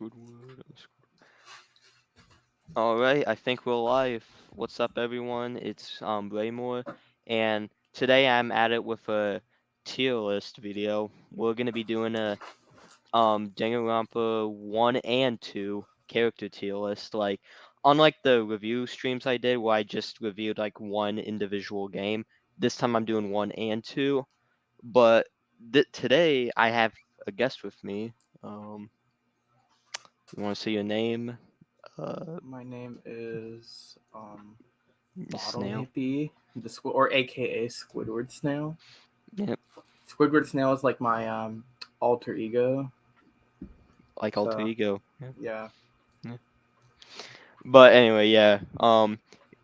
Squidward. All right, I think we're live. What's up, everyone? It's Raymore, and today I'm at it with a tier list video. We're gonna be doing a Danganronpa 1 and 2 character tier list. Like, unlike the review streams I did where I just reviewed like one individual game, this time I'm doing 1 and 2. But today I have a guest with me. You want to say your name? My name is Bottle Snail. Hippie, or AKA Squidward Snail. Yep. Squidward Snail is like my alter ego. Like alter ego. Yeah. But anyway, yeah.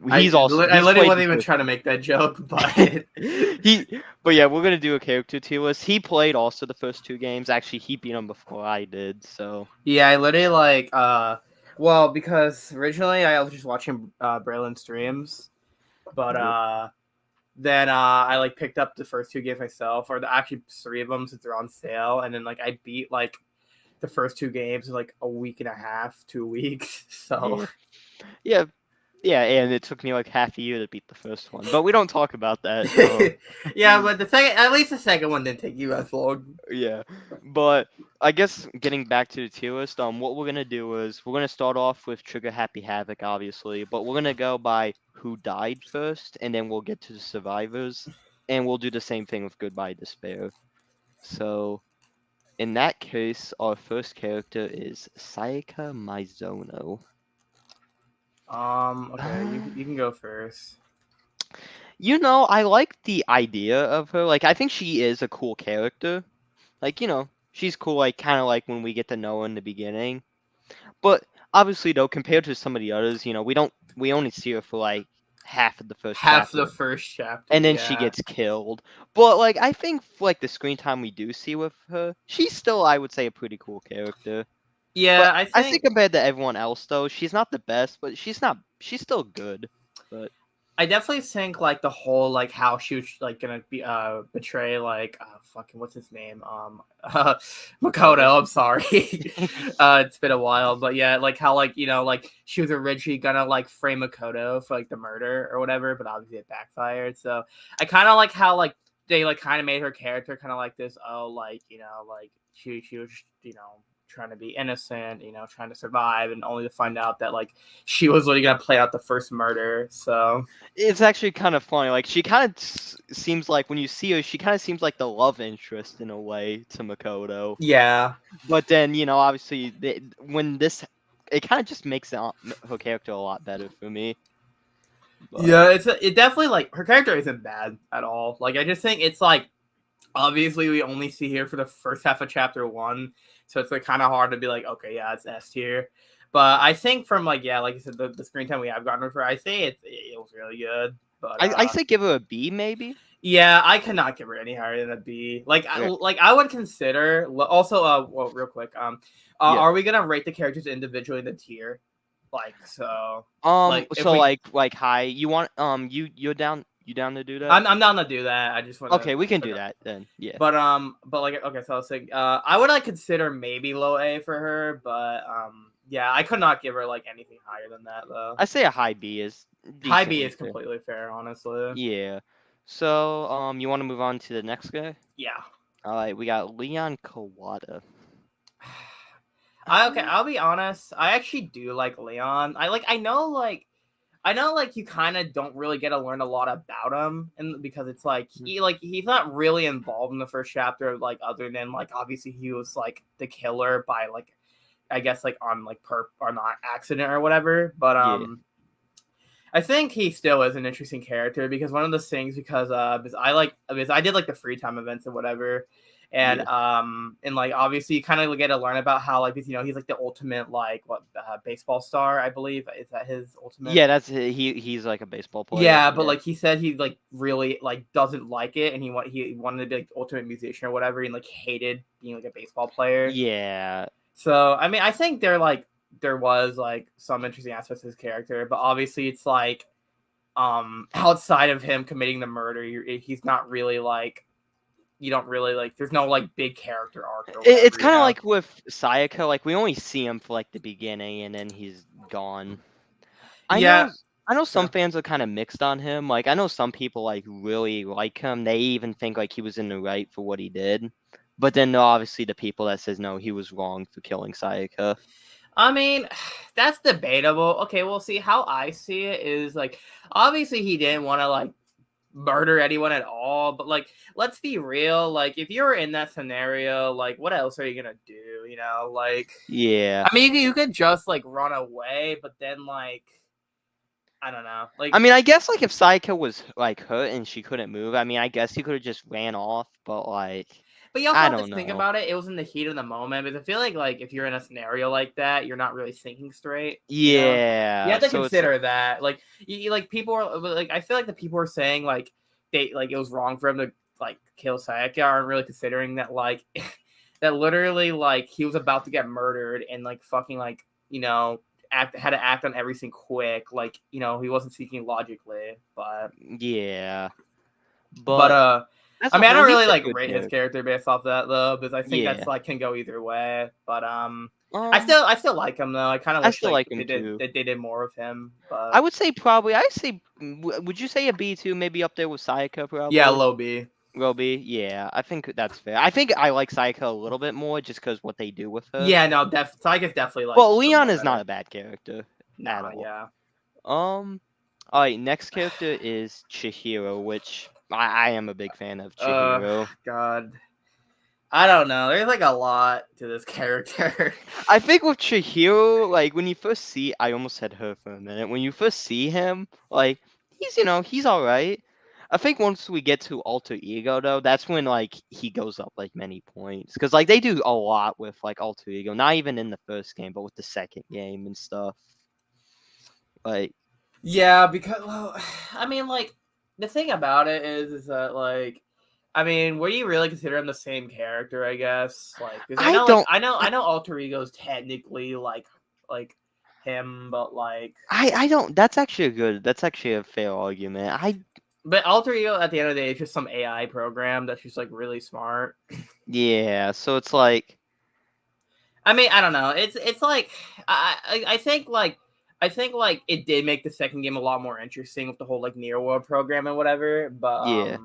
He's I he's literally played wasn't even trying to make that joke, but but yeah, we're gonna do a character tier list. He played also the first two games. Actually, he beat them before I did. So yeah, I literally well, because originally I was just watching Braylon streams, but then I like picked up the first two games myself, or actually three of them since they're on sale, and then like I beat like the first two games in like a week and a half, 2 weeks. So yeah, and it took me like half a year to beat the first one, but we don't talk about that. Yeah, but at least the second one didn't take you as long. Yeah, but I guess getting back to the tier list, what we're gonna do is we're gonna start off with Trigger Happy Havoc, obviously, but we're gonna go by who died first, and then we'll get to the survivors, and we'll do the same thing with Goodbye Despair. So, in that case, our first character is Sayaka Mizono. Okay, you can go first. You know, I like the idea of her. Like, I think she is a cool character. Like, she's cool, like, kind of like when we get to know her in the beginning. But obviously, though, compared to some of the others, we only see her for like half of the first Half chapter, the first chapter, and then yeah. she gets killed. But like, I think for, like the screen time we do see with her, she's still, I would say, a pretty cool character. Yeah, But I think compared to everyone else, though, she's not the best, but she's still good. But I definitely think like the whole like how she was like gonna be betray like fucking what's his name Makoto. I'm sorry. It's been a while, but yeah, like how like like she was originally gonna like frame Makoto for like the murder or whatever, but obviously it backfired. So I kind of like how like they like kind of made her character kind of like this. Oh, like like she was trying to be innocent, trying to survive, and only to find out that like she was literally gonna play out the first murder. So it's actually kind of funny. Like, she kind of seems like, when you see her, she kind of seems like the love interest in a way to Makoto. yeah, But then, obviously, it kind of just makes her character a lot better for me. But, yeah, it definitely like her character isn't bad at all. Like I just think it's like obviously we only see her for the first half of chapter 1, so it's like kind of hard to be like, okay, yeah, it's S tier. But I think from like like you said, the screen time we have gotten with her, I say it was really good. But I say give her a B, maybe. Yeah, I cannot give her any higher than a B. Like, Yeah. I would consider. Also, well, real quick, Yeah. are we gonna rate the characters individually in the tier? Like, so. Like high. You want you're down. You down to do that? I'm down to do that. I just want. Okay, we can do that then. Yeah. But like, okay, so I was saying, I would like consider maybe low A for her, but yeah, I could not give her like anything higher than that though. I say a high B is. High B is completely fair, honestly. Yeah. So you want to move on to the next guy? Yeah. All right, we got Leon Kawada. Okay, I'll be honest. I actually do like Leon. I know you kind of don't really get to learn a lot about him, and because it's like he's not really involved in the first chapter, like other than like obviously he was like the killer by like I guess like on like or not accident or whatever. But I think he still is an interesting character because one of those things because I did like the free time events and whatever. And and like obviously you kind of get to learn about how like he's like the ultimate like baseball star, I believe. Is that his ultimate? Yeah, that's he's like a baseball player. Yeah, but like he said he like really like doesn't like it, and he wanted to be like the ultimate musician or whatever, and like hated being like a baseball player. Yeah. So I mean I think there was like some interesting aspects of his character, but obviously it's like outside of him committing the murder, he's not really like you don't really like. There's no like big character arc or whatever. It's you kind of know? like with Sayaka, like we only see him for like the beginning and then he's gone. I Yeah. know I know some So fans are kind of mixed on him. Like I know some people like really like him. They even think like he was in the right for what he did. But then obviously the people that says no, he was wrong for killing Sayaka. I mean, that's debatable. Okay, well, see how I see it is like obviously he didn't want to like murder anyone at all, but like let's be real, like if you're in that scenario, like what else are you gonna do? You know, like Yeah. I mean you could just like run away, but then like I don't know, like I mean, I guess like if Sayaka was like hurt and she couldn't move, I mean, I guess he could have just ran off. But like, but you also I have to don't think know. about it. It was in the heat of the moment, because I feel like if you're in a scenario like that, you're not really thinking straight. You know, you Yeah. have to So it's consider that. Like, like people are like, I feel like the people are saying like they like it was wrong for him to like kill Sayaka aren't really considering that like that literally like he was about to get murdered and like fucking like had to act on everything quick. Like he wasn't thinking logically, but. yeah. But But as I a mean, I whole, don't he's really a like good rate his character. character based off that though, because I think that's Yeah. like can go either way. But Um, I still like him though. I kind of I wish still like like him too. they did more of him. I But would say probably. I say, would you say a B2 maybe up there with Sayaka yeah, probably? low B. Will be. Yeah, I think that's fair. I think I like Sayaka a little bit more just because what they do with her. Yeah, no, Tyga's definitely like Well, the Leon more is not better. a bad character at Nah, all. yeah. Um, all right, next character is Chihiro, which I am a big fan of Chihiro. God, I don't know. There's like a lot to this character. I think with Chihiro, like when you first see, I almost said her for a minute. When you first see him, like he's all right. I think once we get to Alter Ego though, that's when like he goes up like many points because like they do a lot with like Alter Ego, not even in the first game, but with the second game and stuff. Like Yeah, because well, I mean, like the thing about it is that like, I mean, were you really consider him the same character? I guess like because I I know like don't, I know Alter Ego's technically like him, but like, I don't. That's actually a good. That's actually a fair argument. but Alter Ego at the end of the day is just some AI program that's just like really smart. Yeah. So it's like I mean, I don't know. It's like I think like. I think like it did make the second game a lot more interesting with the whole like near world program and whatever, but yeah.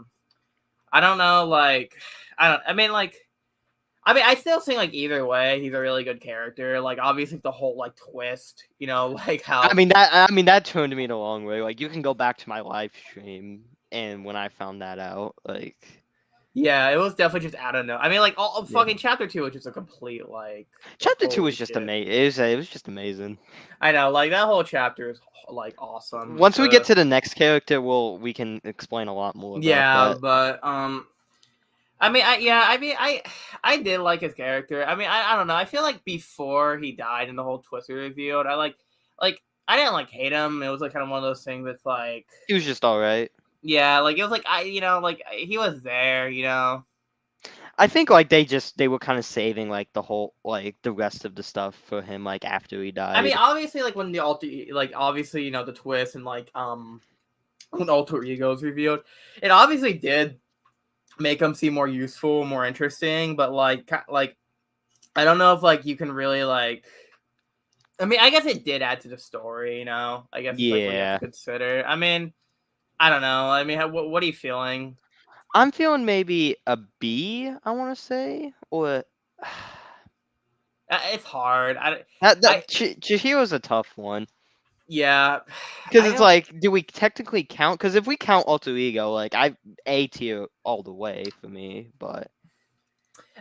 I don't know, like I mean I still think like either way, he's a really good character. Like obviously the whole like twist, like how I mean that turned me the long way. Like you can go back to my live stream and when I found that out, like yeah, it was definitely just out of no. I mean like all yeah. fucking chapter 2 was just a complete like Chapter 2 was holy just shit. amazing. It was just amazing. I know, like that whole chapter is like awesome. Once we get to the next character, we can explain a lot more about yeah, that. but I mean, I did like his character. I mean, I don't know. I feel like before he died and the whole Twister revealed, like I didn't like hate him. It was like kind of one of those things that's like, He was just all right. yeah, like it was like like he was there. I think like they were kind of saving like the whole like the rest of the stuff for him like after he died. I mean, obviously, like when the obviously the twist and like when Alter Ego is revealed, it obviously did make him seem more useful, more interesting. But like I don't know if like you can really like. I mean, I guess it did add to the story. I guess it's like what you have Yeah. to consider. I mean, I don't know. I mean, what are you feeling? I'm feeling maybe a B, I want to say, or It's hard. that Chihiro's a tough one. Yeah, Because I it's don't. like, do we technically count? Because if we count Alter Ego, like I A tier all the way for me. But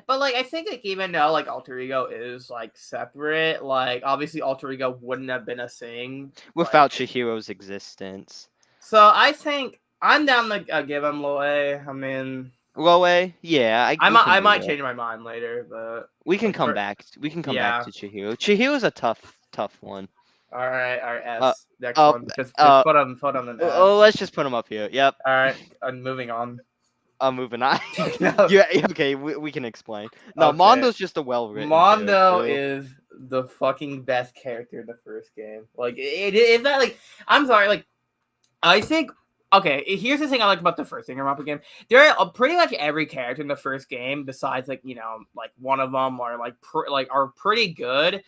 But like, I think like even though like Alter Ego is like separate, like obviously Alter Ego wouldn't have been a thing without like. Chihiro's existence, So I think I'm down to give him low A. I mean, low A, yeah, we can I do might that. change my mind later, but We can like come back. We can come back yeah. to Chihiro. Chihiro's a tough one. All right, Uh, S next up. one. Just Uh, put him an S. oh, let's just put him up here. Yep. All right, I'm moving on. I'm moving on. No. Yeah. Okay. We can explain. No, Okay. Mondo's just a well-written Mondo character. is the fucking best character in the first game. Like it's not like I'm sorry. Like I think okay, here's the thing I like about the first Danganronpa game. There are pretty much every character in the first game, besides like like one of them are like are pretty good.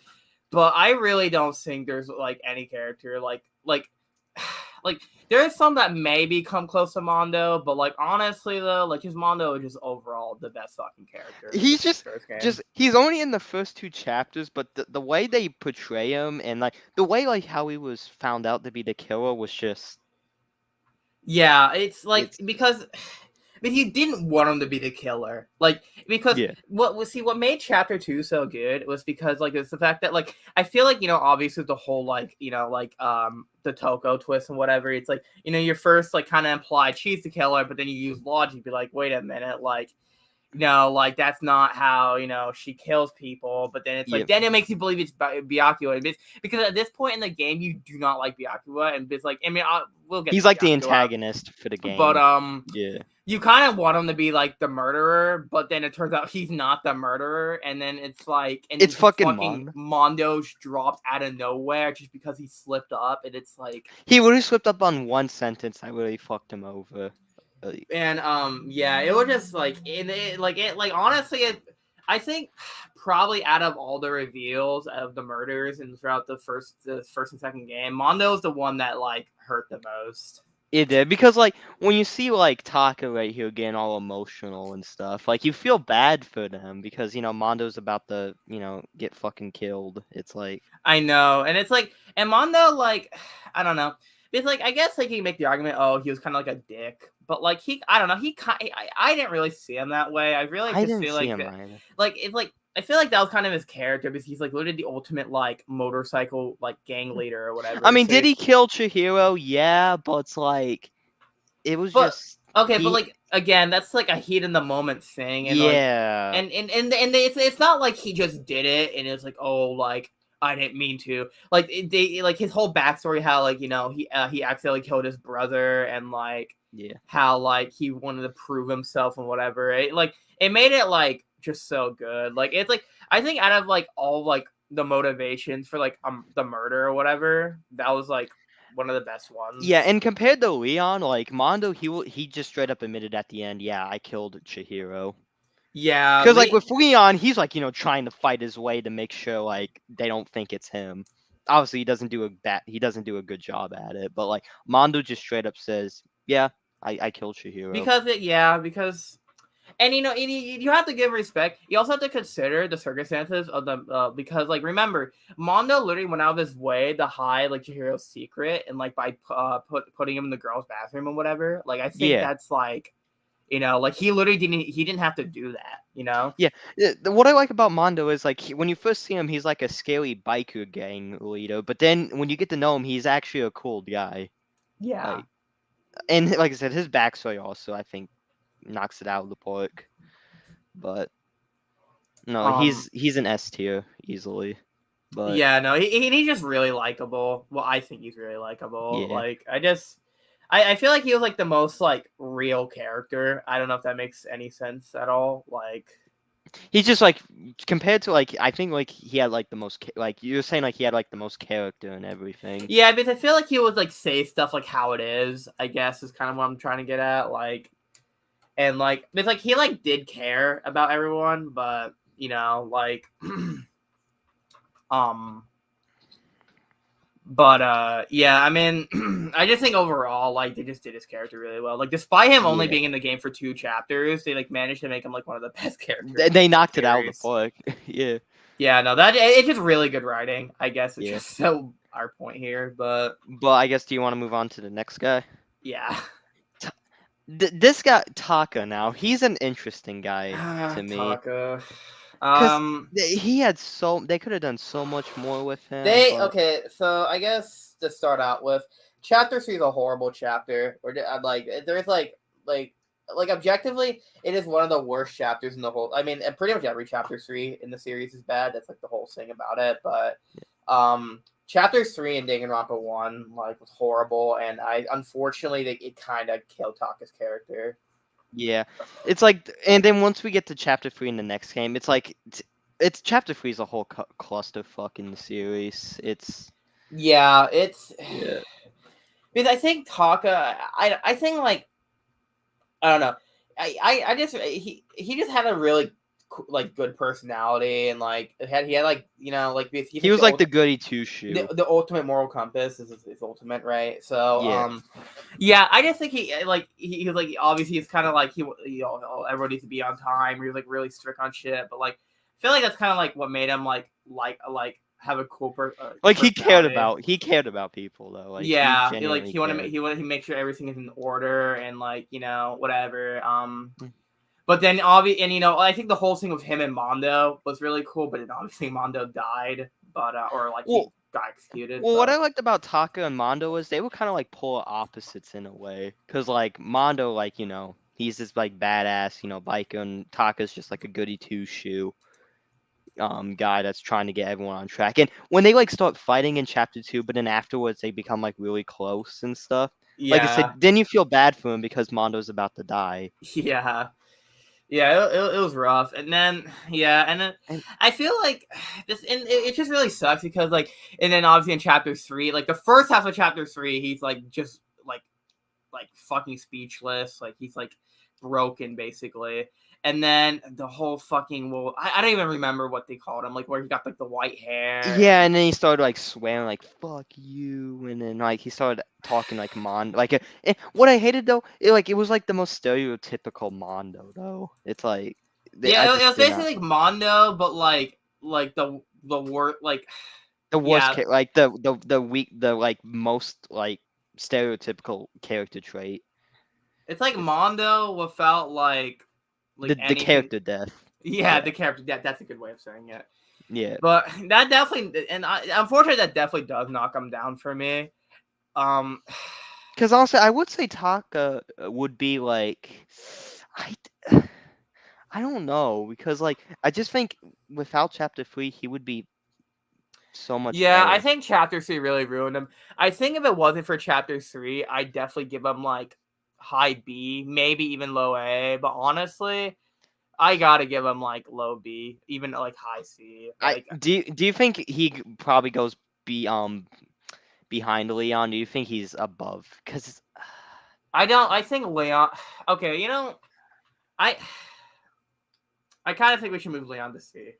But I really don't think there's like any character like there's some that maybe come close to Mondo, but like honestly though, like his Mondo is just overall the best fucking character. He's First game. just he's only in the first 2 chapters, but the way they portray him and like the way like how he was found out to be the killer was just Yeah, it's like it's because you didn't want him to be the killer, like because yeah. what made chapter 2 so good was because like it's the fact that like I feel like obviously the whole like the Toko twist and whatever, it's like your first like kind of implied she's the killer, but then you use logic to be like, wait a minute, like like that's not how she kills people. But then it's like then it makes you believe it's Byakuya, because at this point in the game you do not like Byakuya, and it's like we'll get. He's like the antagonist for the game. But yeah, you kind of want him to be like the murderer, but then it turns out he's not the murderer, and then it's like it's fucking Mondo's dropped out of nowhere just because he slipped up, and it's like he really slipped up on one sentence. I really fucked him over. And yeah, it was just like honestly, I think probably out of all the reveals of the murders and throughout the first and second game, Mondo's the one that like hurt the most. It did, because like when you see like Taka right here getting all emotional and stuff, like you feel bad for them because Mondo's about to get fucking killed. It's like I know, and it's like, and Mondo, like I don't know. It's like I guess like you can make the argument, oh, he was kind of like a dick, but like I don't know, I didn't really see him that way. I really just feel like it's like I feel like that was kind of his character, because he's like literally the ultimate like motorcycle like gang leader or whatever. I mean, did he kill Chihiro? Yeah, but it's like it was just okay, but like again, that's like a heat in the moment thing, and yeah, like, and it's not like he just did it and it's like, oh, like I didn't mean to. Like they like his whole backstory, how like he accidentally killed his brother, and like how like he wanted to prove himself and whatever. It made it like just so good. Like it's like I think out of like all like the motivations for like the murder or whatever, that was like one of the best ones. Yeah, and compared to Leon, like Mondo, he just straight up admitted at the end, yeah, I killed Chihiro. Yeah, because like with Leon, he's like trying to fight his way to make sure like they don't think it's him. Obviously, he doesn't do a good job at it, but like Mondo just straight up says, yeah, I killed Chihiro. Because and you have to give respect. You also have to consider the circumstances of the because like remember, Mondo literally went out of his way to hide like Chihiro's secret, and like by putting him in the girls' bathroom and whatever. Like I think that's like like he literally didn't have to do that. Yeah, what I like about Mondo is like when you first see him, he's like a scary biker gang leader, but then when you get to know him, he's actually a cool guy. Yeah, and like I said, his backstory also I think knocks it out of the park. But no, he's an S tier easily. But yeah, no, he's just really likable. Well, I think he's really likable. Yeah. Like I feel like he was like the most like real character. I don't know if that makes any sense at all. Like he's just like compared to like I think like he had like the most like you're saying like he had like the most character and everything. Yeah, because I feel like he would like say stuff like how it is, I guess, is kind of what I'm trying to get at. Like, and like it's like he like did care about everyone, but like But yeah, I mean, I just think overall, like they just did his character really well. Like despite him only being in the game for 2 chapters, they like managed to make him like one of the best characters. They knocked it out of the park. Yeah. Yeah, no, it's just really good writing. I guess it's just so our point here, but I guess do you want to move on to the next guy? Yeah. This guy Taka now, he's an interesting guy to me. Taka. They could have done so much more with him. Okay, so I guess to start out with, chapter 3 is a horrible chapter. Or like there's like objectively, it is one of the worst chapters in the whole. I mean, pretty much every chapter 3 in the series is bad. That's like the whole thing about it. But chapter 3 in Danganronpa 1 like was horrible, and unfortunately it kind of killed Taka's character. Yeah, it's like, and then once we get to chapter 3 in the next game, it's like, it's chapter 3 is a whole clusterfuck in the series. because I think Taka, I think like I don't know, I just he just had a really like good personality and like he had like like if you He think was like the goody two shoe. the ultimate moral compass is ultimate, right? So Yeah. yeah, I just think he was like obviously it's kind of like everyone needs to be on time. He was like really strict on shit, but like I feel like that's kind of like what made him like have a cool Like personality. he cared about people though. Like he Yeah, genuinely cared. he wanted to make sure everything is in order and like whatever. But then obviously, and I think the whole thing with him and Mondo was really cool. But then obviously Mondo died, but or like he Well, got executed. well, what But I liked about Taka and Mondo was they were kind of like polar opposites in a way. Cause like Mondo, like he's this like badass, biker, and Taka's just like a goody two shoe guy that's trying to get everyone on track. And when they like start fighting in chapter 2, but then afterwards they become like really close and stuff. Like I said, yeah, then you feel bad for him because Mondo's about to die. yeah. Yeah, it was rough, and then and then And I feel like this, and it just really sucks because like, and then obviously in chapter 3, like the first half of chapter 3, he's like just like fucking speechless, like he's like broken basically, and then the whole fucking I don't even remember what they called him, like where he got like the white hair yeah, and and then he started like swearing like "fuck you," and then like he started talking like Mondo. What I hated though, it was like the most stereotypical Mondo though. It's like I it just was did not basically like Mondo, but like the word like the worst yeah, like the weak the like most like stereotypical character trait. it's like It's Mondo without like the anything. character death. Yeah, Yeah, the character. That's a good way of saying it. yeah. But that definitely, and unfortunately, that definitely does knock him down for me. Um, Because honestly, I would say Taka would be like, I, I don't know because like I just think without Chapter 3 he would be so much yeah, I better. think Chapter 3 really ruined him. I think if it wasn't for Chapter 3, I'd definitely give him like high B, maybe even low A. But honestly, I gotta give him like low B, even like high C. I Like do you think he probably goes behind Leon? Do you think he's above? Because I don't. I think Leon. Okay, I I kind of think we should move Leon to C.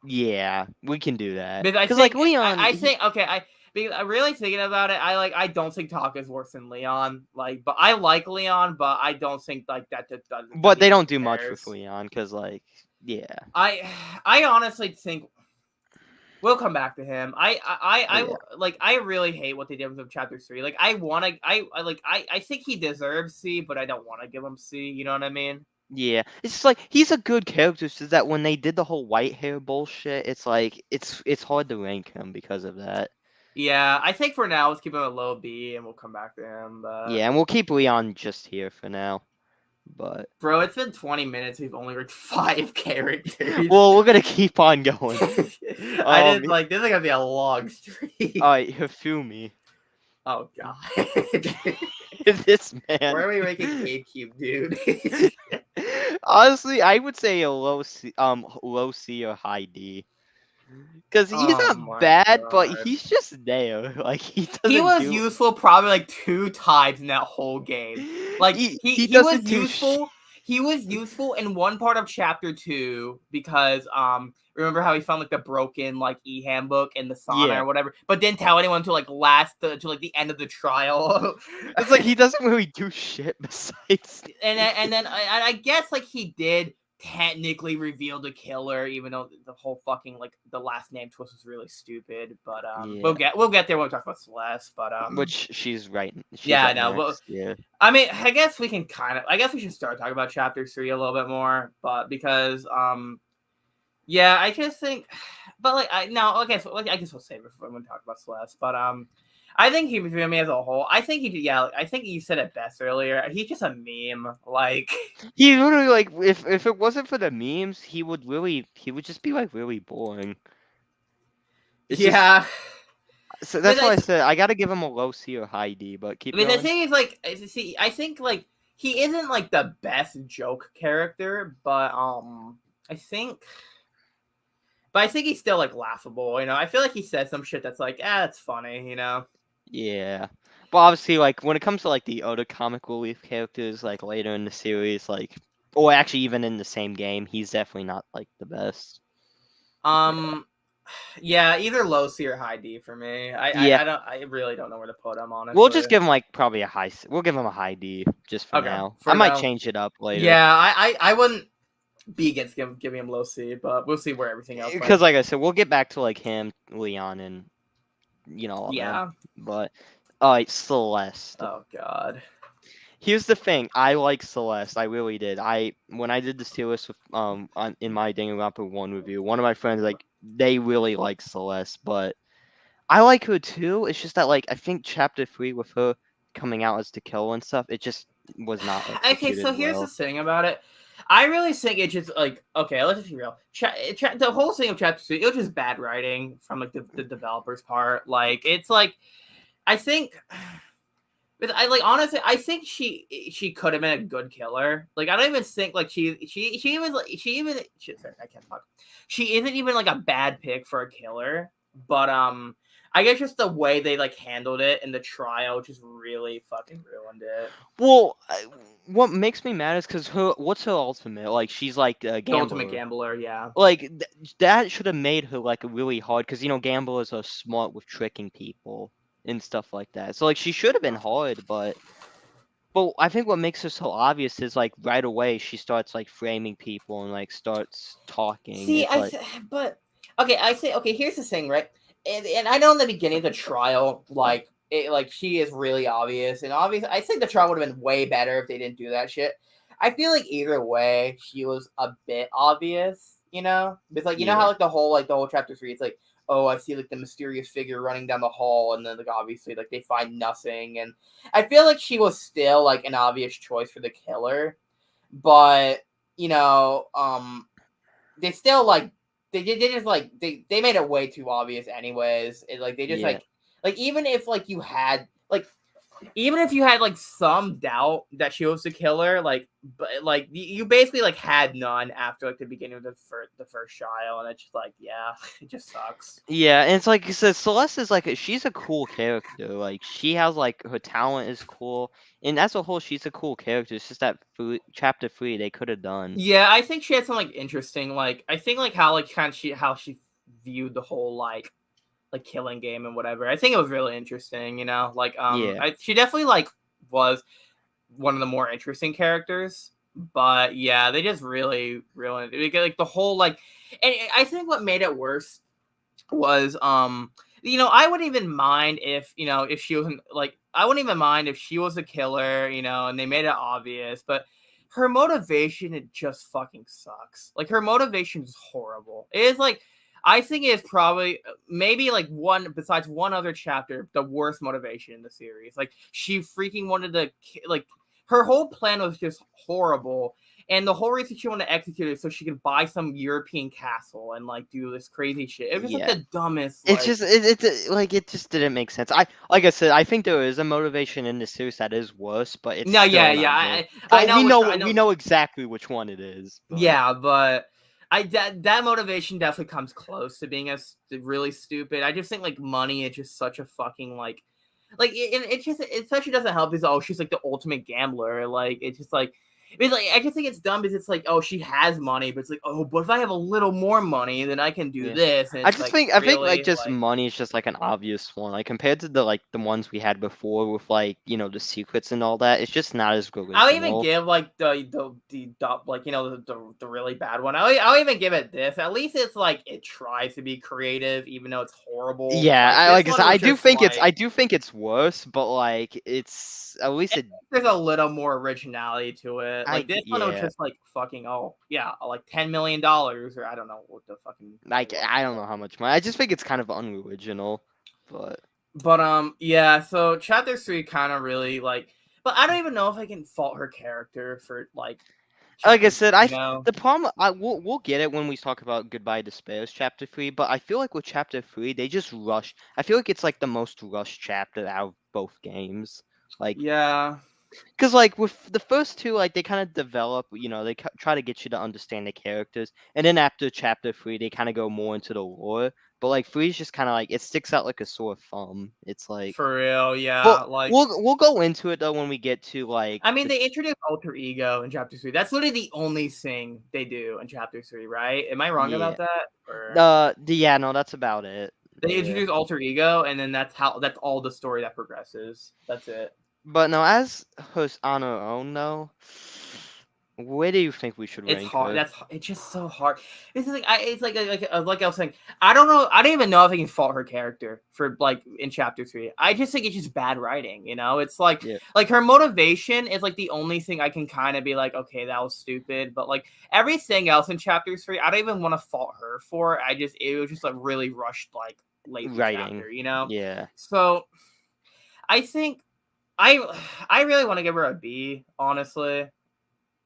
yeah, we can do that. Because Because like Leon, I think okay, because I'm really thinking about it. I don't think Taka's worse than Leon. Like, but I like Leon, but I don't think like that but they even don't do much with compares. Leon. Because like yeah, I honestly think we'll come back to him. yeah. Like I really hate what they did with him chapter 3. Like I think he deserves C, but I don't want to give him C. You know what I mean? Yeah, it's just like he's a good character. It's just that when they did the whole white hair bullshit, it's like it's hard to rank him because of that. Yeah, I think for now let's keep him a low B, and we'll come back to him. But Yeah, and we'll keep Leon just here for now. But bro, it's been 20 minutes. We've only read 5 characters. well, we're gonna keep on going. I didn't like this is gonna be a long stream. Alright, Hifumi. Oh god. This Why man. are we making GameCube, dude? Honestly, I would say a low C or high D. Cause he's Oh not my bad, but god. he's just there. Like he He doesn't was do. useful probably like 2 times in that whole game. Like He he was doesn't do useful. He was useful in one part of chapter 2 because remember how he found like the broken like e-handbook in the sauna Yeah. or whatever, but didn't tell anyone to like to like the end of the trial. It's like he doesn't really do shit besides. and then I guess like he did technically reveal the killer, even though the whole fucking like the last name twist was really stupid. But Yeah. we'll get there when we talk about Celeste. But Which she's right. She's yeah, up no, well, next. Yeah. I mean, I guess we can I guess we should start talking about chapter 3 a little bit more, but because yeah, I just think, but like I no, okay, so like, I guess we'll save it for when we talk about Celeste. But I think he for me as a whole, I think I think you said it best earlier. He's just a meme, like. He literally like if it wasn't for the memes, he would just be like really boring. It's just Yeah, so but that's why I said I gotta give him a low C or high D, but keep I mean, the going. thing is, like, see, I think like he isn't like the best joke character, but I think, but I think he's still like laughable. I feel like he says some shit that's like, it's funny. Yeah. But obviously, like when it comes to like the other comic relief characters, like later in the series, like or actually even in the same game, he's definitely not like the best. Um, yeah, either low C or high D for me. Yeah. I really don't know where to put him, We'll honestly. just give him like probably a high. We'll give him a high D just for Okay, now. I for might now. change it up later. Yeah, I wouldn't be against giving him low C, but we'll see where everything else Because lands. like I said, we'll get back to like him, Leon, and all them. Yeah. But all right, Celeste. Oh God. Here's the thing. I like Celeste. I really did. When I did the tier list with in my Danganronpa 1 review, one of my friends like they really like Celeste, but I like her too. It's just that like I think chapter 3 with her coming out as the killer and stuff, it just was not Okay, executed so here's the well. thing about it. I really think it's just like okay, let's just be real. The whole thing of chapter 3, it was just bad writing from like the developers' part. Like it's like I think but I like honestly, I think she could have been a good killer. Like I don't even think like sorry, I can't talk. She isn't even like a bad pick for a killer, but I guess just the way they like handled it in the trial just really fucking ruined it. Well, what makes me mad is because what's her ultimate? Like she's like a The ultimate gambler. gambler, yeah. Like that should have made her like really hard because gamblers are smart with tricking people and stuff like that. So like she should have been hard, but I think what makes her so obvious is like right away she starts like framing people and like starts talking. See, It's like but okay, I say okay. Here's the thing, right? And I know in the beginning of the trial, like she is really obvious, and obvious. I think the trial would have been way better if they didn't do that shit. I feel like either way, she was a bit obvious, because like you know how yeah, like the whole chapter 3, it's like oh I see like the mysterious figure running down the hall, and then like obviously like they find nothing, and I feel like she was still like an obvious choice for the killer, but you know they still like they just like they made it way too obvious anyways. Like they just yeah. like even if like you had like even if you had like some doubt that she was the killer, like but like you basically like had none after like the beginning of the first trial, and it's just like yeah, it just sucks. Yeah, and it's like you said, Celeste is like she's a cool character. Like she has like her talent is cool, and as a whole, she's a cool character. It's just that chapter 3 they could have done. Yeah, I think she had some like interesting like I think like how like kind of how she viewed the whole like killing game and whatever. I think it was really interesting, Like Yeah, she definitely like was one of the more interesting characters. But yeah, they just really ruined it. Like the whole like and I think what made it worse was I wouldn't even mind if she wasn't like I wouldn't even mind if she was a killer, and they made it obvious, but her motivation it just fucking sucks. Like her motivation is horrible. It is like I think it is probably maybe like one besides one other chapter the worst motivation in the series. Like she freaking wanted to like her whole plan was just horrible. And the whole reason she wanted to execute it so she could buy some European castle and like do this crazy shit. It was like yeah. the dumbest. It's Like, just like it just didn't make sense. Like I said, I think there is a motivation in the series that is worse, but it's no, yeah, still yeah. not good. I But know which I we know. know exactly which one it is. But Yeah, but that motivation definitely comes close to being really stupid. I just think like money is just such a fucking like it just it especially doesn't help because oh she's like the ultimate gambler. Like it's just like. It's like I just think it's dumb because it's like oh she has money but it's like oh but if I have a little more money then I can do yeah. this and it's like I think like really just like money is just like an obvious one. Like compared to the ones we had before with like, the secrets and all that, it's just not as I'll even original. give like like the really bad one. I'll even give it this. At least it's like it tries to be creative, even though it's horrible. Yeah, Like this like I one said, was just like I do think it's worse, but like it's at least it there's a little more originality to it. Like this one was yeah. just like fucking oh yeah, like $10 million or I don't know what the fucking money Like was. I don't know how much money. I just think it's kind of unoriginal, but But yeah. So chapter 3 kind of really like, but I don't even know if I can fault her character for like like I chapter 3, said, you know. the problem we'll get it when we talk about Goodbye Despairs chapter 3, but I feel like with chapter 3 they just rush. I feel like it's like the most rushed chapter out of both games. Like Yeah. Because like with the first two, like they kind of develop, they try to get you to understand the characters, and then after chapter 3, they kind of go more into the lore. But like 3 is just kind of like it sticks out like a sore thumb. It's like, For real, well, yeah. Like, we'll go into it though when we get to like I mean, the they introduced alter ego in chapter 3. That's literally the only thing they do in chapter 3, right? Am I wrong yeah, about that? Or yeah, no, that's about it. they Yeah, introduce alter ego, and then that's all the story that progresses. That's it. but no, as host on her own though, where do you think we should It's rank hard. her? It's just so hard. It's like I was saying. I don't know. I don't even know if I can fault her character for like in chapter 3. I just think it's just bad writing. It's Yeah, like her motivation is like the only thing I can kind of be like, okay, that was stupid. But like everything else in chapter 3, I don't even want to fault her for. It was just like really rushed, like late in the writing. chapter. Yeah. So I think I I really want to give her a B, honestly.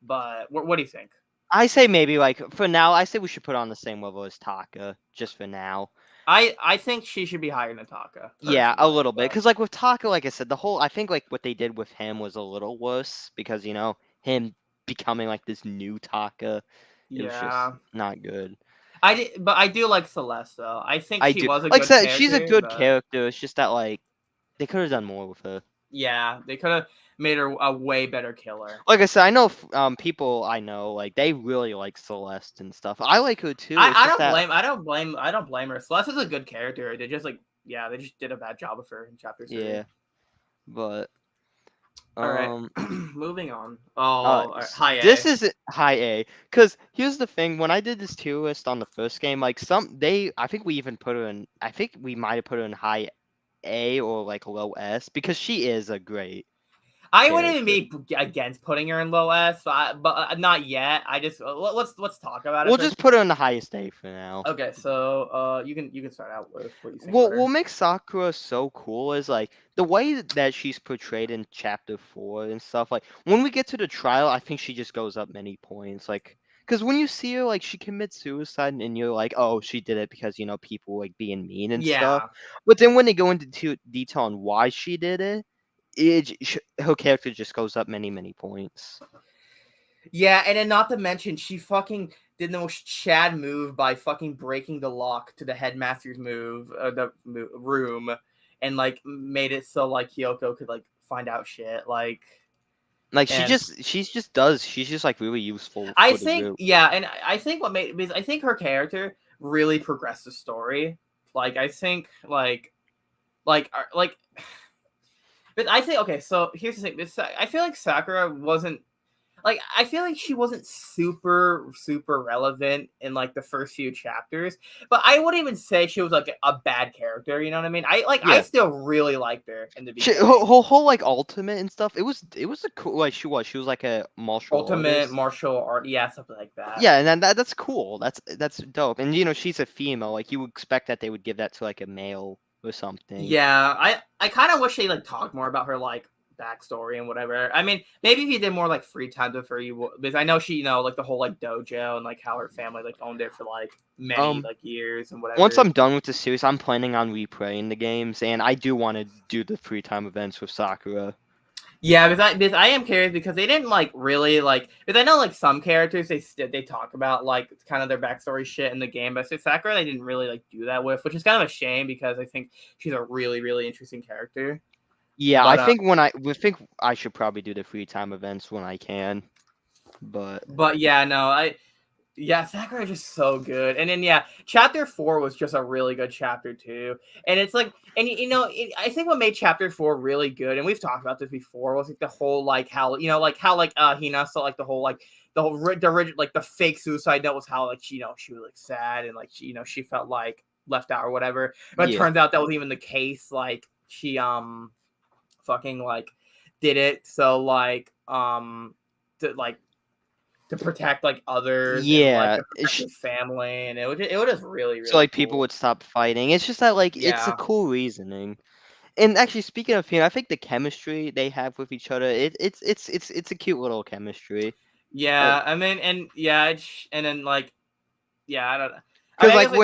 But what do you think? I say maybe like for now, I say we should put her on the same level as Taka, just for now. I think she should be higher than Taka, Yeah, a personally. little bit, But because like with Taka, like I said, I think like what they did with him was a little worse because him becoming like this new Taka, it was just yeah, not good. but I do like Celeste though. I think I she do, was a like I good said, she's a character, good but character. It's just that like they could have done more with her. yeah, they could have made her a way better killer. Like I said, I know people I know like they really like Celeste and stuff. I like her too. It's just that I don't blame her. Celeste is a good character. They just they just did a bad job of her in chapter 3. yeah, but All right, um. moving on. High This A. is high A, cause here's the thing. When I did this tier list on the first game, like I think we even put her in. I think we might have put her in high A or like low S because she is a great I wouldn't even character. be against putting her in low S, but not yet. I just let's talk about it We'll first. just put her in the highest A for now. Okay, so you can start out with what you think about What her. makes Sakura so cool is like the way that she's portrayed in chapter 4 and stuff. Like when we get to the trial, I think she just goes up many points. Like because when you see her, like she commits suicide, and you're like, oh, she did it because people like being mean and stuff. Yeah, But then when they go into detail on why she did it, her character just goes up many points. yeah, and then not to mention she fucking did the most Chad move by fucking breaking the lock to the headmaster's room, and like made it so like Kyoko could like find out shit like. Like And she's just like really useful I for the think group. yeah, and I think what made because I think her character really progressed the story. Like I think like but I think okay, so here's the thing. I feel like Sakura wasn't I feel like she wasn't super relevant in like the first few chapters, but I wouldn't even say she was like a bad character. You know what I mean? I Yeah. still really liked her in the She, beginning. her whole like ultimate and stuff. It was a cool like she was like a martial Ultimate artist. martial art, yeah, something like that. Yeah, and then that's cool. That's dope. And she's a female. Like you would expect that they would give that to like a male or something. Yeah, I kind of wish they like talked more about her like backstory and whatever. I mean, maybe if you did more like free time with her, because I know she like the whole like dojo and like how her family like owned it for like many Um, like years and Once whatever. I'm done with the series, I'm planning on replaying the games, and I do want to do the free time events with Sakura. Yeah, because I am curious because they didn't like really like because I know like some characters they talk about like kind of their backstory shit in the game, but Sakura they didn't really like do that with, which is kind of a shame because I think she's a really interesting character. Yeah, But we think I should probably do the free time events when I can, but yeah, no, yeah, Sakura is just so good. And then yeah, chapter 4 was just a really good chapter too. And it's like, and I think what made chapter 4 really good, and we've talked about this before, was like the whole like how Hina so like the fake suicide note was how like she was like sad and like she felt like left out or whatever. But it yeah, turns out that was even the case. Like she fucking like did it so like to protect like others and like yeah. to protect his family, and it was just So really like people cool. would stop fighting. It's just that like it's a Yeah, cool reasoning. And actually, speaking of him, I think the chemistry they have with each other, it's a cute little chemistry. Like, yeah. I mean, and yeah, and then like yeah, I don't know. I cause mean, I like guess like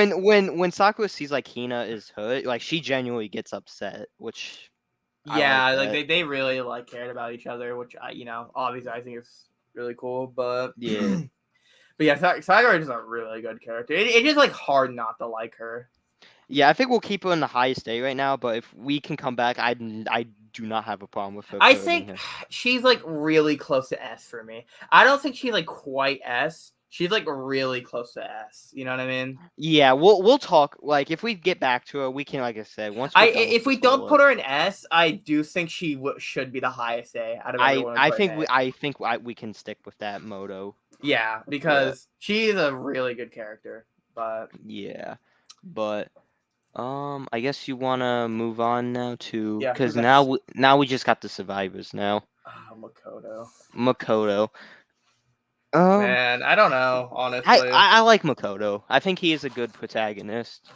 when Sakura sees like Hina is hurt, like she genuinely gets upset, which I like Yeah, like that. they really like cared about each other, which obviously I think is really cool. But Yeah. but yeah, Sakura is a really good character. It is like hard not to like her. Yeah, I think we'll keep her in the highest A right now, but if we can come back, I do not have a problem with her I putting think her. she's like really close to S for me. I don't think she's like quite S. She's like really close to S. You know what I mean? Yeah, we'll talk. Like if we get back to her, we can, like I said, once we're done with If we this don't whole put list. her in S, I do think she should be the highest A out of everyone we I put in think A. we can stick with that motto. Yeah, But because she's a really good character. But yeah, but I guess you wanna move on now to yeah, who's because next? now we just got the survivors now. Makoto. Makoto. Um, Man, I don't know, I, honestly. I I like Makoto. I think he is a good protagonist.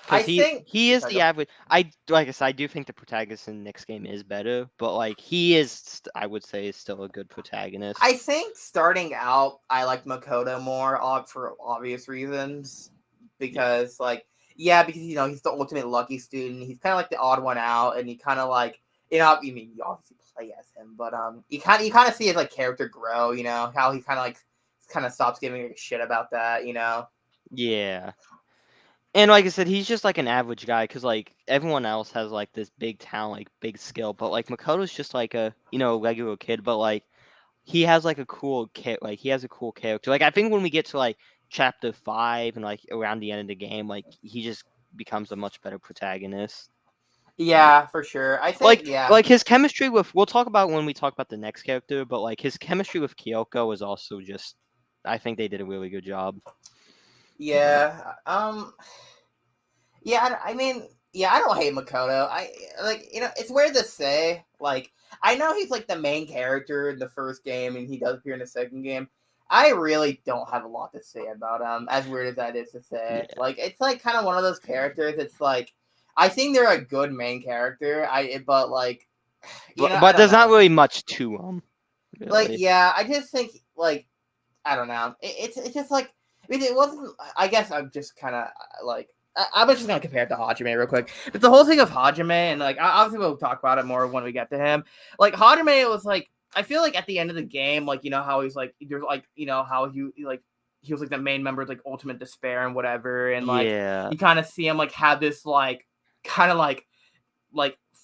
I Because think. he is Sorry, the go. average. I like I said, I do think the protagonist in the next game is better, but like he is, I would say, is still a good protagonist. I think starting out, I liked Makoto more for obvious reasons. Yeah, Because, like, yeah, because, he's the ultimate lucky student. He's kind of like the odd one out, and he kind of like, I mean, you obviously play as him, but you kind of see his like character grow. How he kind of stops giving a shit about that. yeah. And like I said, he's just like an average guy because like everyone else has like this big talent, like big skill, but like Makoto's just like a regular kid, but like he has like a like he has a cool character. Like I think when we get to like chapter 5 and like around the end of the game, like he just becomes a much better protagonist. Yeah, for sure. I think, Like yeah. like his chemistry with we'll talk about when we talk about the next character, but like his chemistry with Kyoko is also just I think they did a really good job. Yeah. Yeah, I mean, yeah, I don't hate Makoto. It's weird to say. Like, I know he's like the main character in the first game, and he does appear in the second game. I really don't have a lot to say about him. As weird as that is to say, Yeah. like, it's like kind of one of those characters. It's like, I think they're a good main character. But like, I But don't there's not know. really much to him, Like, really. yeah, I just think like I don't know. It's just like I mean, it wasn't. I guess I'm just kind of like I was just gonna compare it to Hajime real quick. But the whole thing of Hajime and like obviously we'll talk about it more when we get to him. Like Hajime was like I feel like at the end of the game, like how he's like there's like how he was like the main member of like Ultimate Despair and whatever, and like Yeah. you kind of see him like have this like kind of like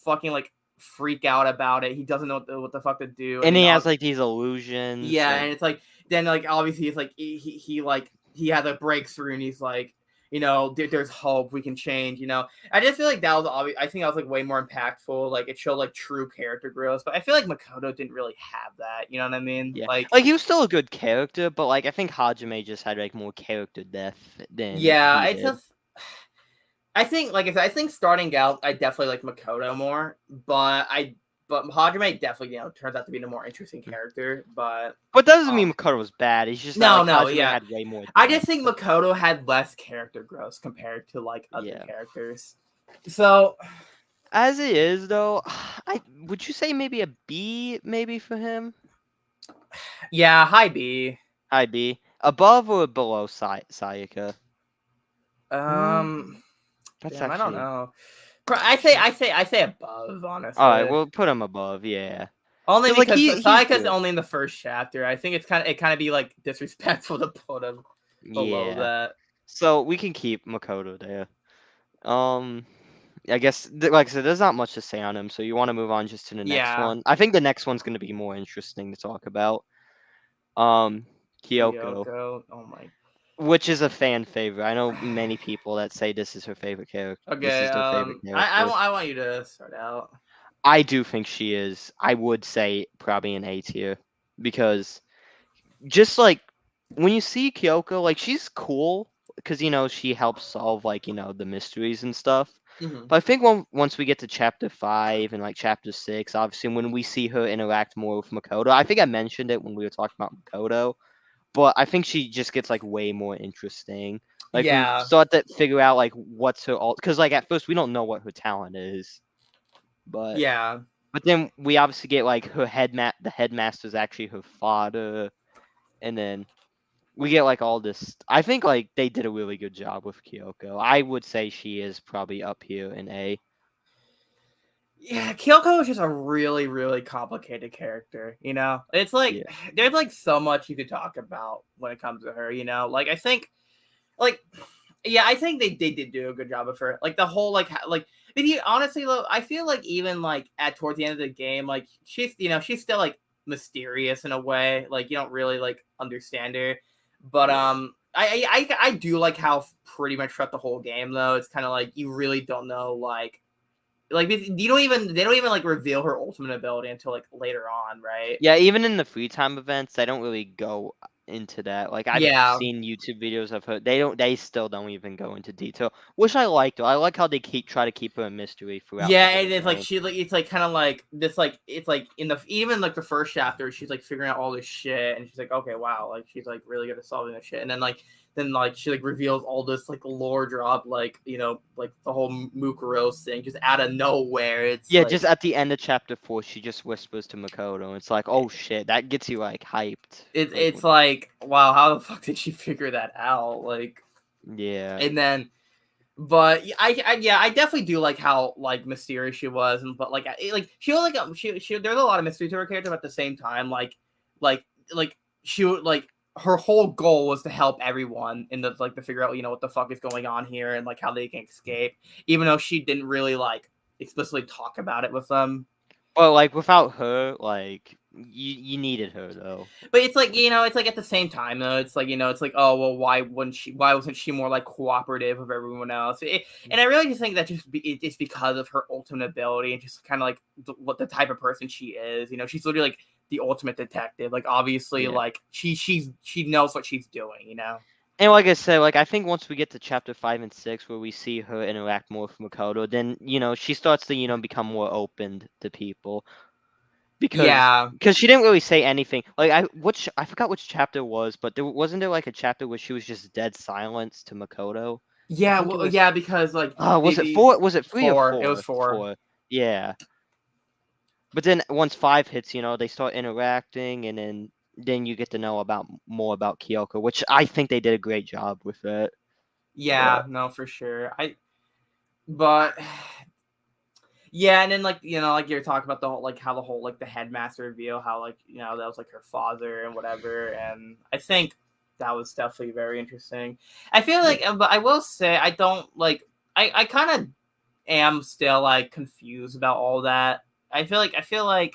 fucking like freak out about it. He doesn't know what the fuck to do, and And then he has like these illusions, yeah, like and it's like then like obviously it's like he had a breakthrough and he's like there's hope, we can change. I just feel like that was obvious. I think that was like way more impactful. Like it showed like true character growth, but I feel like Makoto didn't really have that. You know what I mean? yeah. Like Like he was still a good character, but like I think Hajime just had like more character depth than yeah, he did. I think like if I think starting out, I definitely like Makoto more, but Hajime definitely turns out to be the more interesting character. But But that doesn't mean Makoto was bad. It's just that no, like no, Hajime yeah, had way more I just depth. think Makoto had less character growth compared to like other Yeah. characters. So As it is though, I would you say maybe a B maybe for him? yeah, high B. High B. Above or below Sayaka? Um, Mm, that's damn, I don't actually know. I say above, alright, honestly. we'll put him above, yeah. Only Cause like because he's Sayaka's good. only in the first chapter. I think it kind of be like disrespectful to put him below Yeah. that. So we can keep Makoto there. Um I guess like I said, there's not much to say on him, so you want to move on just to the next Yeah, one. I think the next one's gonna be more interesting to talk about. Kyoko, Kyoko. Oh my. which is a fan favorite. I know many people that say this is her favorite character. This Okay. is their favorite I character. want you to start out. I do think she is. I would say probably an A tier because just like when you see Kyoko, like she's cool because she helps solve like the mysteries and stuff. Hmm. But I think once we get to chapter 5 and like chapter 6, obviously when we see her interact more with Makoto, I think I mentioned it when we were talking about Makoto, but I think she just gets like way more interesting. Like we Yeah. start to figure out like what's her alt because like at first we don't know what her talent is, but Yeah. then we obviously get like her the headmaster's actually her father, and then we get like all this. I think like they did a really good job with Kyoko. I would say she is probably up here in A. Yeah, Kyoko is just a really, really complicated character, you know? It's like Yeah. there's like so much you could talk about when it comes to her, you know? Like I think like yeah, I think they did do a good job of her. Like the whole like if you honestly though, I feel like even like at towards the end of the game, like she's she's still like mysterious in a way. Like you don't really like understand her. But Yeah. I do like how pretty much throughout the whole game though, it's kind of like you really don't know like you don't even they don't even like reveal her ultimate ability until like later on, right? Yeah, even in the free time events, they don't really go into that. Like I've Yeah, seen YouTube videos of her. They still don't even go into detail, which I like though. I like how they try to keep her a mystery throughout the yeah, whole and it's like game. she like it's like kind of like this like it's like in the even like the first chapter she's like figuring out all this shit and she's like okay wow like she's like really good at solving this shit and then like she like reveals all this like lore drop like like the whole Mukuros thing just out of nowhere. It's Yeah, like just at the end of chapter 4, she just whispers to Makoto. It's like, oh shit, that gets you like hyped. Like, it's like wow how the fuck did she figure that out like yeah, and then but yeah, I definitely do like how like mysterious she was, and but like like she was like she there's a lot of mystery to her character, but at the same time like like she would like her whole goal was to help everyone in the like to figure out what the fuck is going on here and like how they can escape, even though she didn't really like explicitly talk about it with them. but like without her, like you needed her though. But it's like it's like at the same time though, it's like it's like oh well, why wasn't she more like cooperative with everyone else? And I really just think that it's because of her ultimate ability and just kind of like what the type of person she is. She's literally like the ultimate detective. Like obviously, Yeah. like she knows what she's doing. And like I said, like I think once we get to chapter 5 and 6, where we see her interact more with Makoto, then she starts to become more open to people. because Yeah, because she didn't really say anything. Like I forgot which chapter it was, but there like a chapter where she was just dead silence to Makoto. I yeah, think it well, was. yeah, because like Was it 4? Was it 3 or four. It was 4? four. 4. Yeah. But then once 5 hits, they start interacting, and then you get to know more about Kyoko, which I think they did a great job with it. Yeah, no, for sure. But yeah, and then like like you're talking about the whole like how the whole like the headmaster reveal, how like that was like her father and whatever, and I think that was definitely very interesting. I feel Yeah. like, but I will say I don't like I kind of am still like confused about all that. I feel like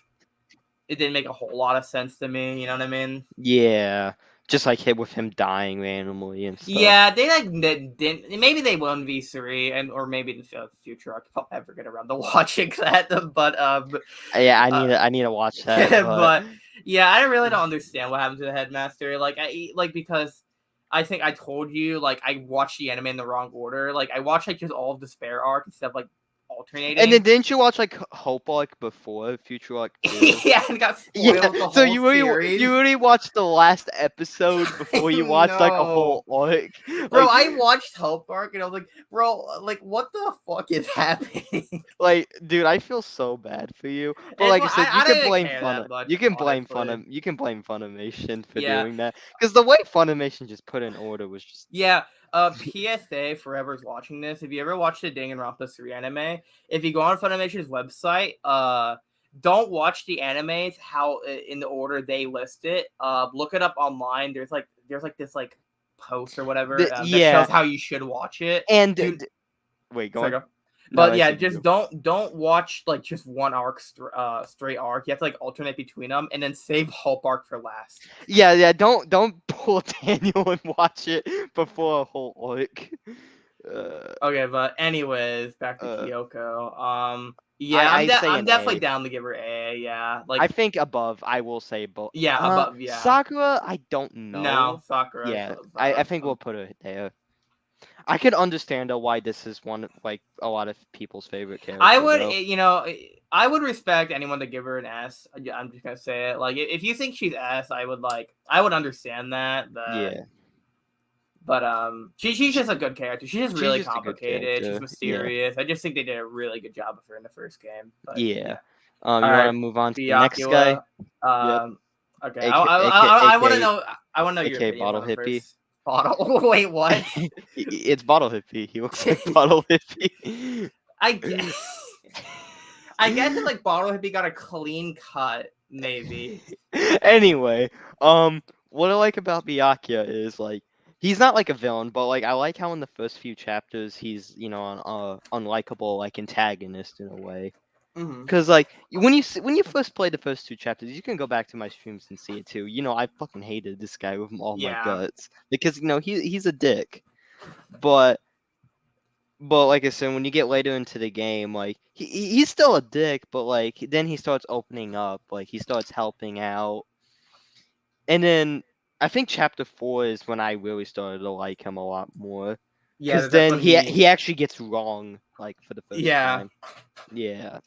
it didn't make a whole lot of sense to me. You know what I mean? Yeah. Just like hit with him dying randomly and stuff. Yeah, they like didn't. Maybe they won V3, and or maybe in the future I'll ever get around to watching that. But Yeah, uh, I need to watch that, but but yeah, I really don't understand what happened to the headmaster. Like because I think I told you like I watched the anime in the wrong order. Like I watched like just all of the spare arc instead of like and then alternating. didn't you watch like Hope Arc before Future Arc 2? Yeah, and got Yeah, spoiled the so whole series. you really watched the last episode before you watched like a No. whole arc. Bro, Like I watched Hope Arc and I was like, bro, like what the fuck is happening? dude, I feel so bad for you. But It's like I like said, I don't even care that much, honestly. You can blame Funimation for Yeah, doing that, because the way Funimation just put in order was just yeah. PSA for whoever's watching this, if you ever watched the Danganronpa 3 anime, if you go on Funimation's website, don't watch the animes how in the order they list it. Look it up online. There's like this like post or whatever that yeah. shows how you should watch it. And Dude, wait, go sorry, on. go. No, But I yeah, said just you. don't watch like just one arc straight arc. You have to like alternate between them and then save Hope arc for last. Yeah. Don't pull Daniel and watch it before a whole arc. Uh, Okay, but anyways, back to uh, Kyoko. Yeah, I say I'm an definitely A. down to give her A. Yeah, I like think above. I will say above. yeah, above. Yeah, Sakura. I don't no, know. Sakura is Yeah, I above. think we'll put her there. I could understand though why this is one of like a lot of people's favorite I character would, though. I would respect anyone to give her an S. I'm just gonna say it. Like, if you think she's S, I would understand that. Yeah, But she's just a good character. She's just she's really just a good complicated. She's character. Yeah, mysterious. I just think they did a really good job of her in the first game. But yeah. yeah. You All want to right, move on to the next guy? Byakuya. Yep. Okay. I want to AK know. I want to know your AK opinions Bottle on him Hippie. first. Bottle. Wait, what? It's Bottle Hippie. He looks like Bottle Hippie. I guess. I guess if like Bottle Hippie got a clean cut, maybe. Anyway, what I like about Byakuya is like he's not like a villain, but like I like how in the first few chapters he's an unlikable like antagonist in a way. Mm-hmm. Cause like when you first play the first two chapters, you can go back to my streams and see it too. I fucking hated this guy with all my Yeah. guts because he's a dick. But like I said, when you get later into the game, like he's still a dick, but like then he starts opening up, like he starts helping out, and then I think chapter 4 is when I really started to like him a lot more, Yeah, cause that's then when he actually gets wrong like for the first Yeah. time. Yeah.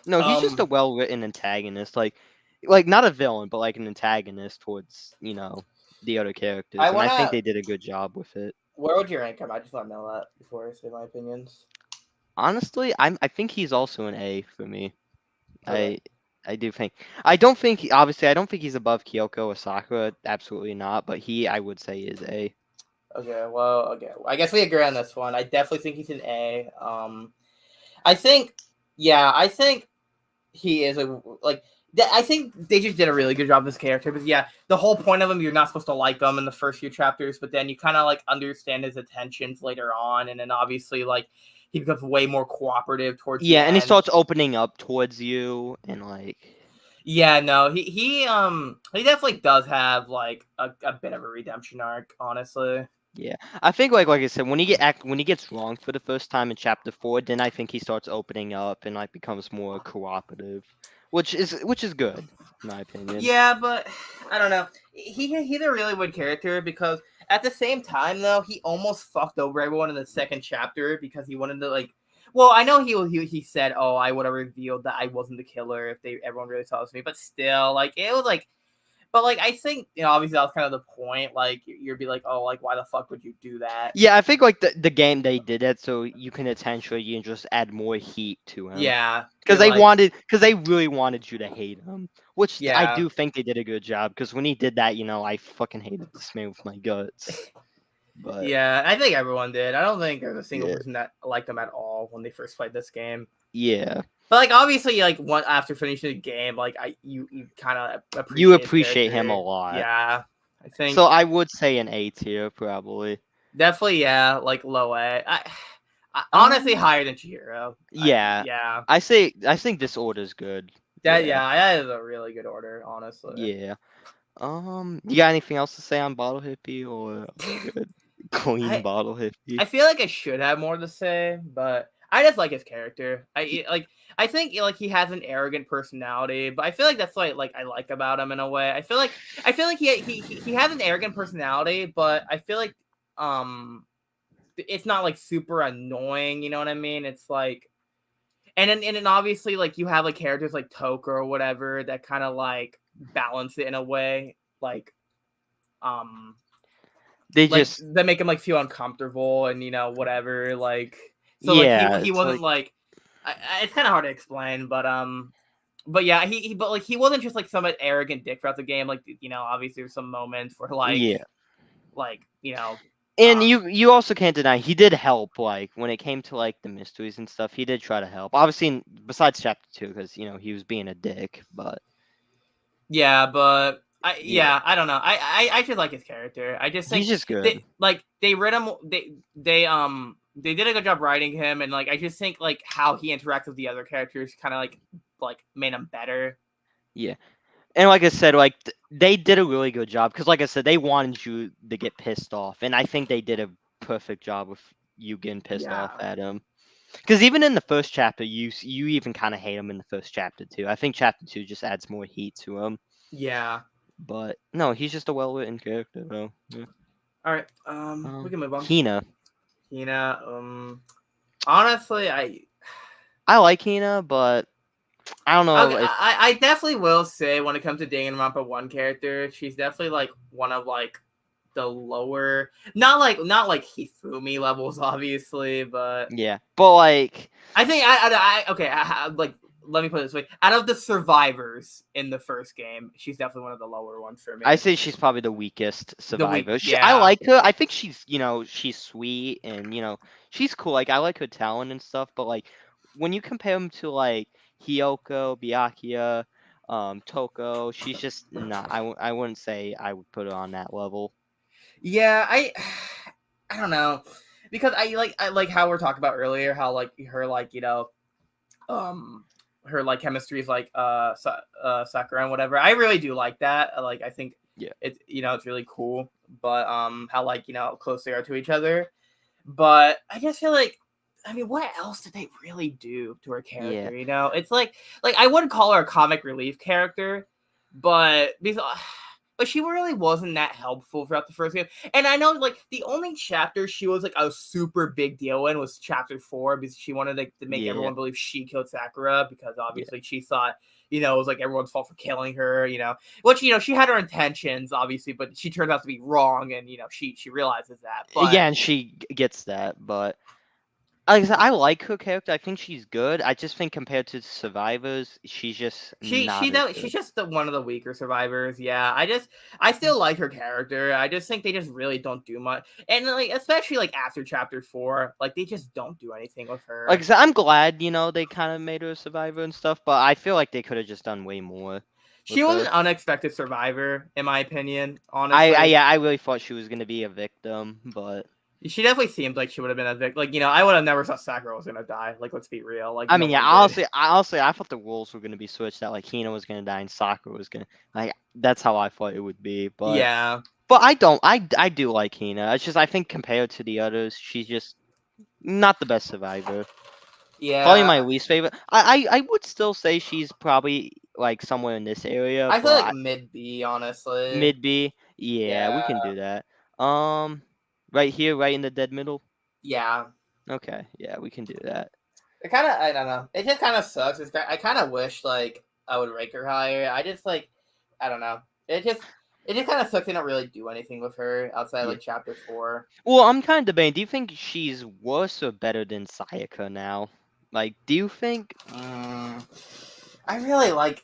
No, he's just a Um, well-written antagonist, like not a villain, but like an antagonist towards the other characters, I and I think wanna. they did a good job with it. Where would you rank him? I just want to know that before I say my opinions. Honestly, I think he's also an A for me. Okay. I do think. I don't think obviously I don't think he's above Kyoko or Sakura. Absolutely not. But I would say is A. Okay. Well. Okay. I guess we agree on this one. I definitely think he's an A. I think. Yeah. I think he is I think they just did a really good job of his character. But yeah, the whole point of him, you're not supposed to like him in the first few chapters, but then you kind of like understand his intentions later on, and then obviously like he becomes way more cooperative towards the Yeah, and he end. starts opening up towards you, and like. Yeah, no, he definitely does have like a bit of a redemption arc, honestly. Yeah, I think like I said, when he gets wrong for the first time in chapter 4, then I think he starts opening up and like becomes more cooperative, which is good in my opinion. Yeah, but I don't know. He's a really good character because at the same time though, he almost fucked over everyone in the second chapter because he wanted to like. Well, I know he said, "Oh, I would have revealed that I wasn't the killer if everyone really saw me," but still, like it was like. But like I think obviously that was kind of the point. Like you'd be like, "Oh, like why the fuck would you do that?" Yeah, I think like the game they did it so you can potentially just add more heat to him. Yeah, Because like they really wanted you to hate him, which I yeah. do think they did a good job. Because when he did that, I fucking hated this man with my guts. But Yeah, I think everyone did. I don't think there's a single yeah, person that liked them at all when they first played this game. yeah, But like obviously, like one after finishing the game, like you kind of you appreciate his appreciate him a character. lot. Yeah, I think So I would say an A tier probably. definitely yeah, like low A. I honestly higher than Chihiro. Yeah, Yeah, I think this order's good. that is a really good order, honestly. Yeah. You got anything else to say on Bottle Hippie or good? Clean I Bottle Hippie. I feel like I should have more to say, but I just like his character. I think like he has an arrogant personality, but I feel like that's like I like about him in a way. I feel like he has an arrogant personality, but I feel like it's not like super annoying, you know what I mean? It's like and then obviously like you have like characters like Toka or whatever that kind of like balance it in a way, like um They like just that make him like feel uncomfortable and whatever like so like yeah, he it's wasn't like it's kind of hard to explain but yeah but like he wasn't just like some arrogant dick throughout the game like obviously there's some moments where yeah. like And you also can't deny he did help like when it came to like the mysteries and stuff. He did try to help. Obviously, besides chapter 2, because he was being a dick. But yeah but yeah, I don't know I just like his character. I just he's think just good. they read him they did a good job writing him and like I just think like how he interacts with the other characters kind of like made him better. Yeah, and like I said, like they did a really good job because, like I said, they wanted you to get pissed off, and I think they did a perfect job with you getting pissed off Yeah. at him. Because even in the first chapter, you even kind of hate him in the first chapter too. I think chapter 2 just adds more heat to him. Yeah. But no, he's just a well-written character, though. Yeah. All right. We can move on. Hina. Honestly, I like Hina, but I don't know. I definitely will say when it comes to Danganronpa one character, she's definitely like one of like the lower, not like Hifumi levels, obviously, but yeah, but like I think okay, like let me put it this way: out of the survivors in the first game, she's definitely one of the lower ones for me. I say she's probably the weakest survivor. Yeah. I like her. I think she's she's sweet and she's cool. Like I like her talent and stuff, but like when you compare him to like Hiyoko, Byakuya, Toko, she's just not. I wouldn't say I would put her on that level. Yeah, I don't know, because I like how we're talking about earlier, how like her like um her like chemistry is like Sakura and whatever. I really do like that. Like I think Yeah. it's it's really cool, but how like close they are to each other. But I just feel like, I mean, what else did they really do to her Yeah. character? It's like I wouldn't call her a comic relief character, but because but she really wasn't that helpful throughout the first game. And I know like the only chapter she was like a super big deal in was chapter 4, because she wanted to make Yeah. everyone believe she killed Sakura, because Yeah. obviously she thought it was like everyone's fault for killing her. Which she had her intentions obviously, but she turned out to be wrong, and she realizes that. But Yeah, and she gets that, but like I said, I like her character. I think she's good. I just think compared to survivors, she's just not as She's good. just one of the weaker survivors. Yeah, I still like her character. I just think they just really don't do much, and like especially like after chapter 4, like they just don't do anything with Like I her. said, I'm glad they kind of made her a survivor and stuff, but I feel like they could have just done way more She with was her. an unexpected survivor, in my opinion. I Honestly, yeah, I really thought she was gonna be a victim, but she definitely seemed like she would have been a victim. Like I would have never thought Sakura was gonna die. Like let's be real. Like I mean, yeah, nobody did. honestly, I thought the rules were gonna be switched. That like Hina was gonna die and Sakura was gonna like. That's how I thought it would be, but Yeah, I don't. I do like Hina. It's just I think compared to the others, she's just not the best survivor. Probably my yeah. least favorite. I would still say she's probably like somewhere in this area, I feel but like mid B, honestly. mid B. Yeah, we Yeah, can do that. Um, right here, right in the dead middle. yeah. Okay, yeah, we can do that. It kind of, I don't know. It just kind of sucks. I kind of wish like I would rank her higher. I just like, I don't know. It just kind of sucks. They don't really do anything with her outside Yeah. like chapter 4. Well, I'm kind of debating. Do you think she's worse or better than Sayaka now? Like, do you think? Mm, I really like.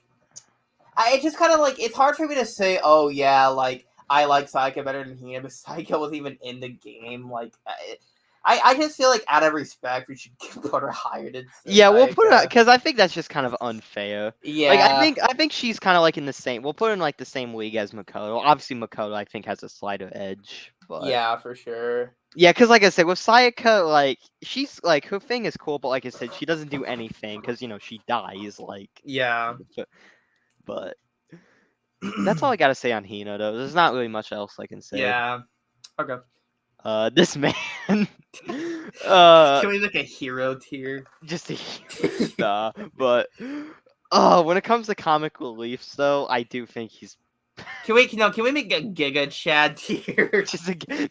I just kind of like. It's hard for me to say. Oh yeah, like I like Saika better than Hina, but Saika wasn't even in the game. Like I just feel like out of respect, we should put her higher than Yeah, we'll put her Saika. because I think that's just kind of unfair. Like, Yeah, I think she's kind of like in the same. We'll put her in like the same league as Makoto. Obviously, Makoto I think has a slighter edge, but yeah, for sure. yeah, because like I said, with Sayaka, like she's like her thing is cool, but like I said, she doesn't do anything because she dies. Like, Yeah. but that's all I gotta say on Hina though. There's not really much else I can say. Yeah. Okay. This man, Can we make a hero tier? just a nah, but when it comes to comic reliefs though, I do think he's Can we make a Giga Chad tier? just a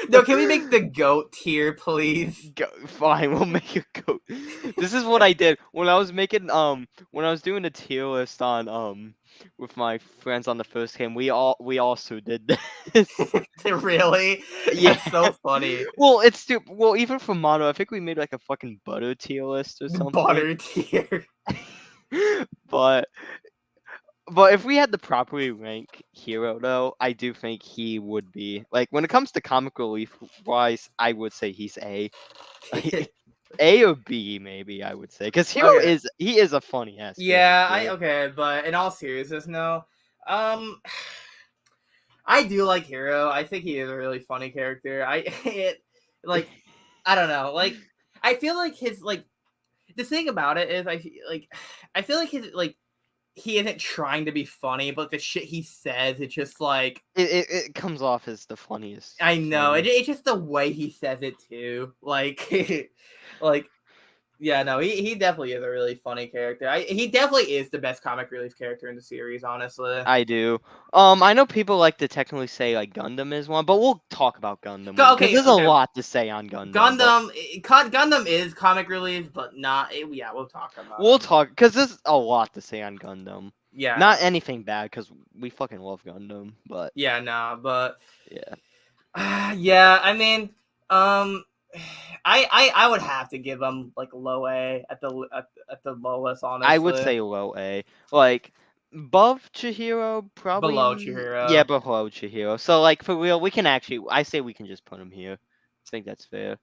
No, can we make the goat tier, please? fine. We'll make a goat. This is what I did when I was making when I was doing the tier list on with my friends on the first game. We also did this. Really? Yeah. That's so funny. Well, it's stupid. Well, even for mono, I think we made like a fucking butter tier list or something. Butter tier. But if we had to properly rank Hero though, I do think he would be like when it comes to comic relief wise, I would say he's A. A or B maybe I would say because Hero Okay. he is a funny ass Yeah, character. okay, but in all seriousness, no. Um, I do like Hero. I think he is a really funny character. Like, I don't know. Like, I feel like his like the thing about it is I feel like his like he isn't trying to be funny, but the shit he says, it's just like It comes off as the funniest I know thing. it's just the way he says it too. Like, like yeah, no, he definitely is a really funny character. He definitely is the best comic relief character in the series, honestly. I do. I know people like to technically say like Gundam is one, but we'll talk about Gundam because Okay, there's a okay. lot to say on Gundam. But Gundam is comic relief, but not. Yeah, we'll talk about we'll him. talk because there's a lot to say on Gundam. Yeah, Not anything bad because we fucking love Gundam, but yeah, nah, but yeah. yeah, I mean, I would have to give him like low A at the lowest, honestly. I would say low A. Like above Chihiro, probably Below Chihiro. yeah, below Chihiro. So like for real, we can actually I say we can just put him here. I think that's fair.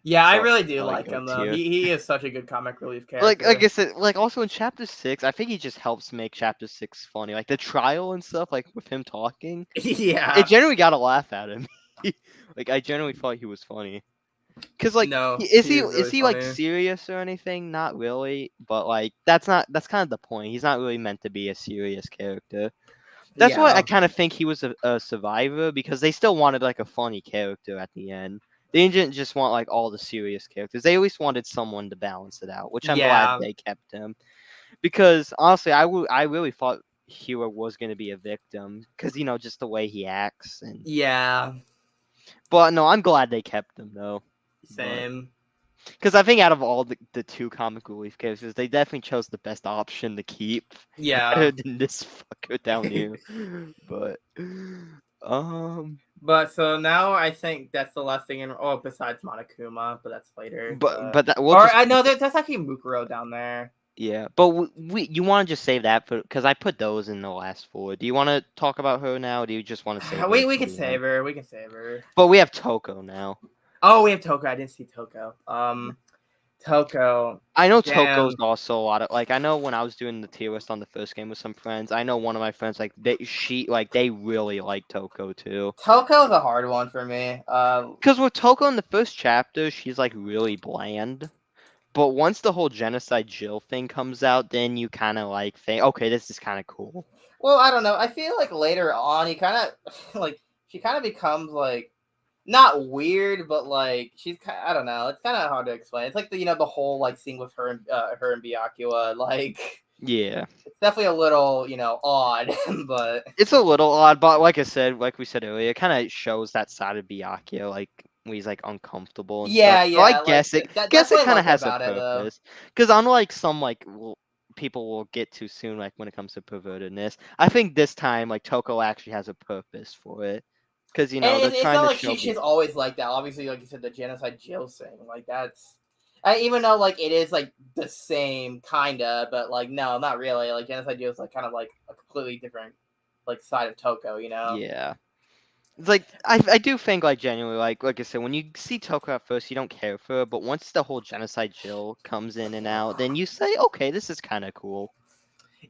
Yeah, I So really do really like good him though. tier. He is such a good comic relief Like character. I said, like also in chapter 6, I think he just helps make chapter 6 funny. Like the trial and stuff, like with him talking. It Yeah. generally got a laugh at him. Like I generally thought he was funny. Cause like No, is he he is is really he like funny. serious or anything? Not really. But like that's kind of the point. He's not really meant to be a serious character. That's why I Yeah. kind of think he was a survivor because they still wanted like a funny character at the end. They didn't just want like all the serious characters. They at least wanted someone to balance it out, which I'm glad Yeah. they kept him. Because honestly, I really thought Hero was gonna be a victim because just the way he acts Yeah. but no, I'm glad they kept him though. But Same. because I think out of all the two comic relief characters, they definitely chose the best option to keep Yeah. rather than this fucker down here. But um, But so now I think that's the last thing in besides Monokuma, but that's later. but that we'll Or just I keep know it. that's actually Mukuro down there. Yeah, but we you want to just save that for because I put those in the last four. Do you want to talk about her now? Or do you just want to save her We till can the end? save her. We can save her. But we have Toko now. Oh, we have Toko. I didn't see Toko. Toko. I know Toko's Damn. also a lot of like I know when I was doing the tier list on the first game with some friends, I know one of my friends like they really like Toko too. Toko's a hard one for me. Because with Toko in the first chapter, she's like really bland. But once the whole genocide Jill thing comes out, then you kind of like think, okay, this is kind of cool. Well, I don't know. I feel like later on, he kind of like she kind of becomes like not weird, but like I don't know. It's kind of hard to explain. It's like the whole like scene with her and Byakuya. Like Yeah, it's definitely a little odd, but it's a little odd, but like I said, like we said earlier, it kind of shows that side of Byakuya, like when he's like uncomfortable and stuff. yeah, So I yeah. Like that's guess it what I kind of like has a about it, though. purpose. Because unlike some like people will get too soon, like when it comes to pervertedness, I think this time like Toko actually has a purpose for it. Because And they're it's trying not to like show. she's always like that. Obviously, like you said, the genocide Jill thing, like that's. Even though like it is like the same kinda, but like no, not really. Like genocide Jill is like kind of like a completely different like side of Toko, Yeah. It's like I do think like genuinely like I said when you see Toko at first you don't care for her but once the whole genocide Jill comes in and out then you say okay this is kind of cool.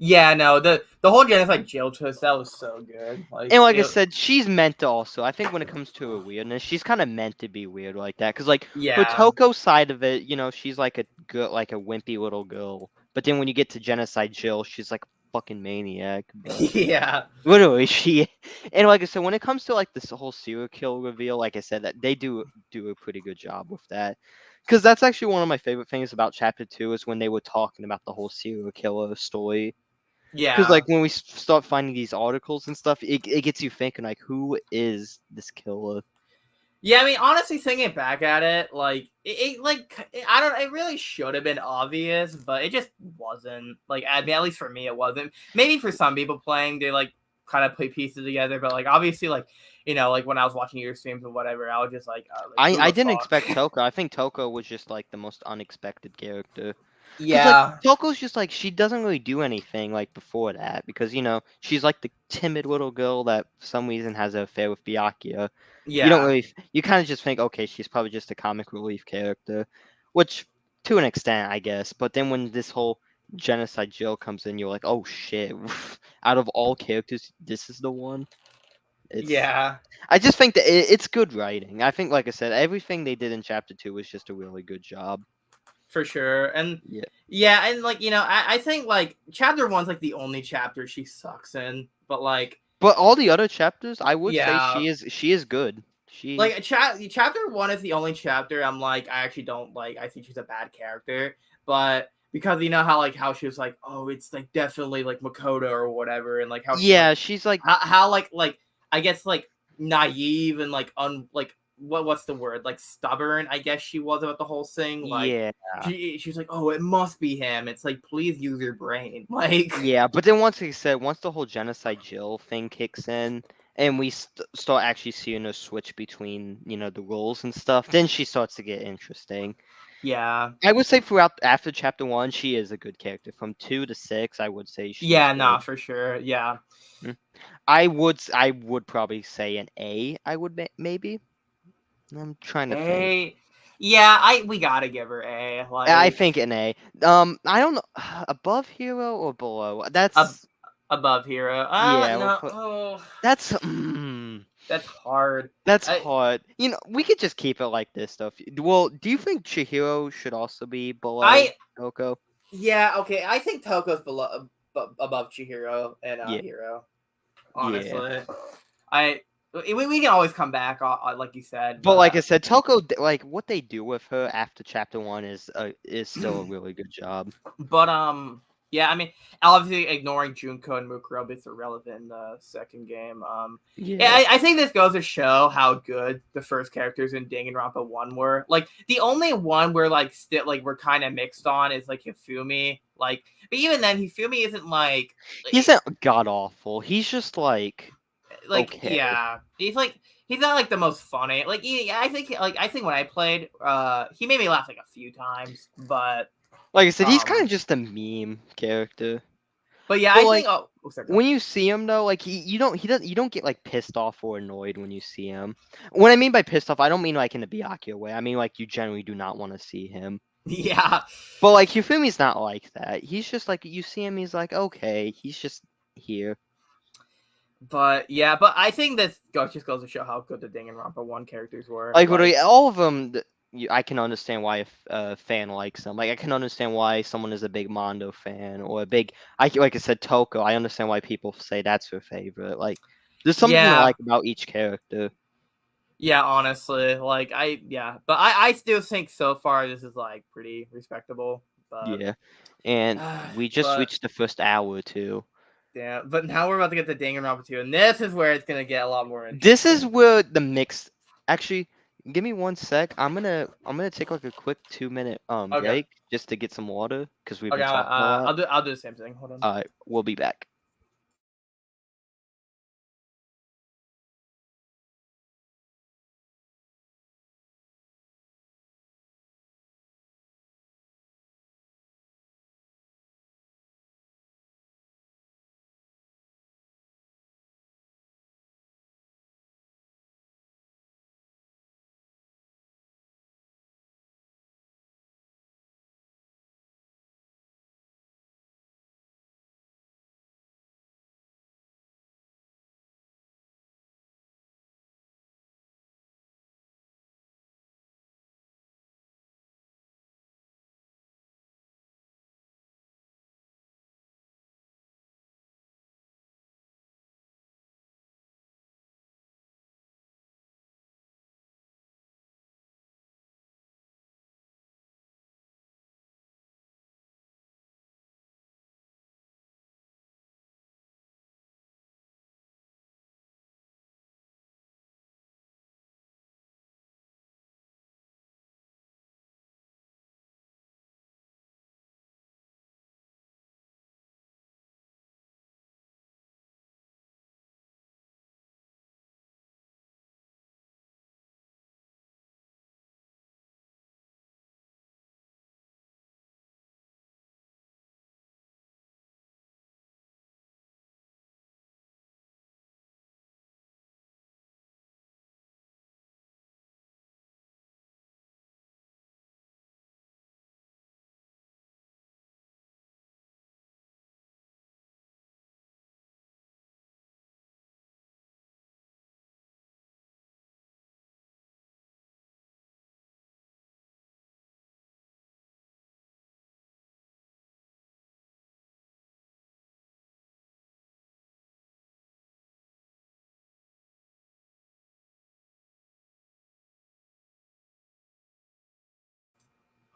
Yeah, no, the whole genocide Jill twist that was so good. And like I said she's meant to also I think when it comes to her weirdness she's kind of meant to be weird like that because like for yeah, Toko's side of it she's like a good like a wimpy little girl but then when you get to genocide Jill she's like a fucking maniac but yeah, literally, and like I said, when it comes to like this whole serial kill reveal, like I said, that they do a pretty good job with that, because that's actually one of my favorite things about Chapter 2 is when they were talking about the whole serial killer story. Because yeah. like when we start finding these articles and stuff, it gets you thinking like, who is this killer? Yeah, I mean, honestly, thinking back at it, like I don't. It really should have been obvious, but it just wasn't. Like, I mean, at least for me, it wasn't. Maybe for some people playing, they like kind of put pieces together, but like obviously, like like when I was watching your streams or whatever, I was just like who I the didn't fuck? expect Toko. I think Toko was just like the most unexpected character. Because like Yeah, Toko's just like she doesn't really do anything like before that because she's like the timid little girl that for some reason has an affair with Byakuya. You don't yeah, really you kind of just think okay she's probably just a comic relief character, which to an extent I guess. But then when this whole genocide Jill comes in, you're like oh shit! Out of all characters, this is the one. It's yeah, I just think that it's good writing. I think like I said, everything they did in chapter 2 was just a really good job. for sure. And Yeah. yeah, and like I think like chapter one's like the only chapter she sucks in, but like But all the other chapters, I would say yeah. she is good. She Like chapter one is the only chapter I'm like I actually don't like. I think she's a bad character, but because how she was like, oh, it's like definitely like Makoto or whatever, and like how she like she's like how like I guess like naive and like like what's the word, like stubborn, I guess she was about the whole thing. Like yeah. she was like, oh, it must be him. It's like, please use your brain. Like Yeah, but then once like I said, once the whole genocide Jill thing kicks in and we start actually seeing her switch between, the roles and stuff, then she starts to get interesting. yeah. I would say throughout after chapter 1, she is a good character. From 2 to 6, I would say she's Yeah, good. nah, for sure. Yeah. Mm. I would probably say an A. I would maybe. I'm trying to think. Yeah, we gotta give her A. I Like think an A. I don't know, above hero or below. ab- That's above hero. yeah. No. Oh, That's that's hard. that's I hard. You know, we could just keep it like this stuff. Well, do you think Chihiro should also be below I Toko? yeah. Okay. I think Toko's below above Chihiro and Yeah, Hero. yeah. Honestly, I we can always come back, like you said, But like I but said, Toko, like what they do with her after chapter 1 is still a really good job. but yeah. I mean, obviously ignoring Junko and Mukuro is irrelevant in the second game. Yeah, Yeah. I think this goes to show how good the first characters in Danganronpa 1 were. Like the only one where like still like we're kind of mixed on is like Hifumi. Like, but even then, Hifumi isn't He's not god awful. He's just like okay. yeah, he's not like the most funny. Like I think when I played, he made me laugh like a few times, Like I said, he's kind um, of just a meme character. but yeah, But I like think sorry, go. when you see him though, like you don't get like pissed off or annoyed when you see him. What I mean by pissed off, I don't mean like in the Byakuya way. I mean like you generally do not want to see him. Yeah, But like Yufumi's not like that. He's just like you see him, he's like okay, he's just here. but yeah, but I think this just goes to show how good the Danganronpa 1 characters were. Like literally all of them. I can understand why a fan likes them. Like I can understand why someone is a big Mondo fan or a big. Like I said, Toko. I understand why people say that's their favorite. Like there's something to yeah, like about each character. yeah, honestly, but I still think so far this is like pretty respectable, but Yeah, and we just but reached the first hour too. yeah, but now we're about to get to Danganronpa 2, and this is where it's gonna get a lot more This is interesting. where the mix. Actually, give me 1 sec. I'm gonna take like a quick 2 minute Okay. break just to get some water because we've Okay, been talking a lot. I'll do the same thing. Hold on. All right, we'll be back.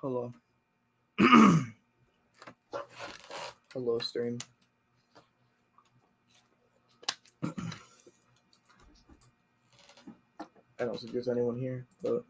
Hello. Hello, stream. I don't think there's anyone here, but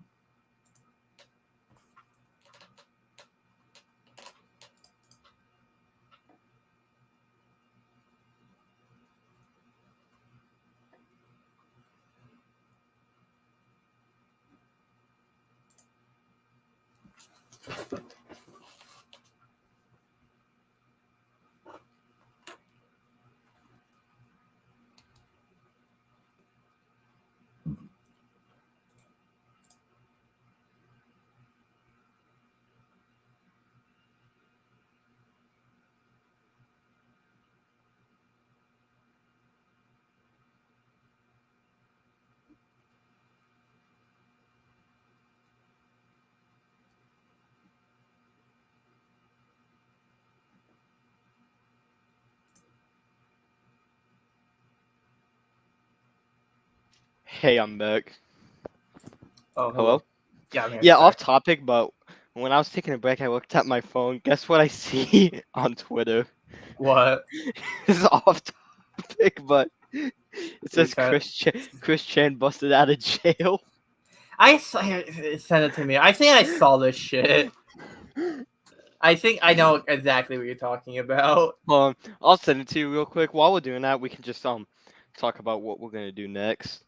Hey, I'm back. Oh, Hello? hello. Yeah, I'm here. Yeah, Sorry. off topic, but when I was taking a break, I looked at my phone. Guess what I see on Twitter? What? It's off topic, but it You says sent Chris Chan busted out of jail. I saw, send it to me. I think I saw this shit. I think I know exactly what you're talking about. I'll send it to you real quick. While we're doing that, we can just talk about what we're gonna do next.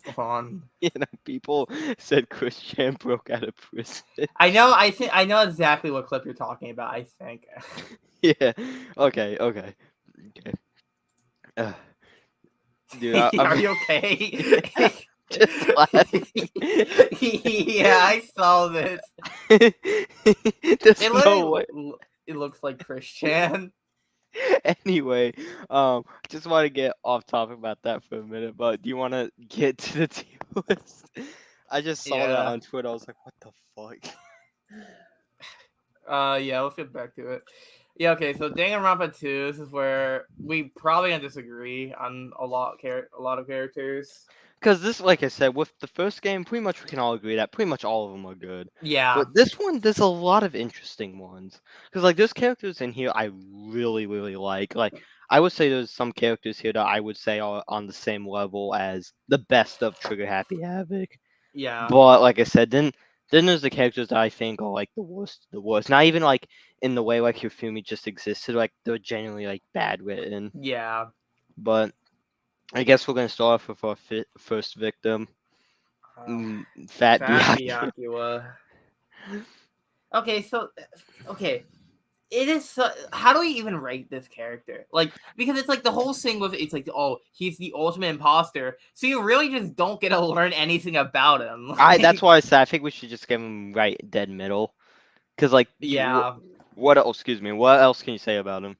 Hold on. People said Chris Chan broke out of prison. I know. I know exactly what clip you're talking about. I think. Yeah. Okay. Uh, dude, Are you okay? just laughing. Yeah, I saw this. There's It no way. literally it looks like Christian. Anyway, just want to get off topic about that for a minute, but do you want to get to the tier list? I just saw that Yeah. on Twitter. I was like, what the fuck? Yeah, let's get back to it. Yeah, okay, so Danganronpa 2, this is where we probably gonna disagree on a lot of characters. Because this, like I said, with the first game, pretty much we can all agree that pretty much all of them are good. Yeah. But this one, there's a lot of interesting ones. Because, like, there's characters in here I really, really like. Like, I would say there's some characters here that I would say are on the same level as the best of Trigger Happy Havoc. Yeah. But, like I said, then there's the characters that I think are, like, the worst. The worst. Not even, like, in the way, like, Yofumi just existed. Like, they're genuinely, like, bad written. Yeah. But I guess we're going to start off with our first victim. Fat Fat Byakuya. Byakuya. Okay, so okay. It is how do we even rate this character? Like, because it's like the whole thing with it's like, oh, he's the ultimate imposter, so you really just don't get to learn anything about him. That's why I said I think we should just give him right dead middle. Cause like Yeah. what else? Excuse me. What else can you say about him?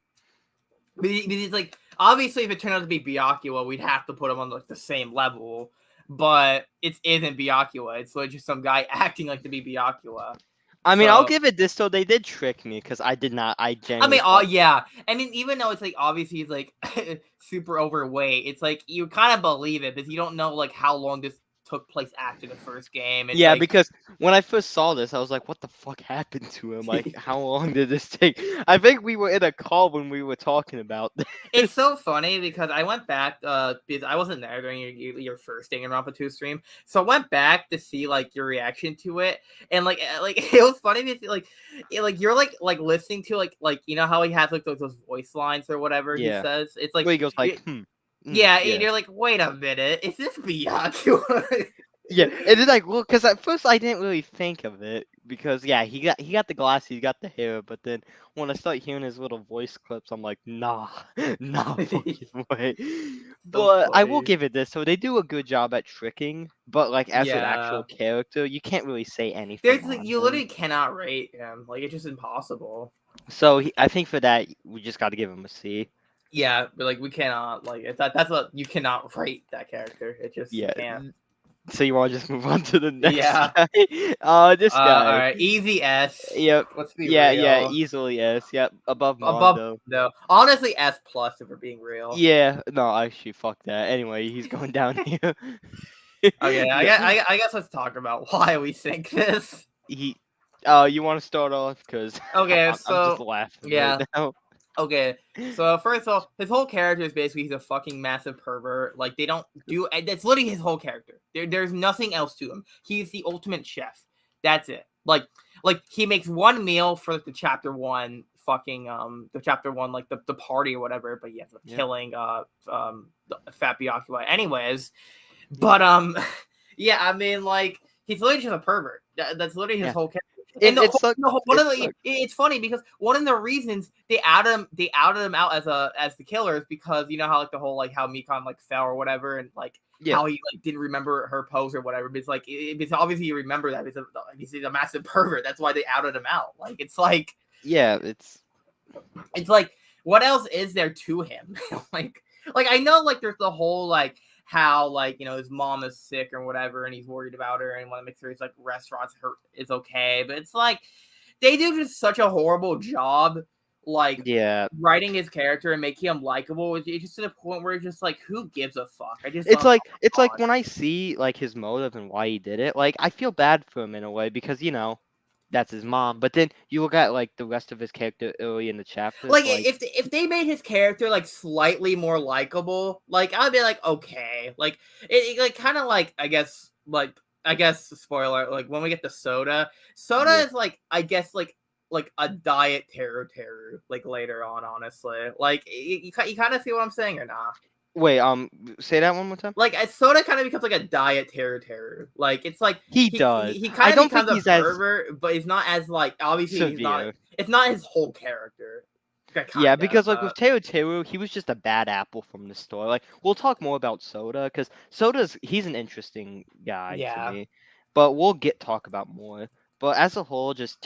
Because it's like obviously if it turned out to be Byakuya, we'd have to put him on like the same level. But it isn't Byakuya. It's like just some guy acting like to be Byakuya. I mean, I'll So give it this though. They did trick me because I did not. I I genuinely. mean, oh yeah. I mean, even though it's like obviously he's like super overweight, it's like you kind of believe it because you don't know like how long this took place after the first game. It's Yeah, like because when I first saw this, I was like, "What the fuck happened to him? Like, how long did this take?" I think we were in a call when we were talking about this. it's so funny because I went back because I wasn't there during your first Danganronpa 2 stream, so I went back to see like your reaction to it, and like it was funny to see like you're like listening to like you know how he has like those voice lines or whatever Yeah. he says. It's like Where he goes like, yeah, and you're like, wait a minute, is this Byakuya? Yeah, and then like, well, because at first I didn't really think of it because yeah, he got the glasses, he got the hair, but then when I start hearing his little voice clips, I'm like, nah, nah, fucking way. But I will funny. give it this. So they do a good job at tricking, but like as an actual Yeah. character, you can't really say anything. There's like on you him. literally cannot rate him. Like it's just impossible. So I think for that we just got to give him a C. Yeah, but like we cannot like that's what you cannot rate that character. It just Yeah. can't. So you want to just move on to the next Yeah. guy? This guy. All right, easy S. Yep. Let's be Yeah, real. yeah, easily S. Yep, above Above Mondo. no, honestly S plus if we're being real. Yeah, no, actually, fuck that. Anyway, he's going down here. Okay, I guess let's talk about why we think this. You want to start off because Okay, I'm so just laughing yeah. right now. Okay, so first of all, his whole character is basically he's a fucking massive pervert. Like they don't do that's literally his whole character. There's nothing else to him. He's the ultimate chef. That's it. Like he makes one meal for the chapter one fucking the chapter one like the party or whatever. But yeah, killing the Fat Byakuya. Anyways, but yeah, I mean like he's literally just a pervert. That's literally his whole character. And it's funny because one of the reasons they outed him out as the killer is because you know how like the whole like how Mikon like fell or whatever and like how he like didn't remember her pose or whatever. But it's like it's obviously you remember that because he's a massive pervert. That's why they outed him out. Like it's like it's like what else is there to him? like I know like there's the whole like how like you know his mom is sick or whatever and he's worried about her and want to make sure his like restaurants is okay, but it's like they do just such a horrible job like Yeah. writing his character and making him likable. It's just to the point where it's just like, who gives a fuck? I just don't. It's like when I see like his motive and why he did it, like I feel bad for him in a way because that's his mom. But then you look at like the rest of his character early in the chapters, Like like if they made his character like slightly more likable, like I'd be like okay, like like kind of like I guess spoiler, like when we get to Soda yeah. is like I guess like a diet terror like later on, honestly. Like you kind of see what I'm saying or not? Wait, say that one more time. Like Soda kind of becomes like a diet terror. Like it's like He does. he I kind of don't think becomes a he's as pervert, but he's not as like obviously he's not. severe. It's not his whole character. Yeah, Kind of, because like with Teru, he was just a bad apple from the store. Like we'll talk more about Soda because he's an interesting guy to yeah. me, but we'll talk about more. But as a whole, just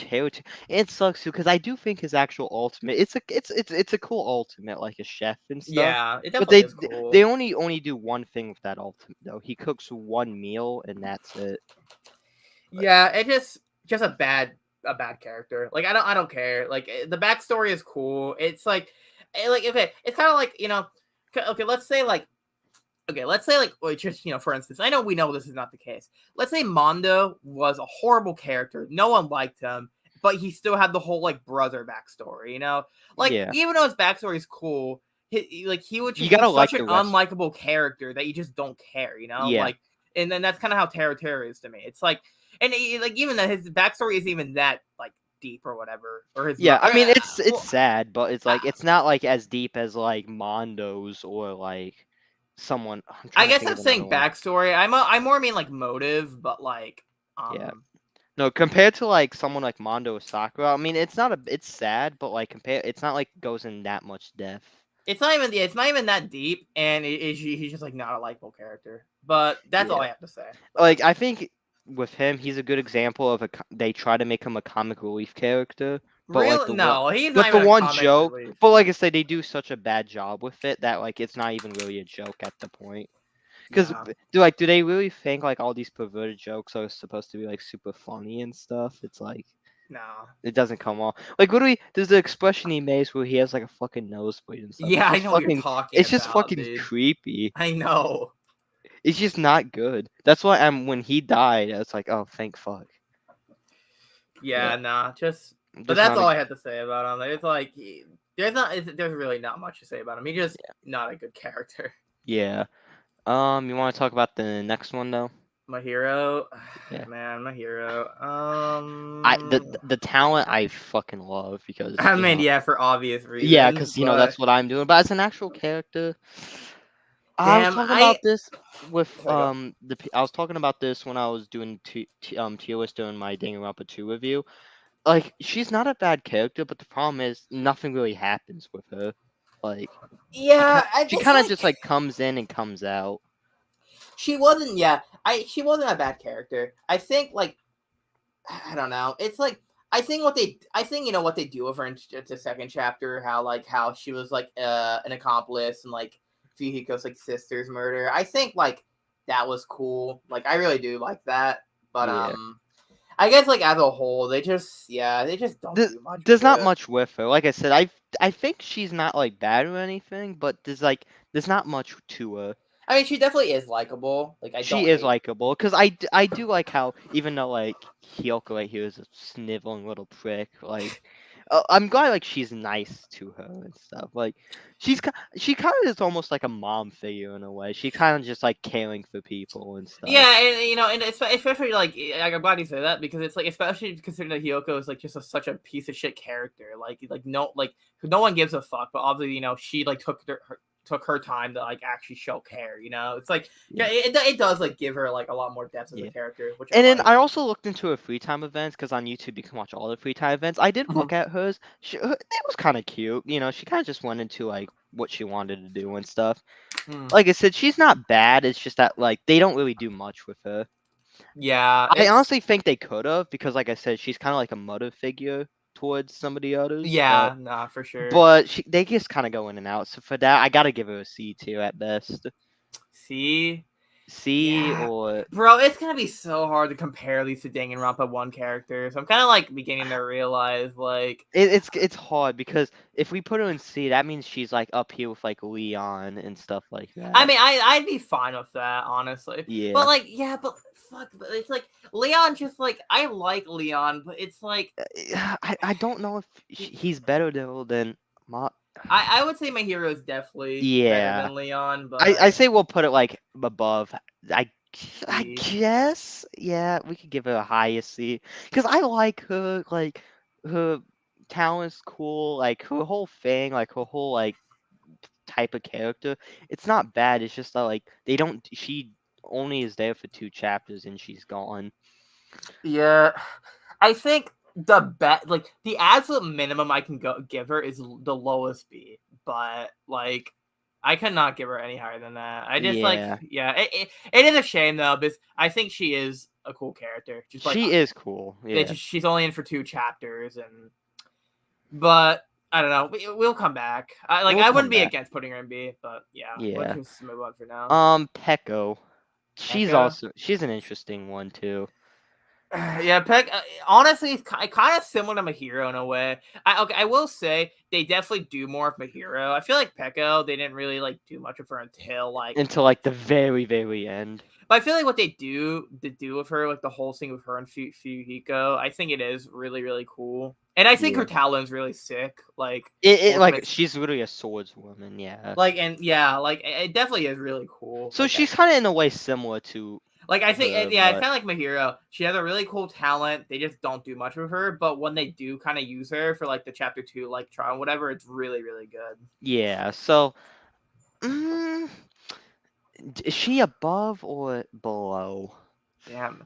it sucks too because I do think his actual ultimate it's a cool ultimate like a chef and stuff. Yeah, it But definitely is cool. they only do one thing with that ultimate though. He cooks one meal and that's it. Yeah, it just a bad character. Like I don't care. Like the backstory is cool. It's like okay, it's kind of like okay, let's say like just for instance, I know we know this is not the case. Let's say Mondo was a horrible character. No one liked him, but he still had the whole like brother backstory. Like Yeah, even though his backstory is cool, he would you just be gotta like such an the rest. unlikable character that you just don't care. Yeah. Like, and then that's kind of how Terra is to me. It's like, and like even that his backstory isn't even that like deep or whatever, or his Yeah, I mean it's well, sad, but it's uh, like it's not like as deep as like Mondo's or like someone. I'm I trying to guess think I'm of another saying one. backstory. I more mean like motive, but like Yeah, no, compared to like someone like Mondo or Sakura, I mean it's sad, but like it's not like goes in that much depth. it's not even that deep, and he's just like not a likable character. But that's all Yeah, I have to say. But like I think with him, he's a good example of they try to make him a comic relief character, but like really, no, he's not but the even a one comic joke, relief. but like I said, they do such a bad job with it that like it's not even really a joke at the point. Because Yeah, do they really think like all these perverted jokes are supposed to be like super funny and stuff? It's like no. it doesn't come off. Like literally, there's the expression he makes where he has like a fucking nosebleed and stuff. Yeah, I know what you're talking It's just about, fucking dude. creepy. I know. It's just not good. That's why when he died, I was like, oh, thank fuck. Yeah, nah, but Just that's not all a I had to say about him. It's like there's really not much to say about him. He's just not a good character. yeah. You want to talk about the next one though? My hero, Yeah. man, my hero. The talent I fucking love because I mean, yeah, for obvious yeah, reasons, because but that's what I'm doing. But as an actual character, I was damn, talking about this with sorry, go. I was talking about this when I was doing tier list during my Danganronpa 2 review. Like she's not a bad character, but the problem is nothing really happens with her. Like Yeah, I she just kind of like just like comes in and comes out. she wasn't. Yeah, she wasn't a bad character. I think like I don't know. It's like I think what they do with her in the second chapter, how she was like an accomplice and like Fihiko's like sister's murder. I think like that was cool. Like I really do like that. But Yeah. I guess like as a whole, they just don't do much There's with not it. much with her. Like I said, I think she's not like bad or anything, but there's not much to her. I mean, she definitely is likable. Like I She don't is hate. likable because I do like how even though like Hyoko right here is a sniveling little prick, like I'm glad like she's nice to her and stuff. Like she kind of is almost like a mom figure in a way. She kind of just like caring for people and stuff. Yeah, and and especially like I'm glad you say that because it's like especially considering that Hyoko is like just such a piece of shit character. Like no one gives a fuck, but obviously she like took her time to like actually show care. It's like Yeah. it does like give her like a lot more depth as a Yeah. character, which I And then like. I also looked into her free time events because on YouTube you can watch all the free time events. I did look at hers. It was kind of cute. She kind of just went into like what she wanted to do and stuff. Like I said, she's not bad. It's just that like they don't really do much with her. Yeah, I honestly think they could have because, like I said, she's kind of like a mother figure towards some of the others. yeah, nah, for sure. But they just kind of go in and out. So for that, I gotta give her a C tier at best. See, C Yeah, or bro, it's gonna be so hard to compare these to Danganronpa one characters. I'm kind of like beginning to realize, like, it's hard because if we put her in C, that means she's like up here with like Leon and stuff like I that. mean, I'd be fine with that, honestly. But Yeah. like, yeah, but fuck, it's like Leon. Just like I like Leon, but it's like I don't know if he's better though than Ma. I would say my hero is definitely better Yeah. than Leon, I but say we'll put it like above. I I C. guess yeah, we could give her a highest C because I like her like her talent's cool, like her whole thing, like her whole like type of character. It's not bad. It's just that like they don't. She only is there for 2 chapters and she's gone. Yeah, I think like the absolute minimum I can give her is the lowest B, but like I cannot give her any higher than that. I just like Yeah, yeah, it is a shame though because I think she is a cool character. Just like she is cool. Yeah, she's only in for 2 chapters and but I don't know. We'll come back. we'll I come wouldn't be back. against putting her in B, but yeah, let's Yeah. just move on for now. Pecco. Pekka. She's an interesting one too. Yeah, Peck. Honestly, it's kind of similar to Mahiro in a way. I will say they definitely do more of Mahiro. I feel like Pekko they didn't really like do much of her until like. Until like the very end. But I feel like what they do with her, like the whole thing with her and Fuyuhiko, I think it is really cool. And I think Yeah. her talent's really sick. Like Like she's really a swordswoman. Yeah. like and yeah, like it definitely is really cool. So Like, she's kind of in a way similar to. like I think, her, yeah, it's but- kind of like Mahiro. She has a really cool talent. They just don't do much with her, but when they do kind of use her for like the chapter 2, like trial, whatever, it's really good. Yeah. So. Is she above or below? Damn,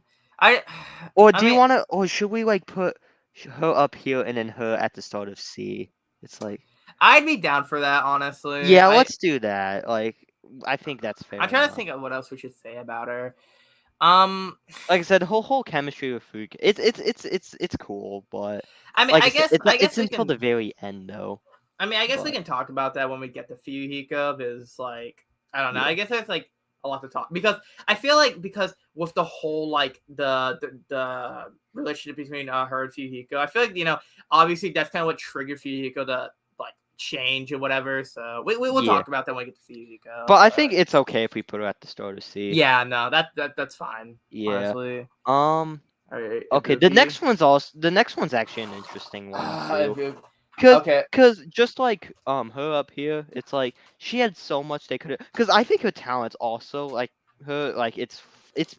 Or I do you mean, want to? Or should we like put her up here and then her at the start of C? It's like. I'd be down for that, honestly. Yeah, let's do that. Like, I think that's fair. I'm trying to enough. think of what else we should say about her. Like I said, whole chemistry with Fuke, it's cool, but I mean, like I said, guess it's we until can. the very end though. I mean, I guess we But can talk about that when we get to Fuyuhiko. Is like I don't know. yeah, I guess there's like a lot to talk because I feel like because with the whole like the relationship between her and Fuyuhiko, I feel like obviously that's kind of what triggered Fuyuhiko to like change or whatever. So we'll yeah. talk about that when we get to Fuyuhiko. But I think it's okay if we put her at the start of C. Yeah, no, that's fine. Yeah. Honestly. Alright, Okay. The next one's actually an interesting one too. Okay. Cause just like her up here, it's like she had so much they could have. Cause I think her talent's also like her like it's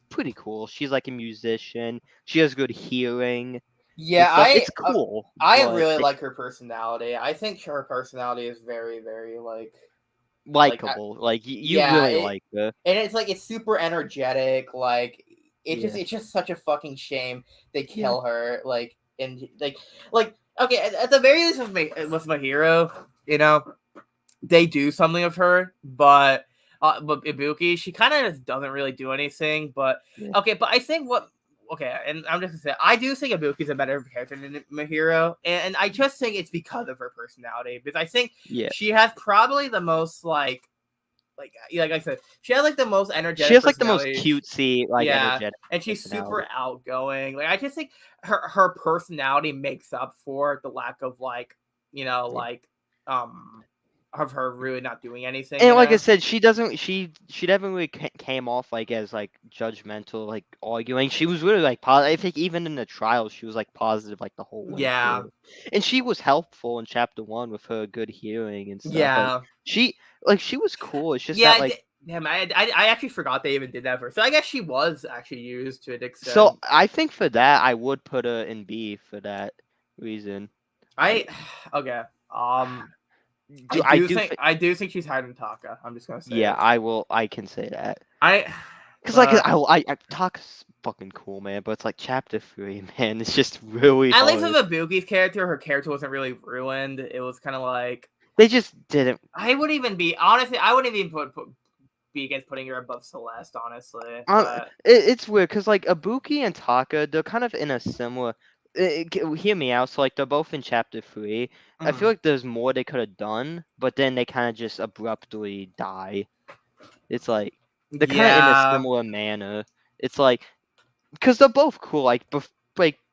pretty cool. She's like a musician. She has good hearing. Yeah, It's cool. I but really like her personality. I think her personality is very like likable. Like you yeah, really like her. and it's like it's super energetic. Like Yeah. it's just such a fucking shame they kill her. Like and like okay, at the very least with my hero, they do something of her, but Ibuki, she kind of just doesn't really do anything. But Yeah. okay, but I think and I'm just gonna say I do think Ibuki's a better character than Mahiro, and I just think it's because of her personality. Because I think she has probably the most like I said, she has like the most energetic. She has like the most cutesy, like energetic, and she's super outgoing. Like I just think her personality makes up for the lack of of her really not doing anything. And like I said, she doesn't. She never really came off like as like judgmental, like arguing. She was really like positive. I think even in the trials, she was like positive like the whole way. Yeah, through. And she was helpful in chapter 1 with her good hearing and stuff. Yeah, she was cool. It's just that like. Damn, I actually forgot they even did that for her. So I guess she was actually used to an extent. So I think for that, I would put her in B for that reason. Okay. I do think she's higher than Taka. I'm just gonna say. Yeah, I will. I can say that. Because Taka's fucking cool, man. But it's like chapter 3, man. It's just really. At least with Ibuki's character, her character wasn't really ruined. It was kind of like they just didn't. I wouldn't even be be against putting her above Celeste. Honestly, it's weird because like Ibuki and Taka, they're kind of in a similar. Hear me out. So like they're both in chapter 3. I feel like there's more they could have done, but then they kind of just abruptly die. It's like They're kind of in a Yeah, similar manner. It's like because they're both cool. Like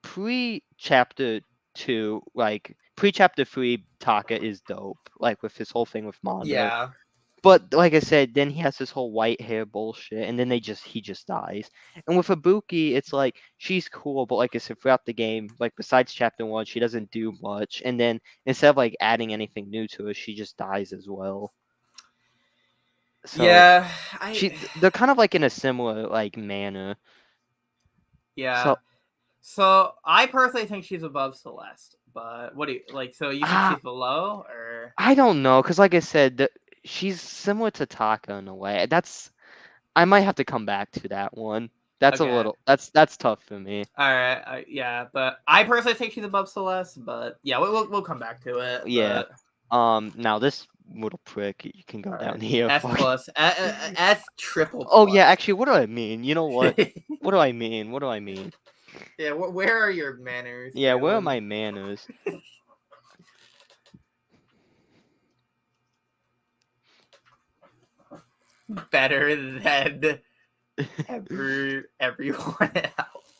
pre chapter 2, like pre chapter 3, Taka is dope. Like with his whole thing with Mondo. yeah, But like I said, then he has this whole white hair bullshit, and then he just dies. And with Ibuki, it's like she's cool, but like I said, throughout the game, like besides chapter 1, she doesn't do much. And then instead of like adding anything new to her, she just dies as well. So yeah. I they're kind of like in a similar like manner. yeah. So So I personally think she's above Celeste, but what do you like? So you think ah, she's below, or I don't know, cause like I said, she's similar to Taka in a way. I might have to come back to that one. okay? That's tough for me. All right, yeah, but I personally think she's above Celeste, but yeah, we'll come back to it. Yeah. But Now this little prick, you can go all down right, here. S Fuck. plus, S triple Oh yeah, plus. actually, what do I mean? You know what? What do I mean? What do I mean? Yeah, where are your manners, Yeah, where are Galen? my manners? Better than everyone else.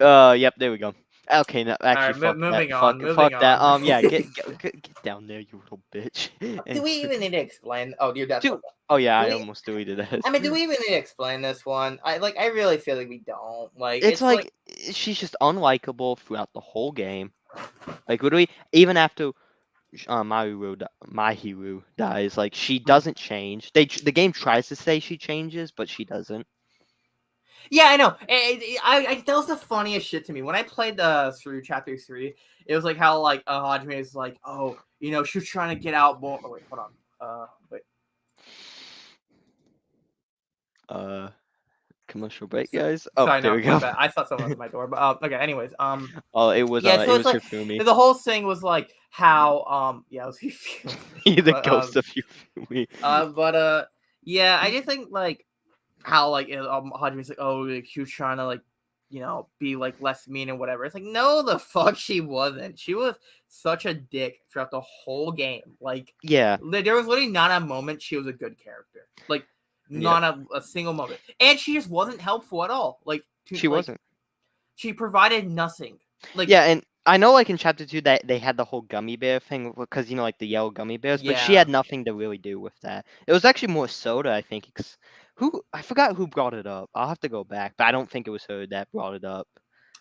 Yep, there we go. Okay, no, All actually, right, fuck that. moving on, Fuck moving that. on. Yeah, get down there, you little bitch. Do we even need to explain? Oh, dear, that's Dude. what. Oh yeah, Do I we? almost deleted that. I mean, do we even need to explain this one? I really feel like we don't. Like, It's it's like, like she's just unlikable throughout the whole game. Like literally, even after Mahiru dies, like she doesn't change. The game tries to say she changes, but she doesn't. yeah, I know. That was the funniest shit to me when I played through chapter 3. It was like how like Hajime is like, oh, she was trying to get out more. Oh wait, hold on. Wait. Commercial break, guys. Oh, Sorry, there no, we my go. bad. I thought someone was at my door, but okay. Anyways, Oh, yeah. So it it's was like Hifumi. the whole thing was like how yeah, it was The but ghost of Hifumi. yeah, I just think like how like Hajime's like, oh, like she was trying to like be like less mean and whatever. It's like, no, the fuck she wasn't. She was such a dick throughout the whole game. Like, Yeah. there was literally not a moment she was a good character. Like, Yep. not a single moment, and she just wasn't helpful at all. Like, She wasn't. she provided nothing. Like, Yeah, and I know like in chapter 2 that they had the whole gummy bear thing because like the yellow gummy bears, but she yeah, had nothing to really do with that. It was actually more Soda, I think. I forgot who brought it up. I'll have to go back, but I don't think it was her that brought it up.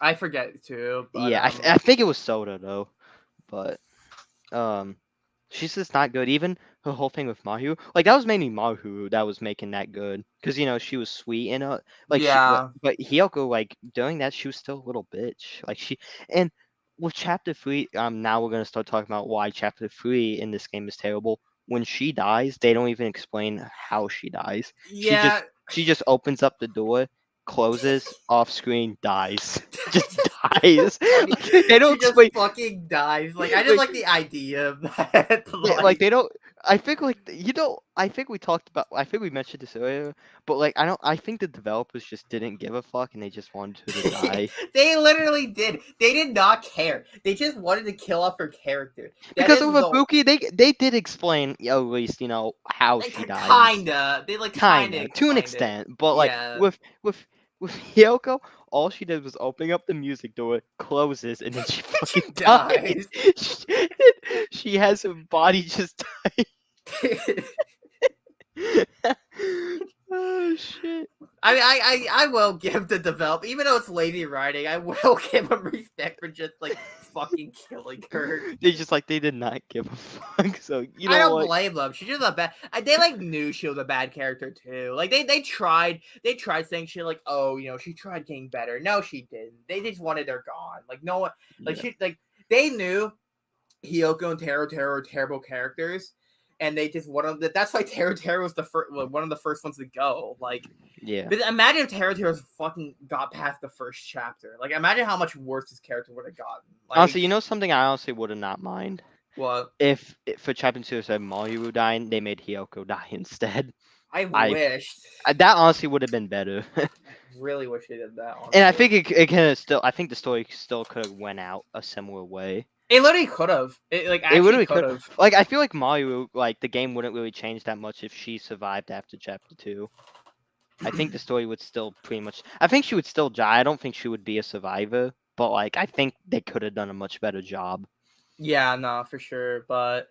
I forget too, but Yeah, I think it was Soda though, but she's just not good. Even her whole thing with Mahu, like that was mainly Mahu that was making that good, because she was sweet and like yeah, but Hiyoko, like during that she was still a little bitch. Like and with chapter 3, now we're gonna start talking about why chapter 3 in this game is terrible. When she dies, they don't even explain how she dies. yeah. She just opens up the door, closes, off screen, dies. Just dies. Like, they don't She just explain. fucking dies. Like, I just Like, like the idea of that. like they don't. I think like I think we talked about. I think we mentioned this earlier, but like I don't. I think the developers just didn't give a fuck and they just wanted her to die. They literally did. They did not care. They just wanted to kill off her character. That Because is of the Ibuki, they did explain at least how like, she dies. kinda. They like kinda Kinda, to an explained it. extent, but like Yeah. with Hyoko, all she did was open up the music door, closes, and then she She fucking dies. dies. She has her body just oh shit. I will give the develop, even though it's lazy writing, I will give them respect for just like fucking killing her. They did not give a fuck. So you I know don't what? blame them. She's just a bad. They like knew she was a bad character too. Like they tried saying she like, oh, she tried getting better. No, she didn't. They just wanted her gone. Like no one, like Yeah. she like they knew Hiyoko and Taro are terrible characters, and they just one of the. That's why Taro was the first one of the first ones to go. Like, Yeah. but imagine if Taro fucking got past the first chapter. Like imagine how much worse his character would have gotten. Like, Honestly, something I honestly would have not mind. what? If for chapter 2 said Mayu dying, they made Hiyoko die instead. I I wished. that honestly would have been better. I really wish they did that. Honestly. And I think it can still. I think the story still could have went out a similar way. It literally could have. It like It actually literally could could. have. Like, I feel like Mario, like the game wouldn't really change that much if she survived after chapter 2. I think the story would still pretty much. I think she would still die. I don't think she would be a survivor, but like I think they could have done a much better job. Yeah, no, for sure. But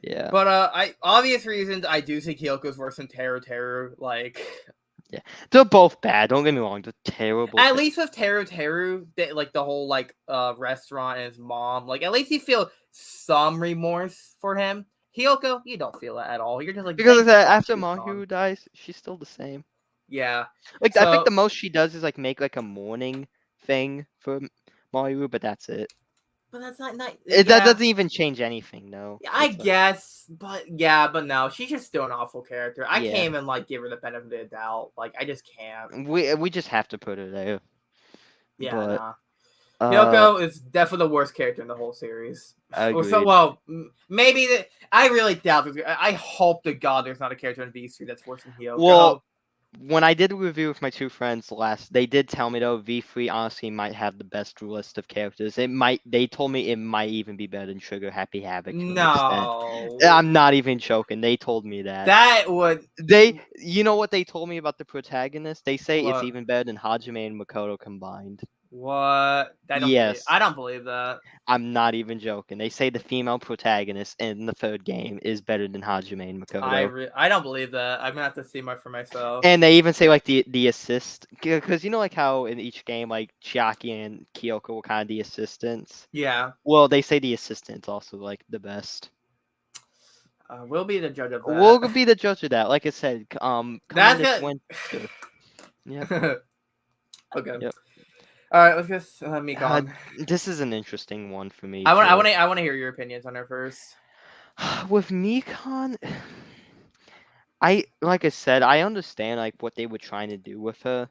Yeah. I obvious reasons I do think Kyoko's worse than Teru. Like Yeah. They're both bad. Don't get me wrong. They're terrible. at least with Teru, like the whole like restaurant and his mom, like at least you feel some remorse for him. Kyoko, you don't feel that at all. You're just like Because thanks fuck after she's gone. Mahiru dies, she's still the same. Yeah. Like I think So the most she does is like make like a mourning thing for Mahiru, but that's it. but that's not That yeah. doesn't even change anything, no. I It's like, guess, but no, she's just still an awful character. I yeah. can't even like give her the benefit of the doubt. Like I just can't. We just have to put her there. Yeah, But nah. uh, Kyoko is definitely the worst character in the whole series. So, agreed. well, maybe I really doubt this. I hope to God there's not a character in V3 that's worse than Kyoko. Well, when I did a review with my two friends last, they did tell me though V3 honestly might have the best list of characters. It might. They told me it might even be better than Trigger Happy Havoc to an extent. No, I'm not even joking. They told me that. that would You know what they told me about the protagonist? They say it's what even better than Hajime and Makoto combined. what Yes. I don't believe that. I'm not even joking. They say the female protagonist in the third game is better than Hajime and Makoto. I don't believe that. I'm gonna have to see my for myself. And they even say like the assist, because you know like how in each game like Chiaki and Kyoko were kind of the assistants. Yeah, Well, they say the assistant's also like the best. we'll be the judge of that. We'll be the judge of that. Like I said, coming That's this it. winter. Yep. Okay. Yep. All right, let's just Mikon. This is an interesting one for me. I want to hear your opinions on her first. With Mikon, like I said, I understand like what they were trying to do with her,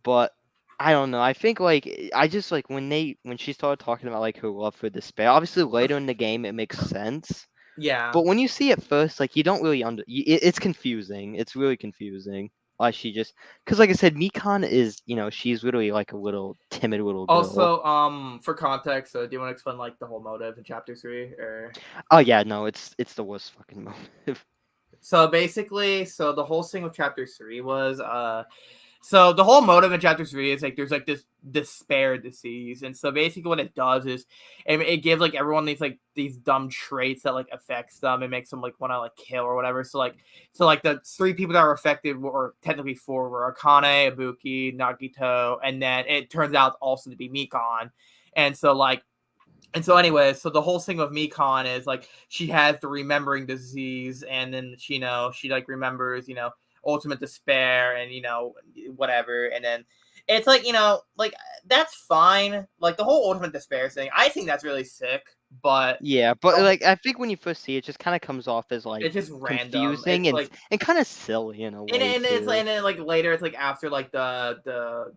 but I don't know. I think like I just like when she started talking about like her love for despair. Obviously, later in the game it makes sense, Yeah. but when you see it first, like you don't really it's confusing. It's really confusing. Why she just because like I said, Mikon is she's literally like a little timid little girl. Also, for context, do you want to explain like the whole motive in chapter 3 or? Oh yeah, no, it's the worst fucking motive. So basically, the whole thing with chapter 3 was so the whole motive in chapter 3 is like there's like this despair disease, and so basically what it does is it gives like everyone these dumb traits that like affects them and makes them like want to like kill or whatever. So the 3 people that were affected or technically 4 were Akane, Ibuki, Nagito, and then it turns out also to be Mikon. And so anyway, so the whole thing with Mikon is like she has the remembering disease, and then she like remembers ultimate despair and whatever, and then it's like like that's fine, like the whole ultimate despair thing. I think that's really sick, but yeah, but like I think when you first see it, just kind of comes off as like it's just random, confusing it's and kind of silly in a way and too. then like later it's like after like the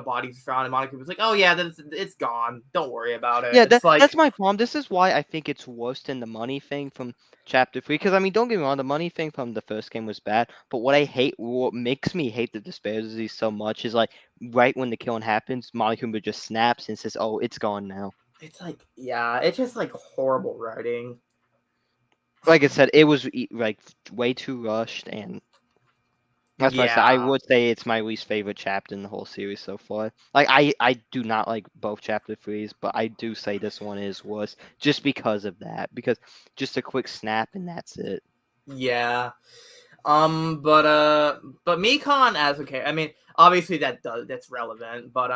body's found, and Monica was like, oh yeah, it's gone, don't worry about it. Yeah, It's like that's my problem. This is why I think it's worse than the money thing from chapter 3. Because I mean, don't get me wrong, the money thing from the first game was bad. But what makes me hate the despair disease so much is like right when the killing happens, Monica just snaps and says, "Oh, it's gone now." it's like it's just like horrible writing. Like I said, it was like way too rushed, and that's why I would say it's my least favorite chapter in the whole series so far. Like I do not like both chapter 3s, but I do say this one is worse just because of that. Because just a quick snap and that's it. Yeah. But Mikon as a character, I mean, obviously that's relevant, but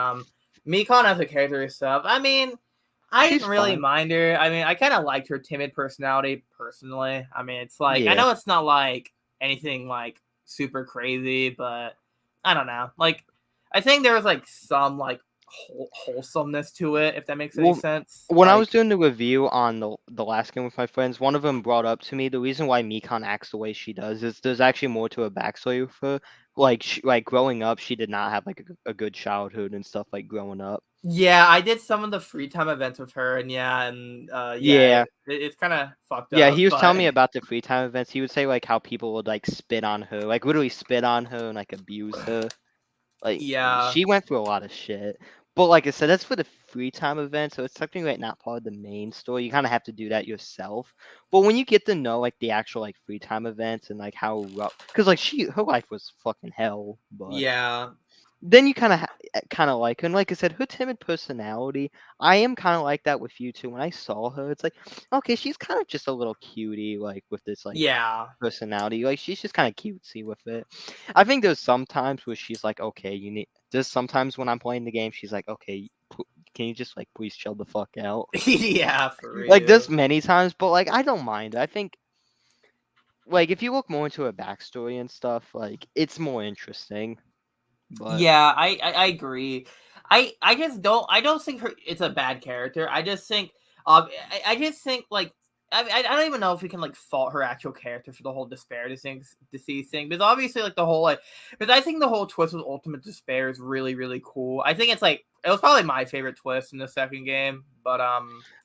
Mikon as a character stuff, I mean, I She's didn't really fine. mind her. I mean, I kind of liked her timid personality personally. I mean, it's like I Yeah. know it's not like anything like super crazy, but I don't know. Like, I think there was like some like wholesomeness to it, if that makes any Well, sense. when I Like, was doing the review on the last game with my friends, one of them brought up to me the reason why Mikon acts the way she does is there's actually more to her backstory with her. Like like growing up, she did not have like a good childhood and stuff like growing up. yeah, I did some of the free time events with her, and Yeah. it's kind of fucked Yeah, up. he was telling But me about the free time events. He would say like how people would like spit on her, like literally spit on her and like abuse her. Like Yeah. she went through a lot of shit. But like I said, that's for the free time event, so it's technically like not part of the main story. You kind of have to do that yourself. But when you get to know like the actual like free time events and like how rough, because like her life was fucking hell. But Yeah. then you kind of like her. And like I said, her timid personality, I am kind of like that with you too. When I saw her, it's like, okay, she's kind of just a little cutie, like with this like Yeah. personality. Like she's just kind of cutesy with it. I think there's sometimes where she's like, okay, you need. There's sometimes when I'm playing the game, she's like, okay, can you just like please chill the fuck out? Yeah, for Like real. there's many times, but like I don't mind. I think like if you look more into her backstory and stuff, like it's more interesting. But Yeah, I agree. I don't think it's a bad character. I just think I just think like I don't even know if we can like fault her actual character for the whole disease thing because obviously like the whole like because I think the whole twist with ultimate despair is really really cool. I think it's like it was probably my favorite twist in the second game, but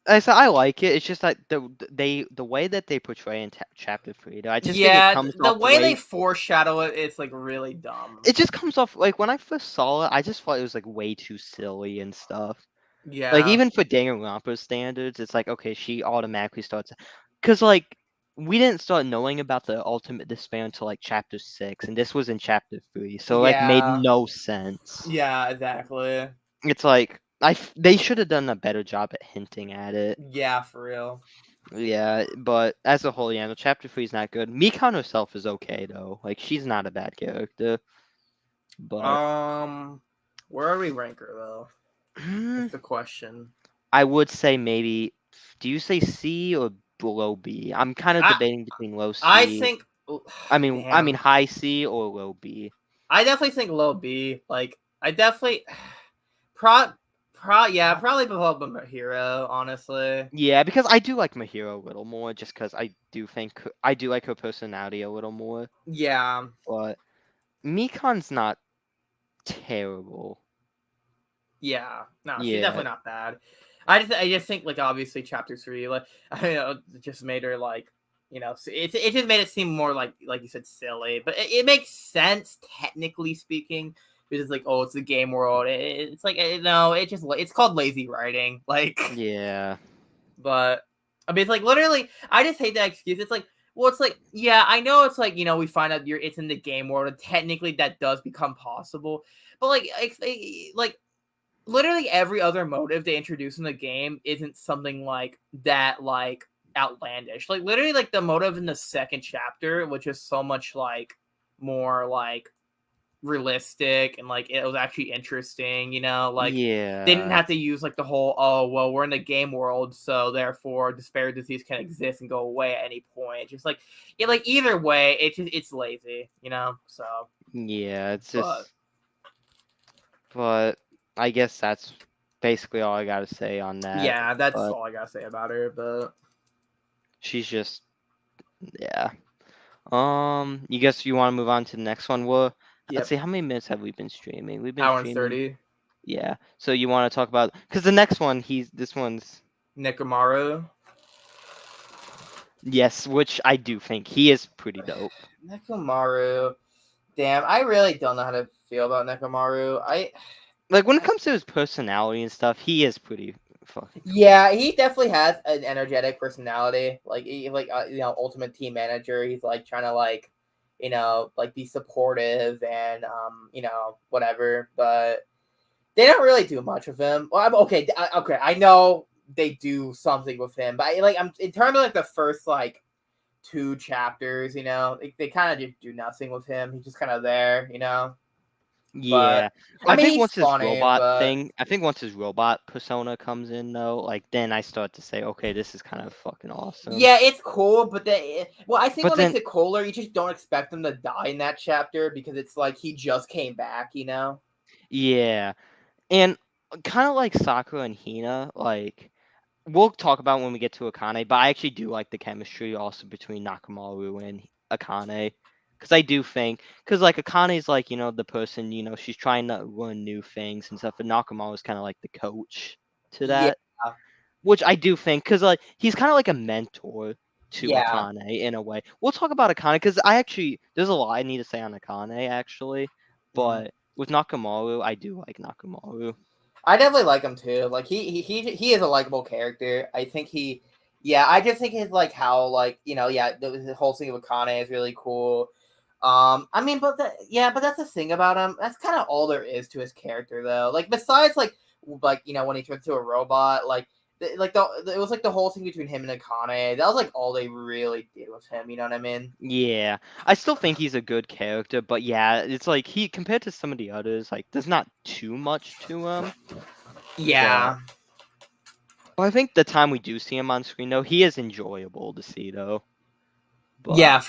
I like it. It's just that the way that they portray in chapter 3, though, I just think it yeah, comes the off way they way. foreshadow it, it's like really dumb. It just comes off like when I first saw it, I just thought it was like way too silly and stuff. Like Yeah, even for Danganronpa standards, it's like okay, she automatically starts because like we didn't start knowing about the ultimate despair until like chapter 6, and this was in chapter 3, so like made yeah, no sense. yeah, exactly. It's like they should have done a better job at hinting at it. Yeah, for real. Yeah, but as a whole, yeah, no, chapter 3 is not good. Mikan herself is okay though. Like she's not a bad character, but Where are we rank her though? That's the question. I would say maybe. Do you say C or below B? I'm kind of I debating between low I C. think I mean damn. high C or low B. I definitely think low B. Like I definitely yeah, probably below my hero, honestly. Yeah, because I do like Mahiro a little more, just because I do think I do like her personality a little more. Yeah. But Mikan's not terrible. Yeah. No, she's Yeah, definitely not bad. I just think like obviously chapter 3 like I know it just made her like it just made it seem more like you said silly, but it makes sense technically speaking. Because it's like, oh, it's the game world. It's like, no, it's called lazy writing. Like, yeah, but I mean, it's like literally, I just hate that excuse. It's like, well, it's like, yeah, I know it's like, we find out it's in the game world, and technically that does become possible. But like literally every other motive they introduce in the game isn't something like that, like outlandish. Like literally, like the motive in the second chapter, which is so much like more like realistic and like it was actually interesting, like they didn't yeah, have to use like the whole oh well we're in the game world so therefore despair disease can exist and go away at any point. Just like like either way it's lazy, so yeah. It's but just, but I guess that's basically all I gotta say on that. yeah, that's But all I gotta say about her. But she's just, yeah. You guess you want to move on to the next one? Well, let's yep, see, how many minutes have we been streaming? We've been hour and streaming, 30. yeah. So you want to talk about, because the next one, this one's, Nekomaru. yes, which I do think he is pretty dope. Nekomaru, damn, I really don't know how to feel about Nekomaru. Like when it comes to his personality and stuff, he is pretty fucking cool. Yeah, he definitely has an energetic personality. Like ultimate team manager. He's like trying to like, like be supportive and whatever. But they don't really do much with him. Well, I'm okay. Okay, I know they do something with him, but I'm in terms of like the first like 2 chapters. They kind of just do nothing with him. He's just kind of there. Yeah, But I I mean, think he's once his funny, robot but thing, I think once his robot persona comes in though, like then I start to say, okay, this is kind of fucking awesome. yeah, it's cool, but I think But what makes then, it cooler, you just don't expect him to die in that chapter because it's like he just came back, yeah, and kind of like Sakura and Hina, like we'll talk about when we get to Akane, but I actually do like the chemistry also between Nakamaru and Akane. Because I do think, because like Akane's like, the person, she's trying to learn new things and stuff, and Nakamaru's kind of like the coach to Yeah, that. Which I do think, because like he's kind of like a mentor to yeah, Akane in a way. We'll talk about Akane, because there's a lot I need to say on Akane, actually. mm, But with Nakamaru, I do like Nakamaru. I definitely like him too. Like he is a likable character. I think he, yeah. I just think his like how like yeah the whole thing with Akane is really cool. I mean, but but that's the thing about him. That's kind of all there is to his character though. Like besides like when he turns into a robot, it was like the whole thing between him and Akane. That was like all they really did with him. You know what I mean? Yeah, I still think he's a good character, but yeah, it's like he compared to some of the others, like there's not too much to him. Yeah. But I think the time we do see him on screen, though, he is enjoyable to see, though. But, yeah,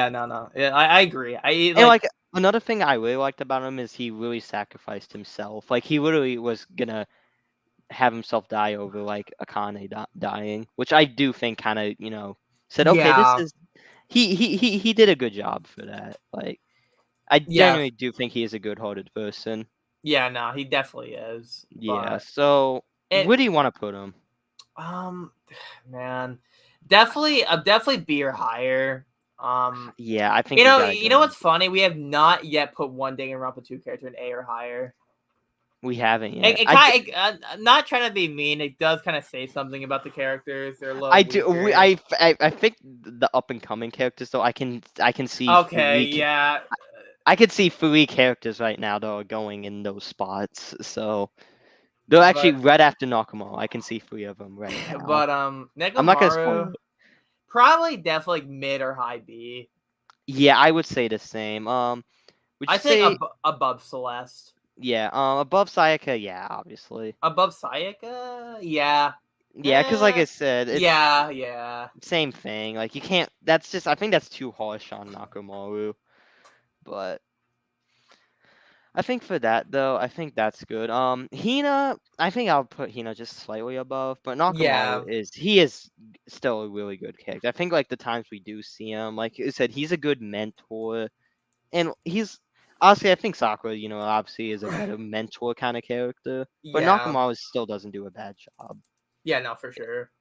no, yeah, I agree. And like another thing I really liked about him is he really sacrificed himself. Like he literally was gonna have himself die over like Akane dying, which I do think kind of said okay, this Yeah. is he did a good job for that. Like I genuinely do think he is a good-hearted person. Yeah, no, he definitely is. Yeah. So where do you want to put him? Man, definitely B or higher. Yeah, I think you know what's funny? We have not yet put one Danganronpa 2 character in A or higher. We haven't yet. I'm not trying to be mean. It does kind of say something about the characters. They're a little. I think the up and coming characters though. I can see. Okay, yeah. I could see 3 characters right now that are going in those spots. So they're actually right after Nakamura. I can see 3 of them right now. But I'm not gonna spoil it. Probably definitely like mid or high B. Yeah, I would say the same. I think above Celeste. Yeah. Above Sayaka. Yeah, obviously. Above Sayaka. Yeah. Yeah, because like I said, it's yeah, same thing. Like you can't. That's just. I think that's too harsh on Nakamura. But I think for that though, I think that's good. Hina, I think I'll put Hina just slightly above, but Nakamura is still a really good character. I think like the times we do see him, like I said, he's a good mentor, and he's honestly, I think Sakura, obviously is a better mentor kind of character, but Nakamura still doesn't do a bad job. Yeah, no, for sure.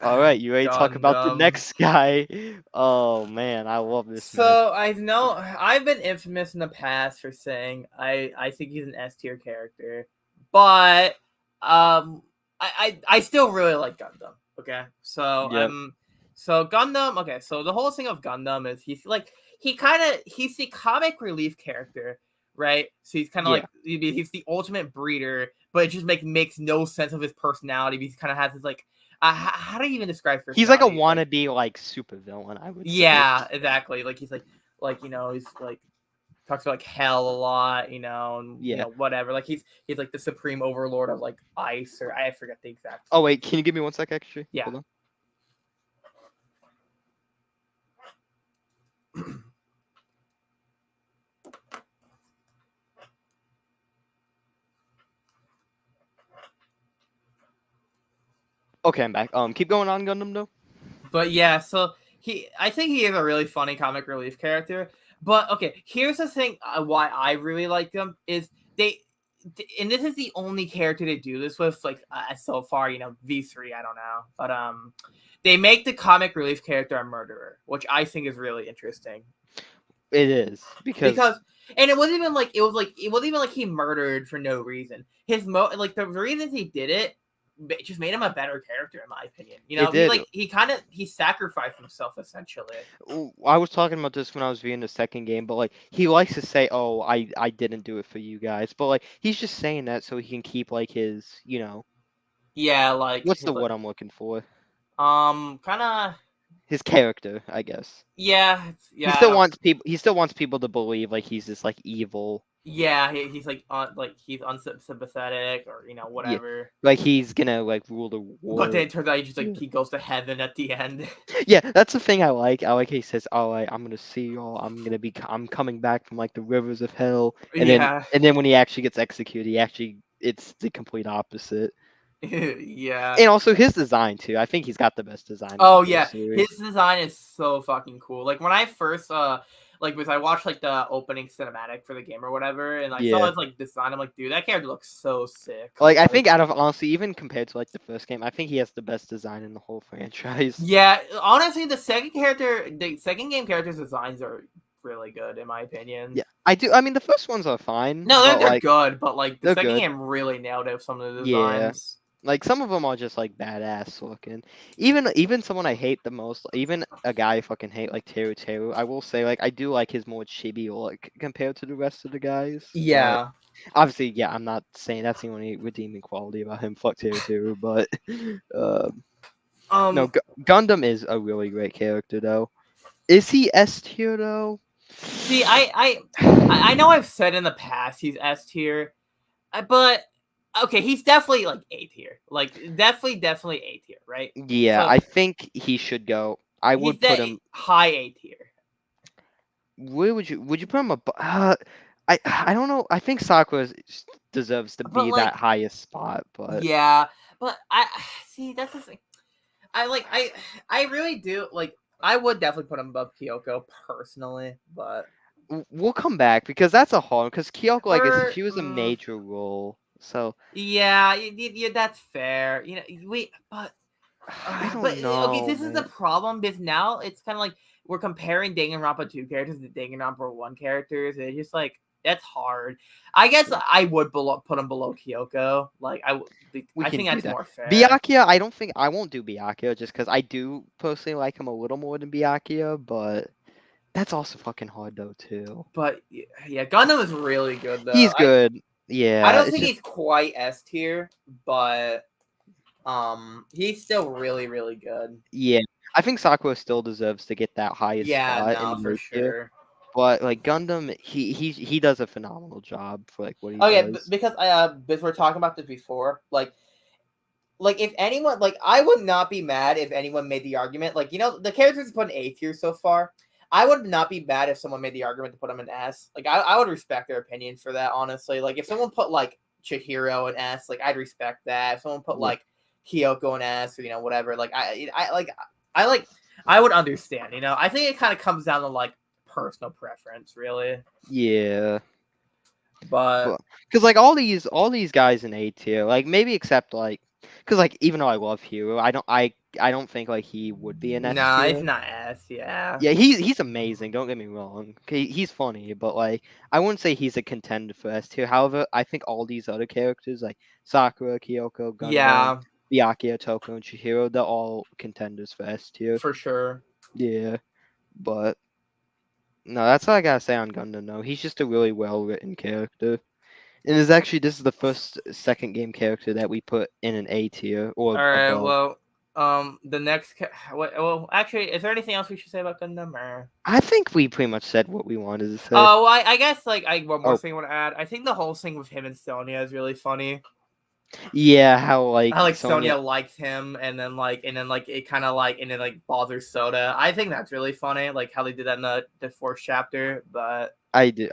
All right, you ready to talk about the next guy? Oh man, I love this. So I've been infamous in the past for saying I think he's an S tier character, but I still really like Gundam. Okay, so so Gundam. Okay, so the whole thing of Gundam is he's the comic relief character, right? So he's kind of like he's the ultimate breeder, but it just makes no sense of his personality because he kind of has this like. How do you even describe personality? He's like a wannabe like super villain, I would say. Yeah, exactly. Like he's like he's like talks about like hell a lot, and whatever. Like he's like the supreme overlord of like ice, or I forget the exact. Oh wait, can you give me 1 sec extra? Yeah. Hold on. Okay, I'm back. Keep going on Gundam though. But yeah, so I think he is a really funny comic relief character. But okay, here's the thing: why I really like him is and this is the only character they do this with, like so far, V3. I don't know, but they make the comic relief character a murderer, which I think is really interesting. It is because and it wasn't even like he murdered for no reason. The reasons he did it just made him a better character, in my opinion. He sacrificed himself essentially. I was talking about this when I was viewing the second game, but like he likes to say, "Oh, I didn't do it for you guys," but like he's just saying that so he can keep like his, Yeah, like what's the word I'm looking for? Kind of his character, I guess. Yeah. He still wants people to believe like he's this like evil. Yeah, he's like he's unsympathetic or whatever. Yeah. Like he's gonna like rule the war. But then it turns out he just he goes to heaven at the end. Yeah, that's the thing I like. I like he says, "Oh, I'm gonna see y'all. I'm coming back from like the rivers of hell." And then when he actually gets executed, it's the complete opposite. Yeah. And also his design too. I think he's got the best design. Oh yeah, his design is so fucking cool. Like when I first because I watched like the opening cinematic for the game or whatever, and I saw his like design. I'm like, dude, that character looks so sick. Like I think out of honestly, even compared to like the first game, I think he has the best design in the whole franchise. Yeah, honestly, the second game characters' designs are really good in my opinion. Yeah, I do. I mean, the first ones are fine, No, but they're like good, but like the they're second good. game really nailed it with some of the Yeah. designs. Like some of them are just like badass looking. Even someone I hate the most, even a guy I fucking hate like Teru Teru, I will say like I do like his more chibi look compared to the rest of the guys. But Yeah. obviously, yeah, I'm not saying that's the only redeeming quality about him. Fuck Teru Teru, but no, Um. Gundam is a really great character though. Is he S tier though? See, I know I've said in the past he's S tier, but okay, he's definitely like A tier. Like definitely A tier, right? Yeah, So I think he should go. I he's would put the him. high A tier. Where would you put him above? I don't know. I think Sakura deserves to But be that like, highest spot, but yeah, but I see that's the thing. I really do like. I would definitely put him above Kyoko personally, but we'll come back because that's a hard. Because Kyoko, like I said, or she was a major role, so yeah, that's fair. But I but don't okay, know, this is the man. problem because now it's kind of like we're comparing Danganronpa 2 characters to Danganronpa 1 characters. And it's just like that's hard. I guess I would put him below Kyoko. Like We I can think do that's that. more fair. Byakuya, I don't think I won't do Byakuya just because I do personally like him a little more than Byakuya, but that's also fucking hard though too. But yeah, Gundam is really good though. He's good. I Yeah, don't it's think just he's quite S tier, but he's still really good. yeah. I think Sakura still deserves to get that highest Yeah, spot in no, the for A tier. sure. But like Gundam, he does a phenomenal job for like what he Okay, does. because we're talking about this before, like if anyone like I would not be mad if anyone made the argument like the characters put in A tier so far. I would not be mad if someone made the argument to put them in S. Like I would respect their opinion for that. Honestly, like if someone put like Chihiro in S, like I'd respect that. If someone put Yeah. like Kyoko in S or whatever, like I would understand. I think it kind of comes down to like personal preference, really. Yeah. But But because like all these guys in A tier, like maybe except like because like even though I love Hero, I don't think like he would be an S nah, it's tier. not S. Yeah, Yeah, he's amazing. Don't get me wrong. Okay, he's funny, but like I wouldn't say he's a contender for S tier. However, I think all these other characters like Sakura, Kyoko, Gundam, yeah, Byakuya, Toko, and Chihiro, they're all contenders for S tier. for sure. Yeah, but no, that's all I gotta say on Gundam. No, he's just a really well written character, and this is the first second game character that we put in an A tier or All right. above. Well, the next. Well, actually, is there anything else we should say about Gundam? Or I think we pretty much said what we wanted to say. oh, well, I guess like one more Oh, thing I want to add. I think the whole thing with him and Sonia is really funny. yeah, how like How like Sonya. Sonia likes him, and then like it kind of like and then like bothers Soda. I think that's really funny. Like how they did that in the fourth chapter. But I do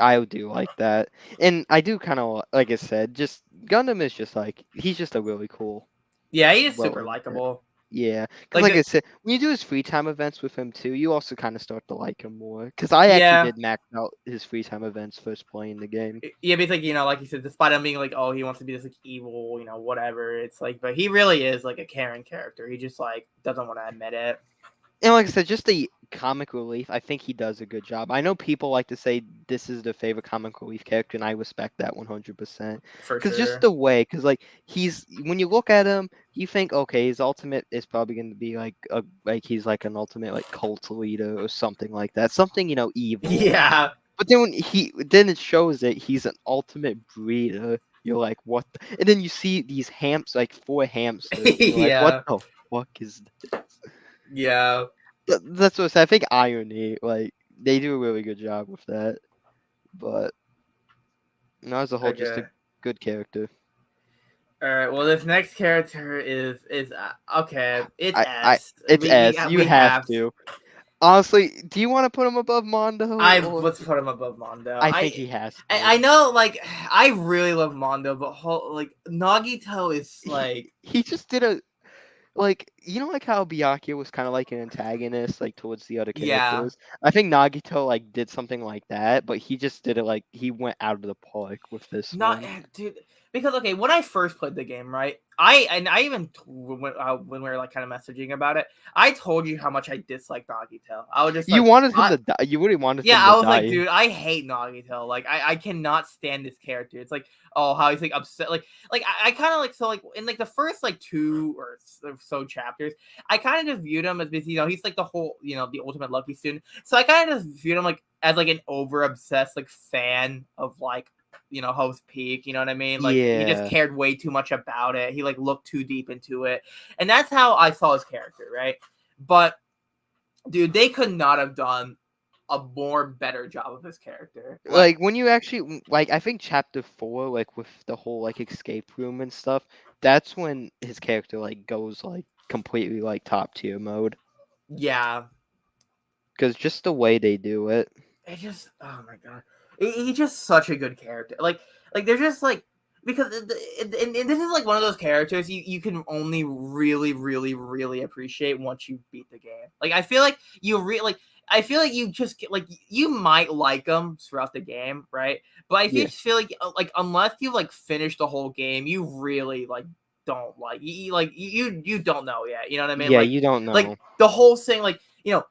like that, and I do kind of like I said, just Gundam is just like he's just a really cool, yeah, he is well, super likable. yeah. Because Like like the I said, when you do his free time events with him too, you also kind of start to like him more. Because I actually yeah. did max out his free time events first playing the game. Yeah, but it's like like you said, despite him being like, oh, he wants to be this like evil, whatever. It's like, but he really is like a caring character. He just like doesn't want to admit it. And like I said, just the comic relief, I think he does a good job. I know people like to say this is their favorite comic relief character, and I respect that 100%. For Because just sure. the way, because like when you look at him, you think, okay, his ultimate is probably going to be like he's like an ultimate like cult leader or something like that, something evil. Yeah. But then then it shows that he's an ultimate breeder. You're like, what? And then you see these like 4 hamsters, and you're like, what Yeah. the fuck is this? Yeah. That's what I said. I think irony, like they do a really good job with that. But no, as a whole, just Okay. a good character. All right. Well, this next character is okay. It's I S. it's S. You We have have. to. Honestly, do you want to put him above Mondo? Or Let's put him above Mondo. I think he has I to. know, like I really love Mondo, but like Nagito is like He just did a like how Byakuya was kind of like an antagonist like towards the other yeah. characters. I think Nagito like did something like that, but he just did it like he went out of the park with this Not one. dude. because okay, when I first played the game, right? I even when we were like kind of messaging about it, I told you how much I dislike Nagito. I was just You like, wanted him to die. You really wanted yeah, him to I was like, die. dude, I hate Nagito. Like, I cannot stand this character. It's like, oh, how he's like upset. Like I kind of like so like in like the first like two or so chapters, I kind of just viewed him as he's like the whole the ultimate lucky student. So I kind of just viewed him like as like an over obsessed like fan of like Host Peak. You know what I mean? Like he just Yeah. cared way too much about it. He like looked too deep into it, and that's how I saw his character, right? But dude, they could not have done a more better job of his character. Like when you actually like, I think chapter 4, like with the whole like escape room and stuff, that's when his character like goes like completely like top tier mode. Yeah, Because just the way they do it. it just oh my god, he's just such a good character. Like they're just like because and this is like one of those characters you can only really appreciate once you beat the game. Like I feel like I feel like you just like you might like him throughout the game, right? But I Yeah. just feel like unless you like finish the whole game, you really like don't like you don't know yet. You know what I mean? Yeah, you don't Like know. the whole thing, like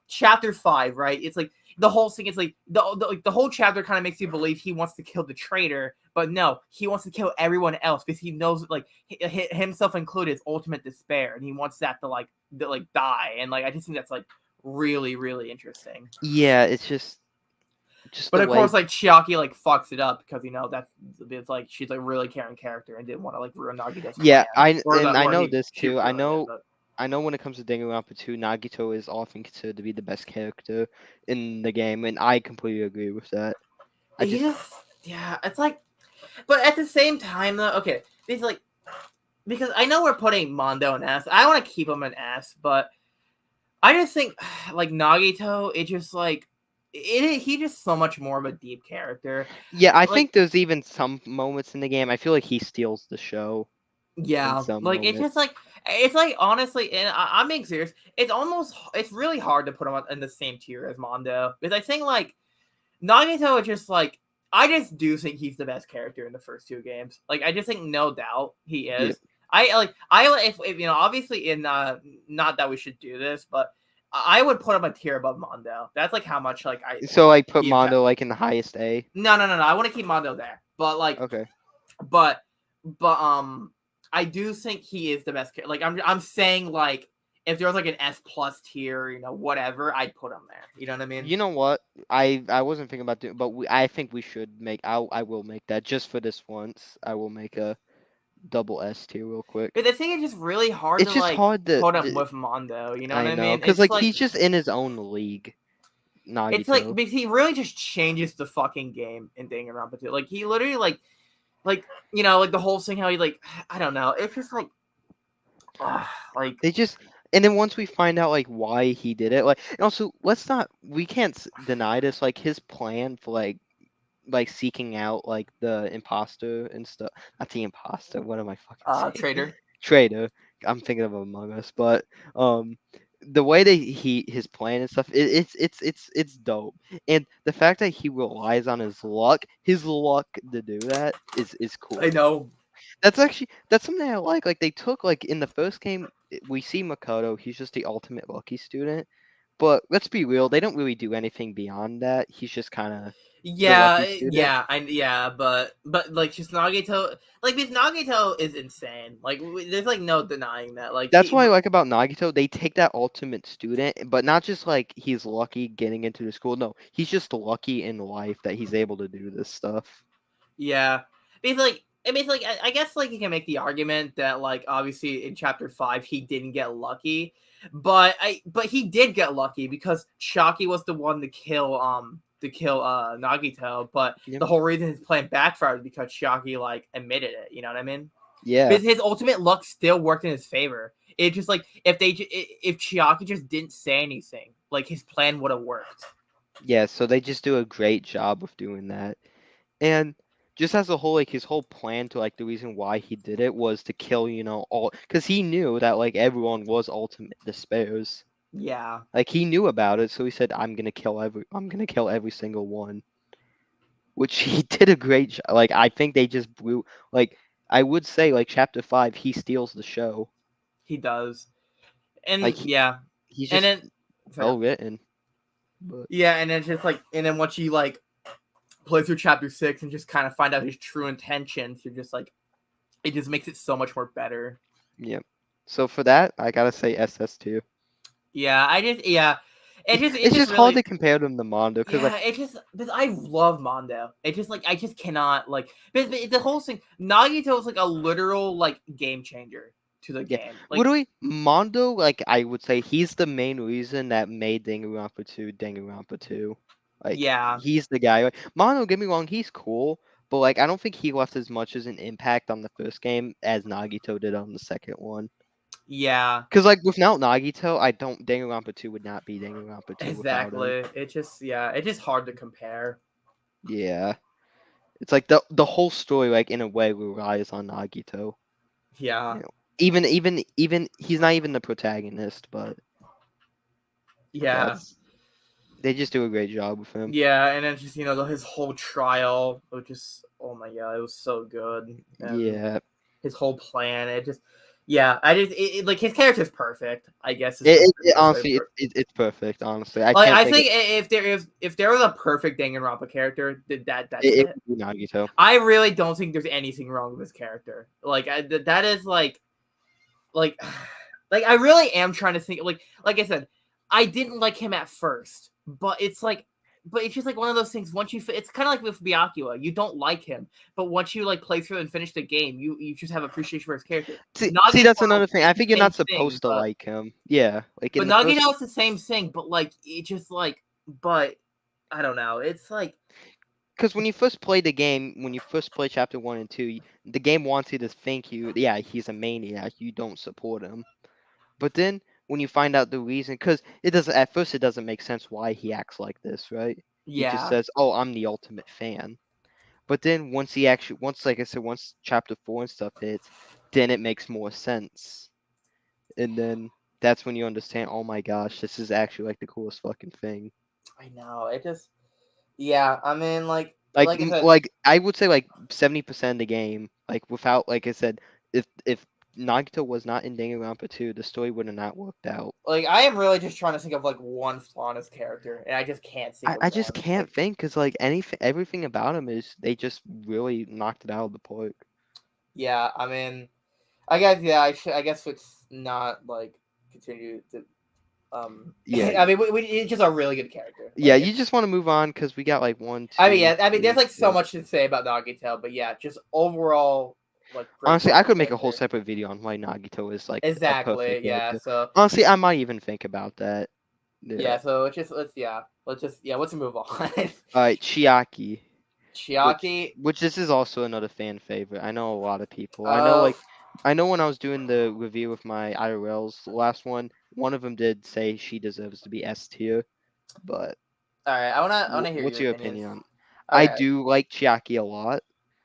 chapter 5, right? It's like the whole thing. It's like the whole chapter kind of makes you believe he wants to kill the traitor, but no, he wants to kill everyone else because he knows like himself included is ultimate despair, and he wants that to like die. And like I just think that's like really interesting. Yeah, it's just But the of way. course, like Chiaki like fucks it up because that's it's like she's like really caring character and didn't want to like ruin Nagito's Yeah, plan, I or and that I where know he this she too. I ruined it. know But I know when it comes to Danganronpa 2, Nagito is often considered to be the best character in the game, and I completely agree with that. I he just just yeah, it's like, but at the same time though, okay, it's like because I know we're putting Mondo in S. I want to keep him in S, but I just think like Nagito, it just like he just so much more of a deep character. yeah, I Like think there's even some moments in the game I feel like he steals the show in yeah, some like moments. it's like honestly, and I'm being serious. It's really hard to put him in the same tier as Mondo because I think like Nagito is just like I just do think he's the best character in the first two games. Like I just think no doubt he Yeah. is. I if obviously in not that we should do this, but I would put him a tier above Mondo. That's like how much like I So I put he impact. Mondo like in the highest A. No. I want to keep Mondo there, but like Okay. but I do think he is the best. Like I'm saying like if there was like an S plus tier, whatever, I'd put him there. You know what I mean? You know what? I wasn't thinking about doing, but I think we should make. I will make that just for this once. I will make a double S tier real quick. But the thing is just really hard to It's just like hard to. put him with Mondo. You know what I I know, mean? cause like he's just in his own league, It's like Nagito. because he really just changes the fucking game in Danganronpa 2. Like he literally like like the whole thing how he like I don't know. It's just like like They just, and then once we find out like why he did it, like, and also we can't deny this, like his plan for like seeking out like the imposter and stuff. Not the imposter. What am I fucking saying? Trader. Traitor. I'm thinking of Among Us, but the way that his plan and stuff, it's dope, and the fact that he relies on his luck to do that is I cool. know. That's something I like. Like they took like in the first game, we see Makoto. He's just the ultimate lucky student. But let's be real, they don't really do anything beyond that. He's just kind of the lucky student. But like just Nagito, like because Nagito is insane. Like there's like no denying that. Like That's what I like about Nagito. They take that ultimate student, but not just like he's lucky getting into the school. No, he's just lucky in life that he's able to do this stuff. yeah, because like I guess like you can make the argument that like obviously in chapter 5 he didn't get lucky, but he did get lucky because Shaki was the one to kill Nagito, but Yep. the whole reason his plan backfired was because Shaki like admitted it. You know what I mean? Yeah. Because his ultimate luck still worked in his favor. It just like if Chiaki just didn't say anything, like his plan would have worked. Yeah, so they just do a great job of doing that. And just as a whole, like his whole plan to like the reason why he did it was to kill, all, because he knew that like everyone was ultimate despairs. Yeah. Like he knew about it, so he said, I'm gonna kill every single one. Which he did a great job. Like I think they just blew. Like I would say like chapter 5, he steals the show. He does, and Like yeah, he's and just then well written. But yeah, and it's just like, and then once you like play through chapter 6 and just kind of find out his true intentions, you're just like, it just makes it so much more better. yeah. So for that, I gotta say SS2. Yeah, it's It's just just hard really, to compare them to Mondo because yeah, like it just, because I love Mondo. It just like, I just cannot like, but the whole thing. Nagito is like a literal like game changer to the yeah, game. Like, literally Mondo, like I would say he's the main reason that made Danganronpa 2 Danganronpa 2. Like yeah, he's the guy. Like, Mondo, don't get me wrong, he's cool, but like I don't think he left as much as an impact on the first game as Nagito did on the second one. yeah, Because like without Nagito, I don't Danganronpa 2 would not be Danganronpa 2 without him. exactly. It just, yeah, it's just hard to compare. Yeah. It's like the whole story, like in a way, relies on Nagito. Yeah, You know, even he's not even the protagonist, but yeah. that's they just do a great job with him. Yeah, and then just, his whole trial, which is, oh my god, it was so good. And Yeah, his whole plan, it just, yeah, like his character's perfect. I guess is the best way to honestly put it. it's perfect. Honestly, I Like, can't I think of think if there was a perfect Danganronpa character, that's it it. would be Nagito. I really don't think there's anything wrong with his character. Like, that is like like I really am trying to think, like I said, I didn't like him at first, but it's just like one of those things. Once it's kind of like with Byakuya, you don't like him, but once you like play through and finish the game, you just have appreciation for his character. See, that's another thing. I think you're Same not thing, supposed to like him. Yeah, like but in the first. Nagito is the same thing, but like it just like, but I don't know. It's like, Because when you first play the game, when you first play chapter 1 and 2, the game wants you to think yeah, he's a maniac. You don't support him. But then when you find out the reason, because it doesn't at first it doesn't make sense why he acts like this, right? He just yeah, says, "Oh, I'm the ultimate fan." But then once like I said, once chapter 4 and stuff hits, then it makes more sense, and then that's when you understand. Oh my gosh, this is actually like the coolest fucking thing. I know. It just, yeah. I mean, Like like I said, like I would say like 70% of the game, like without like I said, if Nagito was not in Danganronpa 2, the story would have not worked out. like I am really just trying to think of like one flaw in his character, and I just can't think of I just one. can't Like, think because like anything, everything about him is they just really knocked it out of the park. yeah, I mean, I guess, yeah, I guess it's not like continue to. Yeah, I mean, it's just a really good character. yeah. Like, You just want to move on because we got like one, I mean, two, yeah, I mean, there's three, like so four. much to say about Nagito, but yeah, just overall, like, great Honestly, I fucking could make a whole character. separate video on why Nagito is like a Exactly, perfect yeah. character. So Honestly, I might even think about that. Yeah. yeah, so let's move on. All right, Chiaki, which Chiaki, which this is also another fan favorite. I know a lot of people. uh, I know when I was doing the review of my IRLs, the last one of them did say she deserves to be S tier. But all right, I wanna hear what's your your opinions. opinion on? I Okay. do like Chiaki a lot.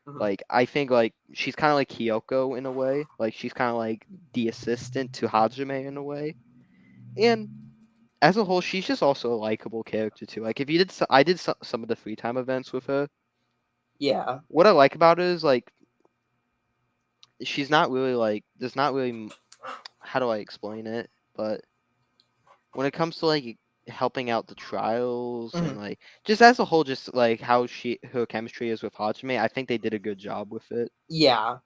Mhm. Like I think like she's kind of like Kyoko in a way. Like she's kind of like the assistant to Hajime in a way. And as a whole, she's just also a likable character too. Like if you did, I did some of the free time events with her. Yeah. What I like about her is like she's not really like there's not really how do I explain it? But when it comes to like helping out the trials and Mhm. like just as a whole, just like how her chemistry is with Hajime, I think they did a good job with it. Yeah.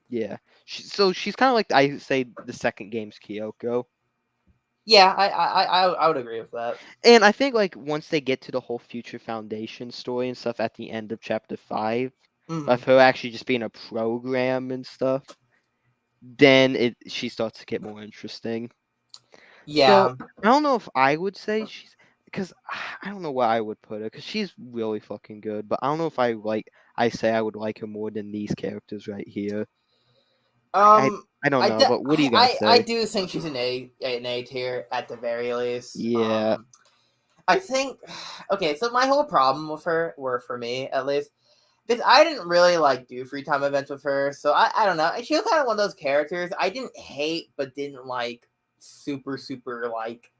Yeah, so she's kind of like I say the second game's Kyoko, Yeah, I would agree with that. and I think like once they get to the whole Future Foundation story and stuff at the end of chapter 5, Mhm. of her actually just being a program and stuff, then she starts to get more interesting. So Yeah. I don't know if I would say she's because I don't know where I would put her because she's really fucking good, but I don't know if I say I would like her more than these characters right here. I Um, I don't know, but what do you guys I say? do think she's an A tier at the very least. Yeah, I think, okay, so my whole problem with her, were for me at least, because I didn't really like do free time events with her, so I don't know. She was kind of one of those characters I didn't hate, but didn't like super like.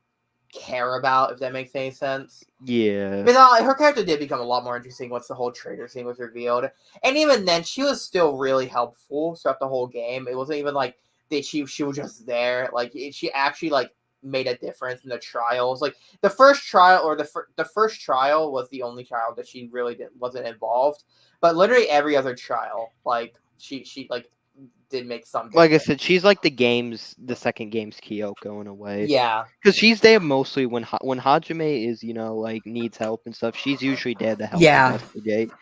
care about, if that makes any sense. Yeah. Because her character did become a lot more interesting once the whole traitor thing was revealed, and even then, she was still really helpful throughout the whole game. It wasn't even like that she was just there. Like she actually like made a difference in the trials. Like the first trial or the first trial was the only trial that she really wasn't involved, but literally every other trial, like she like did make some Like I difference. said, she's like the second game's Kyoko in a way. Yeah, Because she's there mostly when Hajime is, like needs help and stuff. She's usually there to help yeah, investigate.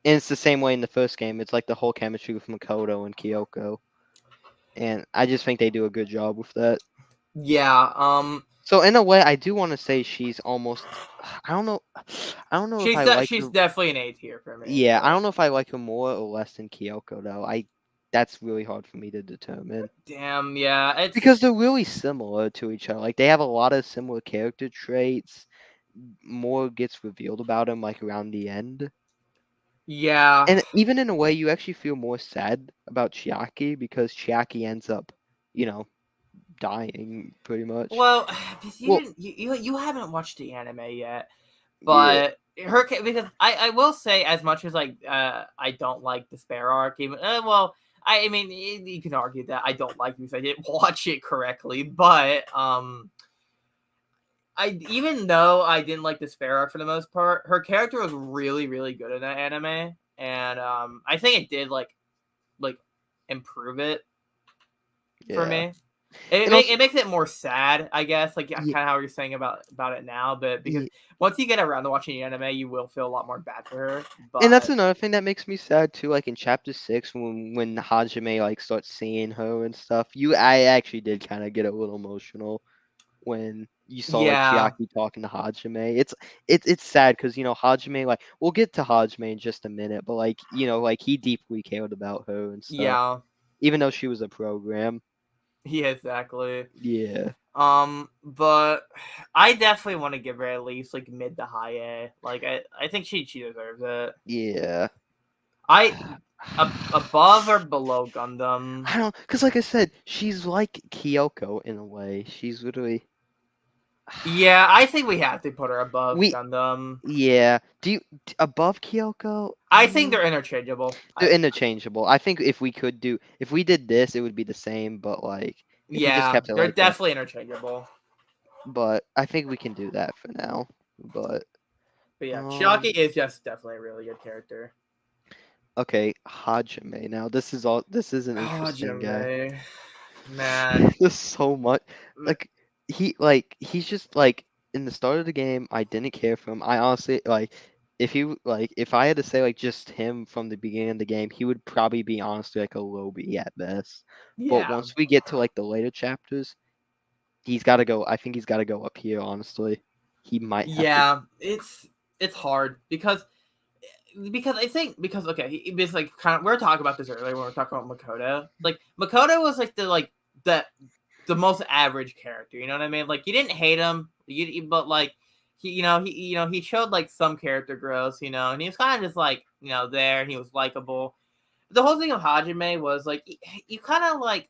And it's the same way in the first game. It's like the whole chemistry with Makoto and Kyoko. And I just think they do a good job with that. yeah. So in a way, I do want to say she's almost. I don't know. I don't know if I like She's her. definitely an A tier for me. Yeah, I But don't know if I like her more or less than Kyoko though. That's really hard for me to determine damn, yeah, because it's they're really similar to each other. Like they have a lot of similar character traits. More gets revealed about them like around the end. yeah. And even in a way, you actually feel more sad about Chiaki because Chiaki ends up, you know, dying pretty much. Well, because you Well, didn't you haven't watched the anime yet, yeah, but because I will say as much as like I don't like the Spare arc even well I mean you can argue that I don't like it because I didn't watch it correctly, but I even though I didn't like the Spare arc for the most part, her character was really really good in that anime, and I think it did like improve it for yeah, me. and also, It makes it more sad, I guess, like kind yeah, of how you're saying about it now. But because yeah. once you get around to watching the anime, you will feel a lot more bad for her. And that's But another thing that makes me sad too. Like in chapter 6, when Hajime like starts seeing her and stuff, I actually did kind of get a little emotional when you saw like yeah, Chiaki talking to Hajime. It's sad because Hajime, like we'll get to Hajime in just a minute, but like like he deeply cared about her and stuff, yeah, even though she was a program. yeah, exactly. Yeah, But I definitely want to give her at least like mid to high A. Like I think she deserves it. yeah. I above or below Gundam. I don't, because like I said, she's like Kyoko in a way. She's literally Yeah, I think we have to put her above we Gundam. yeah. Above Kyoko? I think they're interchangeable. They're interchangeable. I think if we did this, it would be the same, but like if we just Yeah, kept it they're like that. definitely interchangeable. But I think we can do that for now. But But yeah, Chiaki um is just definitely a really good character. okay, Hajime. Now this is an Oh, interesting guy. Jimmy. Man. There's so much like he's just like in the start of the game I didn't care for him. I honestly like if I had to say like just him from the beginning of the game, he would probably be honestly like a low B at best. But Yeah. once we get to like the later chapters, he's got to go. I think he's got to go up here. Honestly, he might have to. Yeah, it's hard because I think because okay, it's like kind of we were talking about this earlier when we were talking about Makoto. Like Makoto was like the most average character. You know what I mean? Like you didn't hate him, but like he showed like some character growth. And he was kind of just like there, and he was likable. The whole thing of Hajime was like you kind of like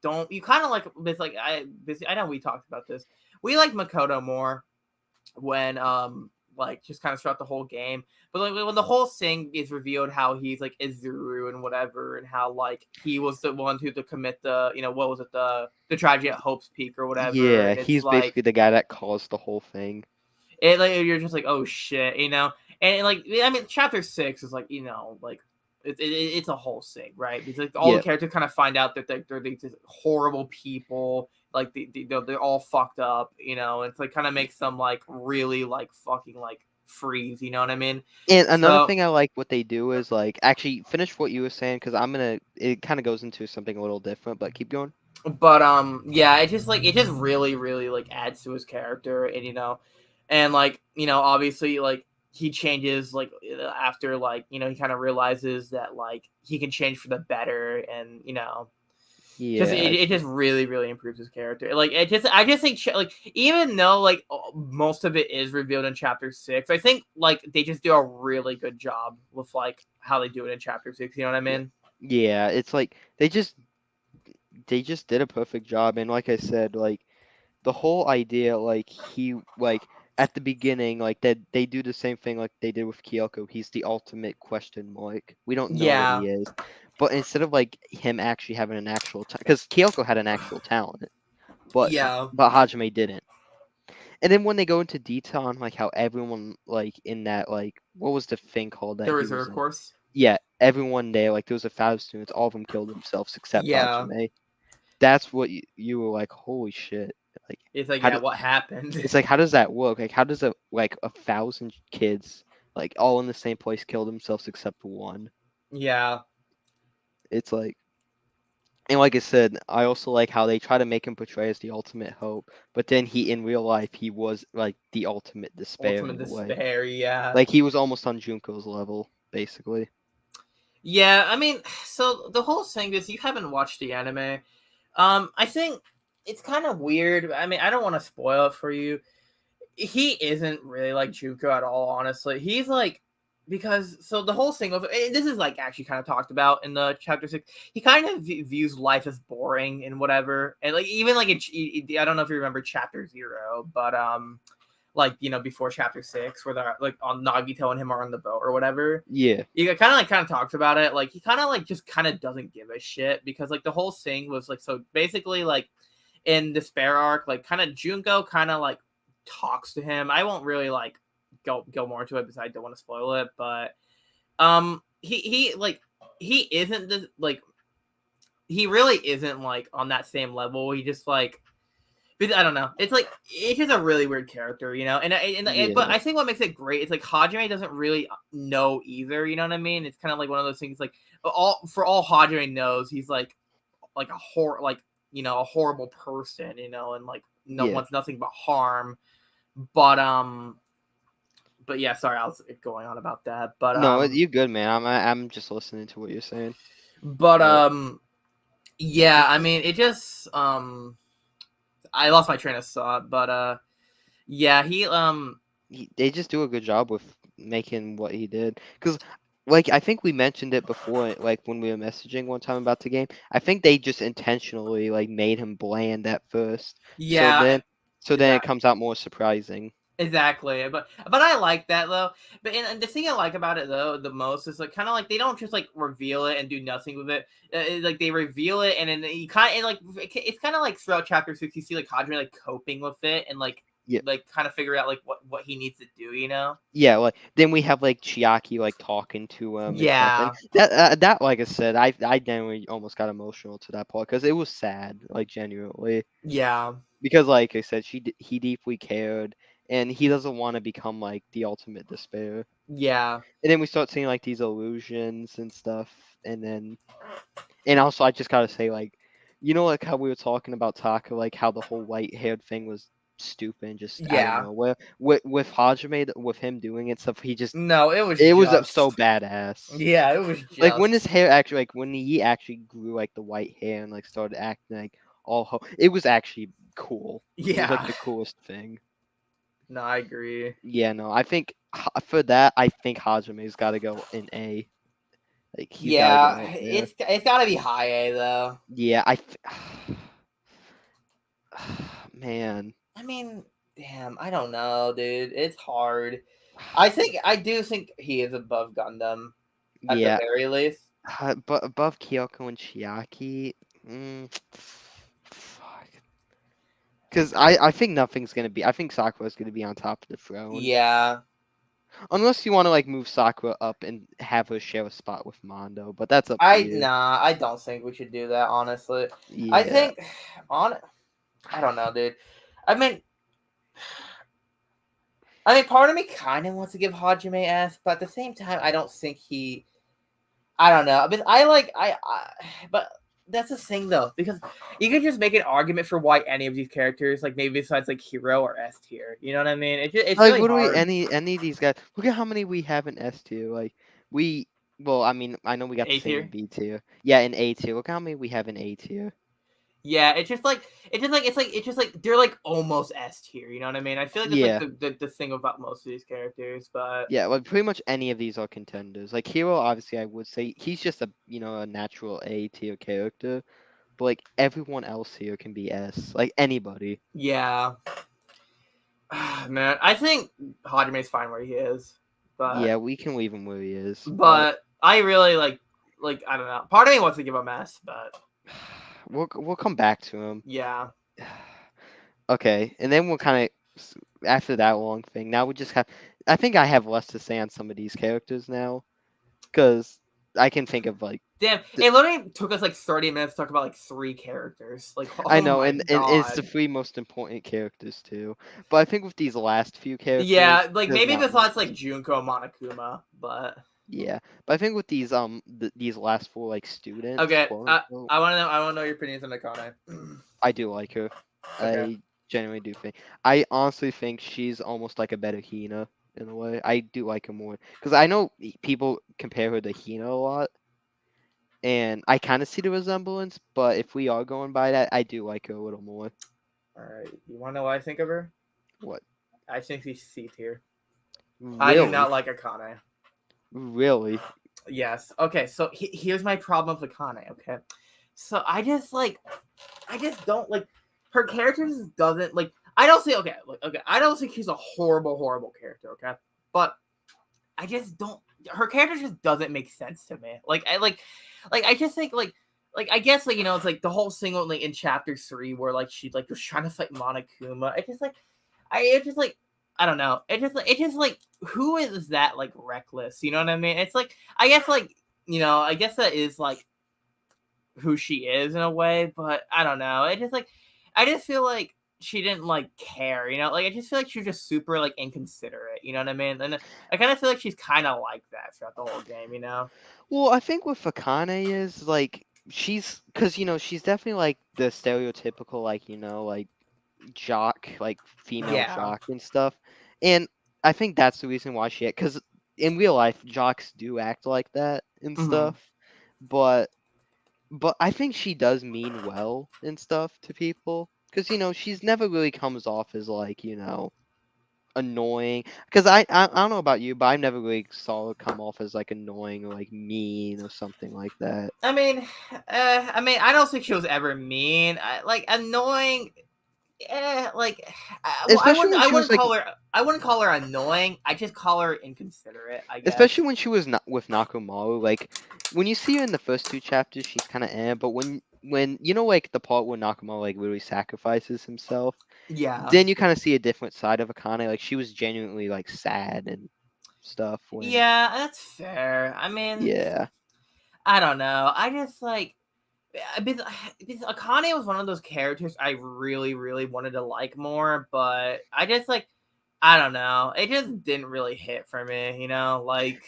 don't you kind of like it's like I know we talked about this. We like Makoto more when like just kind of throughout the whole game. But like when the whole thing is revealed how he's like Izuru and whatever, and how like he was the one who to commit the what was it the tragedy at Hope's Peak or whatever, Yeah, and it's he's basically like the guy that caused the whole thing. it like you're just like oh shit. And like I mean chapter 6 is like like it's a whole thing, right? Because like all the Yeah, characters kind of find out that they're these horrible people, like they're all fucked up, and it's like kind of makes them like really like fucking like freeze, you know what I mean? and another So, thing I like what they do is like actually finish what you were saying because I'm gonna. It kind of goes into something a little different, but keep going. but yeah, it just really really like adds to his character, and like obviously like he changes like after like he kind of realizes that like he can change for the better, and because Yeah, it just really really improves his character. Like I just think like even though like most of it is revealed in chapter 6, I think like they just do a really good job with like how they do it in chapter 6, you know what I yeah, mean? yeah. It's like they just did a perfect job, and like I said, like the whole idea, like he like at the beginning, like that they do the same thing like they did with Kyoko. He's the ultimate question mark. We don't know what Yeah, he is, but instead of like him actually having an actual, because Kyoko had an actual talent, but yeah. Hajime didn't. And then when they go into detail on like how everyone like in that like what was the thing called The that he was reserve in? course. Yeah, everyone there like there was 1,000 students, all of them killed themselves except Yeah, Hajime. That's what you were like, holy shit! Like it's like how yeah, do, what happened? it's like how does that work? Like how does a like 1,000 kids like all in the same place kill themselves except for one? Yeah, It's like and like I said, I also like how they try to make him portray as the ultimate hope, but then he in real life he was like the ultimate despair ultimate in a way. despair. Yeah, Like he was almost on Junko's level, basically. yeah. I mean, so the whole thing is you haven't watched the anime. I think it's kind of weird. I mean, I don't want to spoil it for you. He isn't really like Junko at all, honestly. He's like because so the whole thing of this is like actually kind of talked about in the chapter 6. He kind of views life as boring and whatever, and like even like I don't know if you remember chapter 0, but like before chapter 6 where they're like on Nagito and him are on the boat or whatever. Yeah, He kind of talks about it, like he kind of like just kind of doesn't give a shit because like the whole thing was like so basically like in Despair arc, like kind of Junko kind of like talks to him. I won't really like go more into it because I don't want to spoil it, but he like he isn't this like he really isn't like on that same level. He just like I don't know. It's like it's just a really weird character, and but yeah, I think what makes it great is like Hajime doesn't really know either. You know what I mean? It's kind of like one of those things like all Hajime knows, he's like a horrible person, and like no yeah. wants nothing but harm. But yeah, sorry, I was going on about that. No, you good, man. I'm just listening to what you're saying. But But yeah, I mean, it just I lost my train of thought, but yeah, they just do a good job with making what he did. Cause like I think we mentioned it before, like when we were messaging one time about the game. I think they just intentionally like made him bland at first, so yeah, then so then it exactly. comes out more surprising. Exactly, but I like that though. But and the thing I like about it though the most is like kind of like they don't just like reveal it and do nothing with it. Like they reveal it and then you kind of like it's kind of like throughout chapter 6 you see like Hajime like coping with it and Yeah, like kind of figure out like what he needs to do. yeah. Like then we have like Chiaki like talking to him and stuff, and Yeah, that like I said, I genuinely almost got emotional to that part because it was sad, like genuinely. yeah, Because like I said, he deeply cared, and he doesn't want to become like the ultimate despair. yeah, And then we start seeing like these illusions and stuff, and then and also I just gotta say like, like how we were talking about Taka, like how the whole white haired thing was stupid, and just out of yeah. nowhere. With Hajime, with him doing it stuff, he just No, it was it was so just badass. yeah, it was Like when his just hair actually like when he actually grew like the white hair and like started acting like it was actually cool. It was like yeah. the coolest thing. No, I agree. Yeah, no, I think for that, I think Hajime's got to go in A. Like he's got to Yeah, go up there. it's got to be high A though. Yeah, man. I mean, damn, I don't know, dude. It's hard. I do think he is above Gundam at the Yeah, very least. but above Kyoko and Chiaki, fuck. Because I think nothing's gonna be. I think Sakura's gonna be on top of the throne, Yeah, unless you want to like move Sakura up and have her share a spot with Mondo. But that's up to you. I don't think we should do that. Honestly, I Yeah, think on. I don't know, dude. I mean, part of me kind of wants to give Hajime S, but at the same time, I don't think he. I don't know. But but that's the thing though, because you can just make an argument for why any of these characters, like maybe besides like Hero or S tier. You know what I mean? It's like really what do we hard. any of these guys? Look at how many we have in S tier. Like we. Well, I mean, I know we got the A same in tier. B tier. Yeah, in A tier. Look how many we have in A tier. Yeah, it's just like they're like almost S tier. You know what I mean? I feel like that's like Yeah. the thing about most of these characters, but Yeah, like pretty much any of these are contenders. Like Hero, obviously, I would say he's just a a natural A tier character, but like everyone else here can be S. Like anybody. Yeah. Man, I think Hajime's fine where he is, but Yeah, we can leave him where he is. but I really like I don't know. Part of me wants to give him S, but we'll come back to him. yeah. Okay, and then we'll kind of after that long thing. Now we just have. I think I have less to say on some of these characters now, because I can think of like. Damn, it literally took us like 30 minutes to talk about like 3 characters. Like, I oh know, my and it's the god. 3 most important characters too. But I think with these last few characters, Yeah, like there's maybe not much. besides like Junko Monokuma, but Yeah, but I think with these these last 4 like students, okay. quote unquote, I want to know. I want to know your opinions on Akane. I do like her. Okay. I genuinely do think. I honestly think she's almost like a better Hina in a way. I do like her more because I know people compare her to Hina a lot, and I kind of see the resemblance. But if we are going by that, I do like her a little more. All right. You want to know what I think of her? What? I think she's C tier. I do Really? not like Akane. Really? Yes. Okay. So here's my problem with Akane. Okay. So I just don't like her character. Just doesn't like. I don't say okay. Okay. I don't think she's a horrible character. Okay. But I just don't. Her character just doesn't make sense to me. I just think I guess like it's like the whole single like in chapter 3 where like she like was trying to fight Monokuma. It just like I don't know. It just like who is that like reckless? You know what I mean? It's like I guess like I guess that is like who she is in a way, but I don't know. It just like I just feel like she didn't like care, like I just feel like she was just super like inconsiderate, you know what I mean? And I kind of feel like she's kind of like that throughout the whole game. Well, I think what Fakane is like she's because she's definitely like the stereotypical like jock, like female Yeah. jock and stuff. And I think that's the reason why she, because in real life, jocks do act like that and Mhm. stuff. But I think she does mean well and stuff to people. Because she's never really comes off as like annoying. Because I don't know about you, but I never really saw her come off as like annoying or like mean or something like that. I don't think she was ever mean. Like annoying. Well, Especially when I she was wouldn't like call her. I wouldn't call her annoying. I just call her inconsiderate. I guess. especially when she was not with Nakomaru, like when you see her in the first 2 chapters, she's kind of but when like the part where Nakomaru like really sacrifices himself, Yeah. then you kind of see a different side of Akane. Like she was genuinely like sad and stuff when Yeah, that's fair. yeah. I don't know. I just like because Akane was one of those characters I really, really wanted to like more, but I just like I don't know. It just didn't really hit for me, like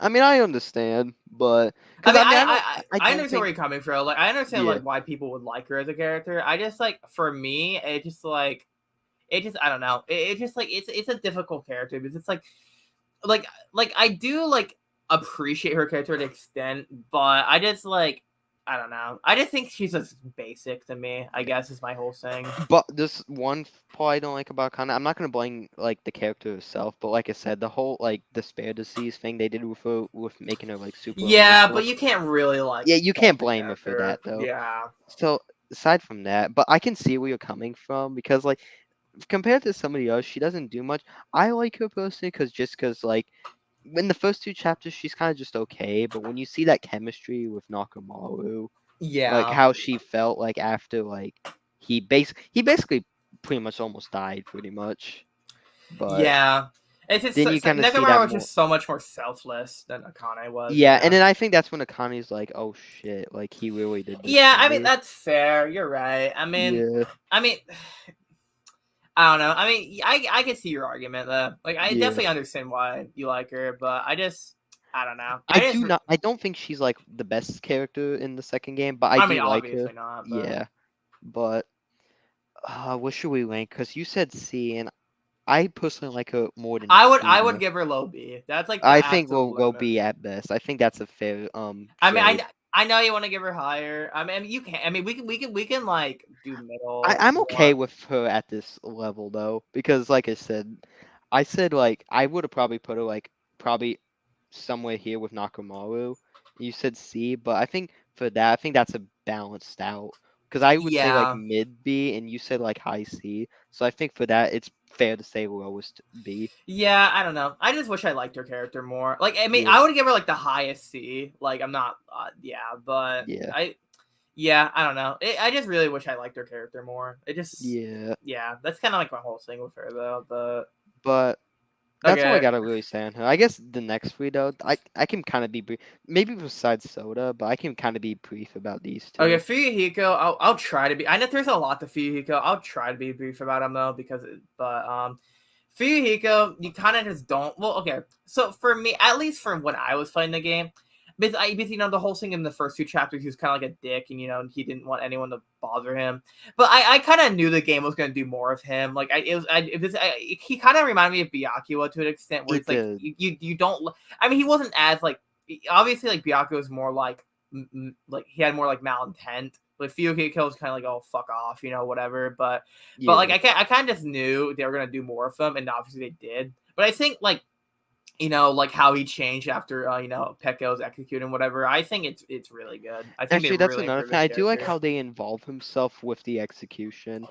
I mean, I understand, but I because mean, I mean, I I don't understand where think you're coming from. Like, I understand yeah. like why people would like her as a character. I just like for me, it just I don't know. It just like it's a difficult character because it's like I do like appreciate her character to an extent, but I just like I don't know. I just think she's just basic to me. I guess is my whole thing. But this one part I don't like about Kana, I'm not gonna blame like the character herself, but like I said, the whole like despair disease thing they did with her, with making her like super Yeah, emotional. but you can't really like Yeah, you fault can't the blame her for that character. though. Yeah. So aside from that, but I can see where you're coming from because like compared to somebody else, she doesn't do much. I like her personally because like in the first 2 chapters she's kind of just okay, but when you see that chemistry with Nakamaru, like Yeah. how she felt like after like he basically pretty much almost died pretty much, but Yeah. It's just then you kind of see that Nekomaru was more. just so much more selfless than Akane was. Yeah, and Yeah. then I think that's when Akane's like, oh shit, like he really did this Yeah, to I mean me. that's fair. You're right. Yeah, I mean, I don't know. I can see your argument though. Like, I yeah. definitely understand why you like her, but I don't know. I don't think she's like the best character in the second game, but I do like her. Obviously not, but Yeah, but what should we rank? Because you said C, and I personally like her more than I would Hina. give her low B. That's like the I think absolute we'll limit. be at best. I think that's a fair I mean, trade. I know you want to give her higher. You can. I mean, we can like do middle if I'm you okay want. with her at this level though, because like I said like I would have probably put her like probably somewhere here with Nakamaru. You said C, but I think for that I think that's a balanced out Because I would say like Yeah. mid B, and you said like high C. So I think for that, it's fair to say lowest B. Yeah, I don't know. I just wish I liked her character more. Like, I mean, Yeah, I would give her like the highest C. Like, I'm not. Yeah, but yeah, yeah, I don't know. I just really wish I liked her character more. It just, yeah. yeah, that's kind of like my whole thing with her though. But But that's all I okay, gotta really say on her. I guess the next three though, I can kind of be brief. Maybe besides Soda, but I can kind of be brief about these okay, two. Fuyuhiko. I'll try to be. I know there's a lot to Fuyuhiko. I'll try to be brief about him though, but Fuyuhiko, you kind of just don't. Well, okay. So for me, at least for when I was playing the game, because the whole thing in the first two chapters, he was kind of like a dick, and he didn't want anyone to bother him. But I kind of knew the game was going to do more of him. Like he kind of reminded me of Byakuya to an extent, where It it's like did. you don't. I mean, he wasn't as like obviously like Byakuya was more like he had more like malintent. Like Fuyuhiko was kind of like, oh fuck off, whatever. But like Yeah. I kind of just knew they were gonna do more of them, and obviously they did. But I think like like how he changed after Pecco's executing whatever. I think it's really good. I think they Actually, that's really another improved thing. his I do like character. how they involve himself with the execution.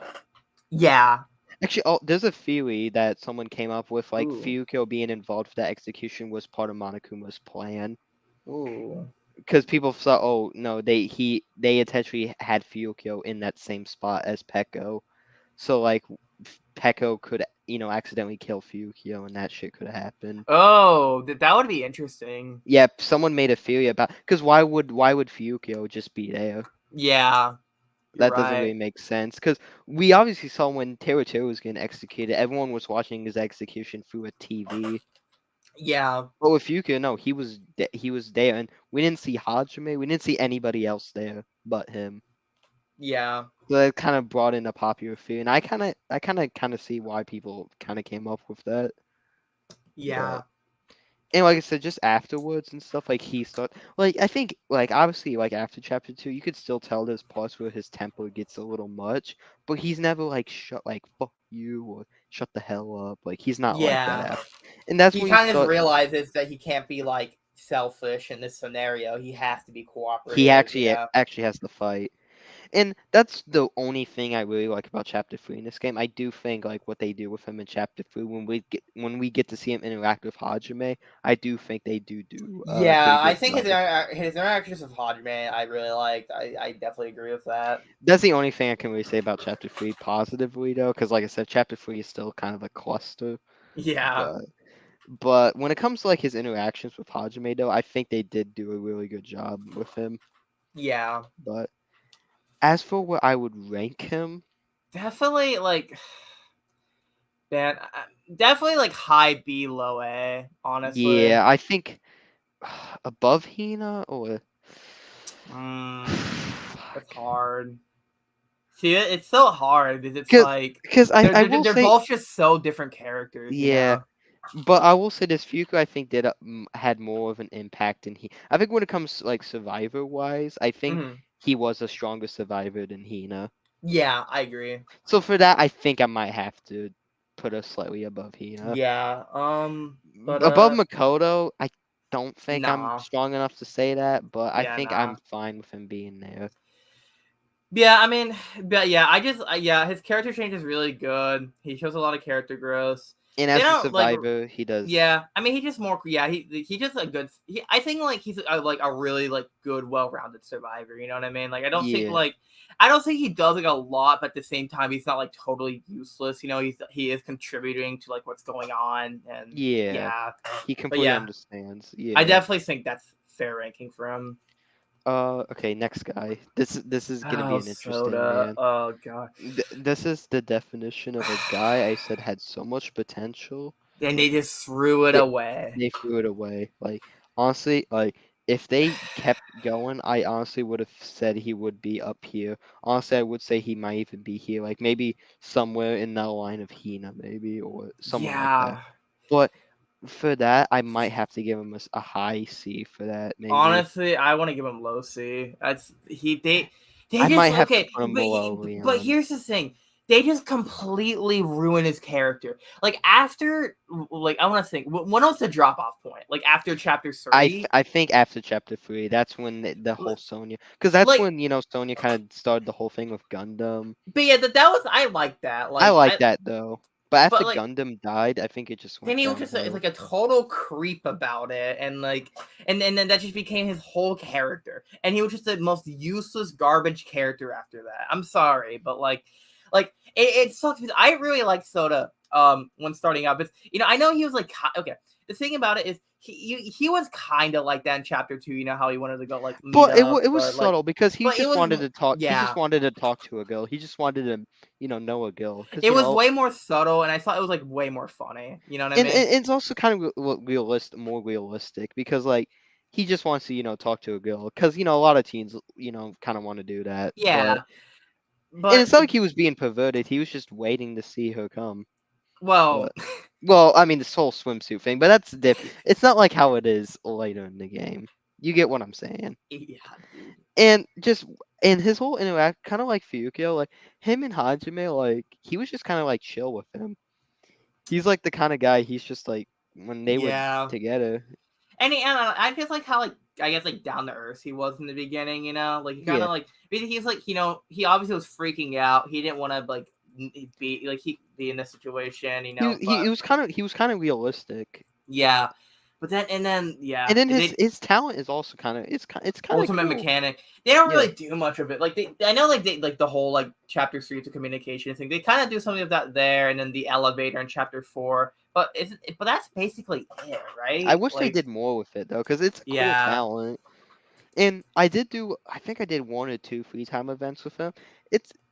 Yeah. Actually, oh, there's a theory that someone came up with, like Ooh. Fuyuko being involved with that execution was part of Monokuma's plan. Ooh. Because people thought, oh no, they intentionally had Fuyuko in that same spot as Pecco, so like Pecco could accidentally kill Fuyuko, and that shit could have happened. Oh, that would be interesting. Yeah, someone made a theory about because why would Fuyuko just be there? Yeah, you're That doesn't right. really make sense because we obviously saw when Teruto was getting executed, everyone was watching his execution through a TV. Yeah. But with Yuka, no, he was there, and we didn't see Hajime, we didn't see anybody else there but him. Yeah. So that kind of brought in a popular fear, and I kind of see why people kind of came up with that. But Yeah. and like I said, just afterwards and stuff, like he start like I think like obviously like after chapter 2, you could still tell there's parts where his tempo gets a little much, but he's never like shut like fuck you or shut the hell up. Like he's not like that Yeah. after, and that's He when you kind of just start. realizes that he can't be like selfish in this scenario. He has to be He cooperative. actually has to fight. And that's the only thing I really like about Chapter 3 in this game. I do think like what they do with him in Chapter 3 when we get to see him interact with Hajime, I do think they do a Yeah, pretty I good think job. his interactions with Hajime I really liked. I definitely agree with that. That's the only thing I can really say about Chapter 3 positively though, because like I said, Chapter 3 is still kind of a cluster. Yeah. But when it comes to like his interactions with Hajime though, I think they did do a really good job with him. Yeah. But as for where I would rank him, Definitely like man, definitely like high B, low A, honestly. yeah, I think above Hina or Mm, that's fuck. hard. See, it's so hard because it's Because like because I they're I they're, will they're say both just so different characters. yeah, but I will say this Fuku I think had more of an impact than he. I think when it comes to, like survivor wise, I think Hmm. he was a stronger survivor than Hina. Yeah, I agree. So for that, I think I might have to put us slightly above Hina. Yeah. But Above Makoto, I don't think I'm nah. strong enough to say that, but I Yeah, think I'm nah. fine with him being there. Yeah, I mean, but yeah, yeah, his character change is really good. He shows a lot of character growth. And They as a don't like survivor, he does. Yeah, I mean, he just more. Yeah, he just a good. I think like he's like a really like good, well-rounded survivor. You know what I mean? Like Yeah, I don't think he does like a lot, but at the same time, he's not like totally useless. He is contributing to like what's going on, and yeah. yeah. He But completely yeah, understands. I Yeah. definitely think that's fair ranking for him. Okay, next guy. This is gonna be Oh, an interesting soda. man. Oh god. This is the definition of a guy I said had so much potential. And they just threw it They away. they threw it away. Like honestly, like if they kept going, I honestly would have said he would be up here. Honestly, I would say he might even be here, like maybe somewhere in that line of Hina, maybe or someone like that. Yeah. But for that, I might have to give him a high C for that, maybe. Honestly, I want to give him low C. That's he they I just might have to okay, put him below but Leon. here's the thing. they just completely ruin his character. Like after, like I want to think, when was the drop off point? Like after chapter three, I think after chapter 3, that's when the whole Sonya, because that's like, when Sonya kind of started the whole thing with Gundam. but yeah, that was I like that. I Like like I, that though, but after but like Gundam died, I think it just then went he was just downhill. like a total creep about it, and like, and then that just became his whole character, and he was just the most useless garbage character after that. I'm sorry, but like it sucks because I really like Soda when starting out, but I know he was like okay. The thing about it is he was kind of like that in chapter 2. You know how he wanted to go like meet But up, it was but like, subtle because he but it just was wanted to talk. He just yeah. wanted to talk to a girl. He just wanted to, know a girl. Because It was way more subtle, and I thought it was like way more funny. You know what I mean? and it's also kind of realistic, more realistic because like he just wants to, talk to a girl. Because a lot of teens, kind of want to do that. But Yeah, and but it's not like he was being perverted. He was just waiting to see her come. well, But well, I mean this whole swimsuit thing. But that's It's not like how it is later in the game. You get what I'm saying? yeah, dude. And just and his whole interact, kind of like Fukio, like him and Hajime, like he was just kind of like chill with him. He's like the kind of guy. He's just like when they were Yeah, together. and I just like how like I guess like down to earth he was in the beginning. Like he kind Yeah, of like he's like he obviously was freaking out. He didn't want to like he be in this situation. he But was kind of realistic. yeah, but then And yeah, then they his talent is also kind of it's kind of ultimate cool. mechanic. They don't Yeah, really do much of it. Like I know like they like the whole like chapter 3 to communication thing. They kind of do something of that there, and then the elevator in chapter 4. But that's basically it, I right? wish they Like did more with it though, because it's a cool yeah. talent. And I think I did 1 or 2 free time events with him.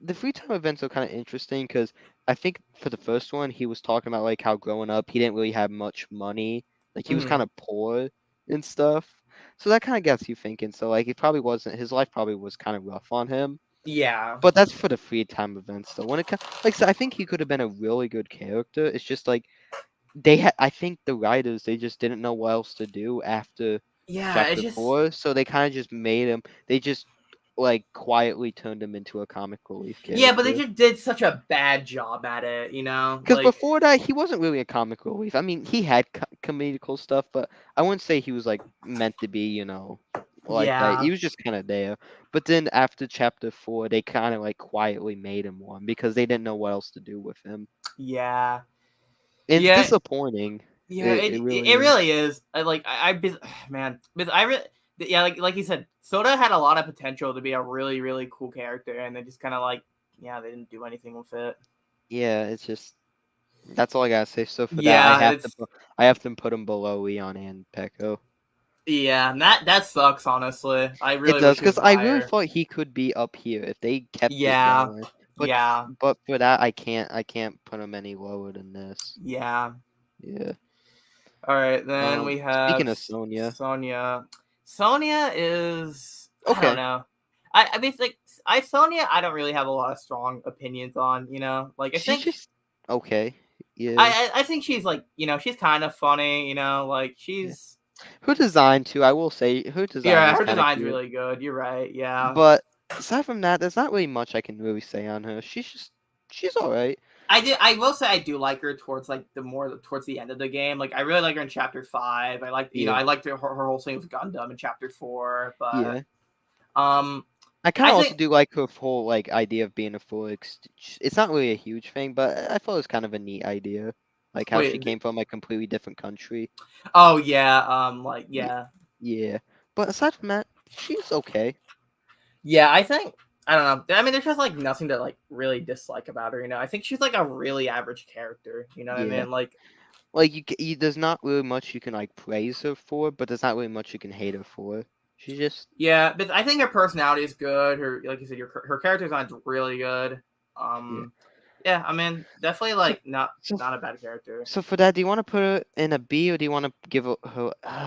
The free time events are kind of interesting because I think for the first one he was talking about like how growing up he didn't really have much money, like he was Mhm. kind of poor and stuff. So that kind of gets you thinking. So like his life probably was kind of rough on him. Yeah. But that's for the free time events though. When it comes, like so I think he could have been a really good character. It's just like I think the writers they just didn't know what else to do after Yeah, it's chapter just 4, so they kind of just made him. They just like quietly turned him into a comic relief yeah, but they character. just did such a bad job at it, Because Like before that, he wasn't really a comic relief. I mean, he had comedical stuff, but I wouldn't say he was like meant to be, like that. yeah. He was just kind of there. But then after chapter 4, they kind of like quietly made him one because they didn't know what else to do with him. Yeah. And it's Yeah. disappointing. Yeah, It really it is. really is. Man, because I really yeah, like you said, Soda had a lot of potential to be a really really cool character, and they just kind of like they didn't do anything with it. Yeah, it's just that's all I gotta say. So for that, Yeah, it's I have to put him below Leon and Pecco. yeah, and that sucks. Honestly, I It really does wish he was because I really higher. thought he could be up here if they kept it Yeah, going. But yeah, for that, I can't put him any lower than this. yeah. Yeah. All right, then we Speaking have of Sonya, Sonya. Sonya is I don't okay, know. I mean, it's like Sonya. I don't really have a lot of strong opinions on. Like I she's think just okay. Yeah, I think she's like she's kind of funny. Like yeah. she's Her design too. I will say her design yeah, is her kind of design's cute. really good. You're right. Yeah. But aside from that, there's not really much I can really say on her. She's all right. I will say I do like her towards like towards the end of the game. Like I really like her in chapter 5. I like Yeah, I liked her whole thing with Gundam in chapter 4. But yeah. um I kind I of also think do like her whole like idea of being a full. It's not really a huge thing, but I thought it was kind of a neat idea, like how she wait came from a completely different country. oh yeah like Yeah, yeah. yeah. But aside from that, she's okay. Yeah, I think I don't know. I mean, there's just like nothing to like really dislike about her. I think she's like a really average character. You know what I Yeah, mean? Like, like there's not really much you can like praise her for, but there's not really much you can hate her for. She just yeah, but I think her personality is good. Her, like you said, her character design's really good. yeah. Yeah, I mean, definitely So like so not a bad character. so for that, do you want to put her in a B or do you want to give her?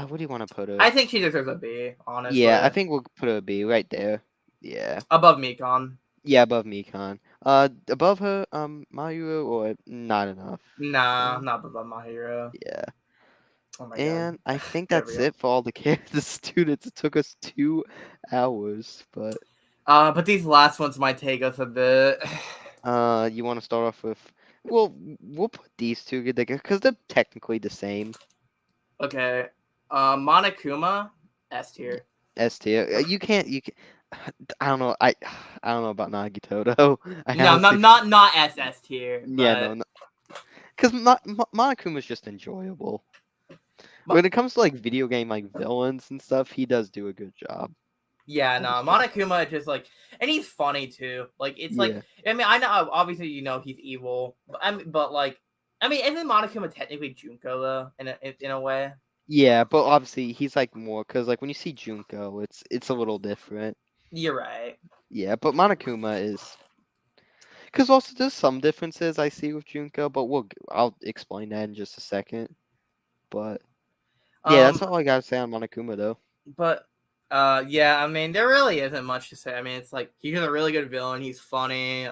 What do you want to put her? I think she deserves a B, Yeah, I honestly, think we'll put her a B right there. Yeah. above Mikon. Yeah, above Mikan. Above her, Mayuro, or not enough. Nah, Um, not above my hero. yeah. Oh my god. And I think There we that's go. it for all the the students. It took us 2 hours, but But these last ones might take us a bit. You want to start off with? Well, we'll put these two together because they're technically the same. Okay. Monokuma, S tier. S tier. You can't. You can. I don't know. I don't know about Nagito though. I No, honestly. not S tier, Yeah, but no, no. Because Monokuma's just enjoyable. Mo- When it comes to like video game like villains and stuff, he does do a good job. yeah, no, Honestly. Monokuma just like, and he's funny too. Like it's like, Yeah. I mean, I know obviously he's evil, but like, I mean, isn't Monokuma technically Junko though in a way? Yeah, but obviously he's like more because like when you see Junko, it's a little different. You're right. Yeah, but Monokuma is because also there's some differences I see with Junko, but I'll explain that in just a second. But yeah, that's Um, all I gotta say on Monokuma though. but yeah, I mean, there really isn't much to say. I mean, it's like he's a really good villain. He's funny.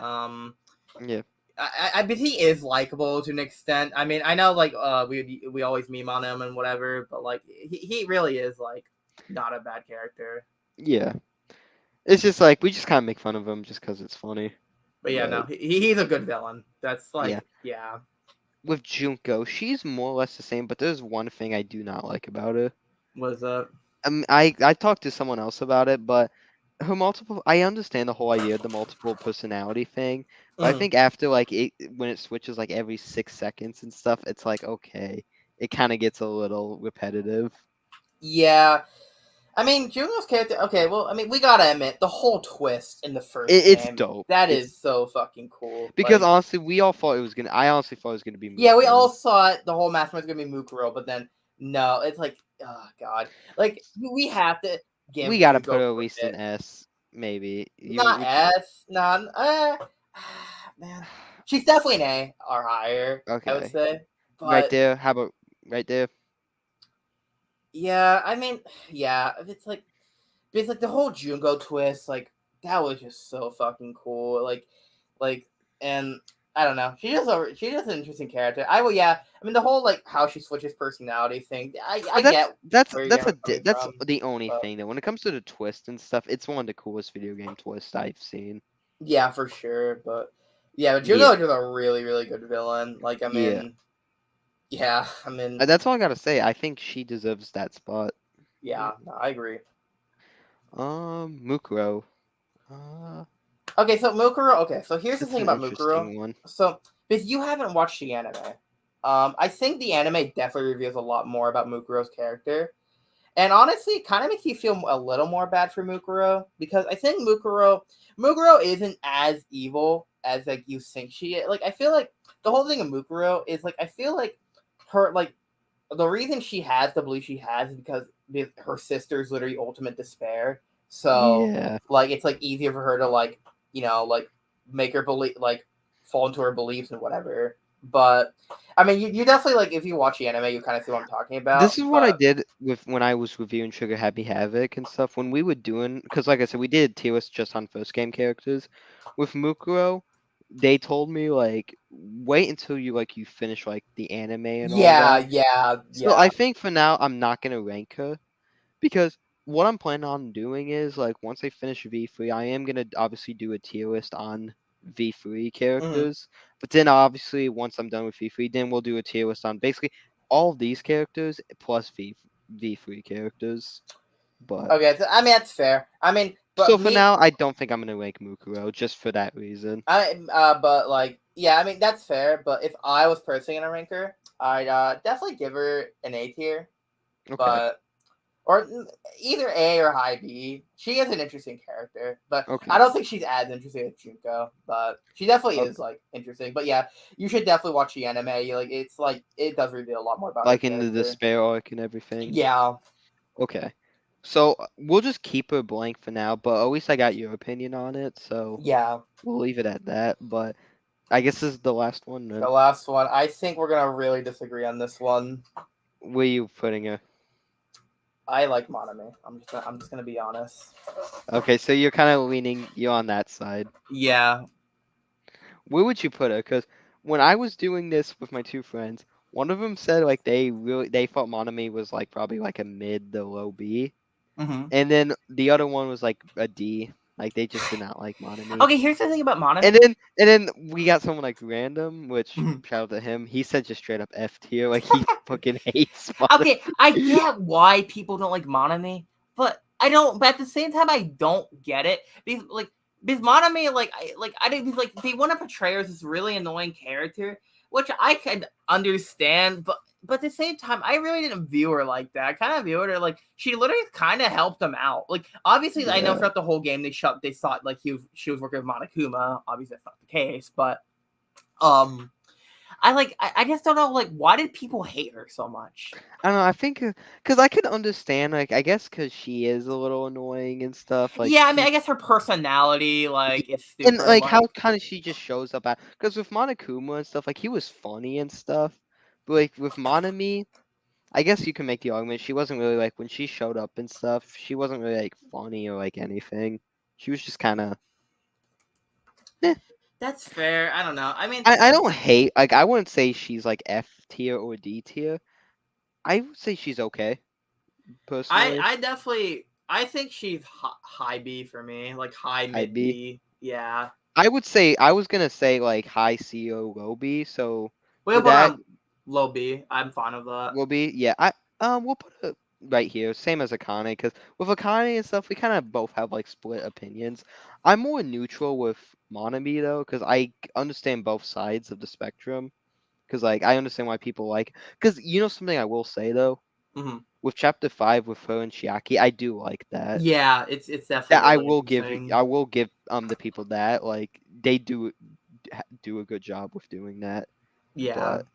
Yeah, I bet he is likable to an extent. I mean, I know like we always meme on him and whatever, but like he really is like not a bad character. yeah. It's just like we just kind of make fun of him just because it's funny. But yeah, no, But he's a good villain. That's yeah, like yeah. with Junko, she's more or less the same, but there's one thing I do not like about her. Was I talked to someone else about it, but her multiple. I understand the whole idea of the multiple personality thing, but I mhm. think after like when it switches like every 6 seconds and stuff, it's like okay, it kind of gets a little repetitive. Yeah. I mean, Jungo's character. Okay, well, I mean, we gotta admit the whole twist in the first It's game. dope. That It's is so fucking cool. because Like, honestly, we all thought it was gonna. I honestly thought it was gonna be yeah, we all Mukuro. saw it. The whole mastermind was gonna be Mukuro, but then no, it's like, oh god, like we have to We give gotta put Junko her at least an credit. S, maybe. You Not would you? S, not man. She's definitely an A or higher, I would Okay, say. right But there. How about right there? yeah, I mean, yeah, it's like the whole Junko twist, like that was just so fucking cool. Like, and I don't know, she's just an interesting character. I will, yeah. I mean, the whole like how she switches personality thing. I But that's get that's where that's you're a coming that's from, the only but thing that when it comes to the twist and stuff, it's one of the coolest video game twists I've seen. yeah, for sure. But yeah, but Yeah, Junko is just a really really good villain. Like, I yeah. mean, yeah, I mean, That's all I gotta say. I think she deserves that spot. yeah, no, I agree. Mukuro. Uh, Okay, so Mukuro. Okay, so here's the that's thing an about Mukuro. interesting one. So if you haven't watched the anime, I think the anime definitely reveals a lot more about Mukuro's character, and honestly, it kind of makes you feel a little more bad for Mukuro because I think Mukuro isn't as evil as like you think she is. Like I feel like the whole thing of Mukuro is like I feel like her like the reason she has the belief she has is because her sister's literally ultimate despair. So Yeah. like it's like easier for her to like like make her believe like fall into her beliefs and whatever. But I mean, you definitely like if you watch the anime, you kind of see what I'm talking This about. is what I But did with when I was reviewing Sugar Happy Havoc and stuff. When we were doing, because like I said, we did tier list just on first game characters. With Mukuro, they told me like wait until you finish like the anime and all yeah, that. yeah, So yeah. I think for now I'm not gonna rank her because what I'm planning on doing is like once I finish V3, I am gonna obviously do a tier list on V3 Mhm. characters. But then obviously once I'm done with V3, then we'll do a tier list on basically all of these characters plus V3 characters. But Okay, so, I mean that's fair. I mean, but so for me, now, I don't think I'm gonna rank Mukuro just for that reason. but like, yeah, I mean that's fair. But if I was personally in a ranker, I'd definitely give her an A tier. Okay, But or either A or high B. She is an interesting character, but I okay, don't think she's as interesting as Junko. But she definitely is okay. like interesting. But yeah, you should definitely watch the anime. Like it does reveal a lot more about her Like in the character. despair arc and everything. Yeah, Okay. So we'll just keep her blank for now, but at least I got your opinion on it, so yeah. we'll leave it at that. But I guess this is the last one The then. last one, I think we're gonna really disagree on this one. Where you putting her? I like Monome. I'm just gonna be honest. Okay, so you're kind of leaning you on that side. Yeah. Where would you put her? Because when I was doing this with my two friends, one of them said like they thought Monami was like probably like a mid to low B, Mm-hmm. and then the other one was like a D. Like they just did not like Monami. Okay, here's the thing about Monami. And then we got someone like Random, which shout out to him. He said just straight up F tier, like he fucking hates Monami. Okay, I get why people don't like Monami, but I don't. But at the same time, I don't get it because Monami, I didn't like they want to portray her as this really annoying character, which I could understand, but at the same time, I really didn't view her like that. I kind of viewed her like she literally kind of helped them out. Like obviously, I know Yeah. throughout the whole game they thought like she was working with Monokuma. Obviously, that's not the case, but I just don't know, like, why did people hate her so much? I don't know. I think because I could understand, like, I guess because she is a little annoying and stuff. Like, Yeah, I mean, I guess her personality, like, is and super, like how like, kind of she just shows up at because with Monokuma and stuff, like he was funny and stuff. But like with Monami, I guess you can make the argument she wasn't really like when she showed up and stuff. She wasn't really like funny or like anything. She was just kind of. that's fair. I don't know. I mean, I don't hate like I wouldn't say she's like F tier or D tier. I would say she's okay personally. I definitely, I think she's high B for me, like high High mid B. B. Yeah. I would say I was gonna say like high C or low B. So We'll with put that on low B. I'm fine with that. will be yeah. We'll put it right here, same as Akane, because with Akane and stuff, we kind of both have like split opinions. I'm more neutral with Monami though, because I understand both sides of the spectrum. Because like I understand why people like. Because you know something I will say though, Hmm. with Chapter 5 with her and Chiaki, I do like that. Yeah, it's That definitely really interesting. I will give the people that like they do a good job with doing that. Yeah. But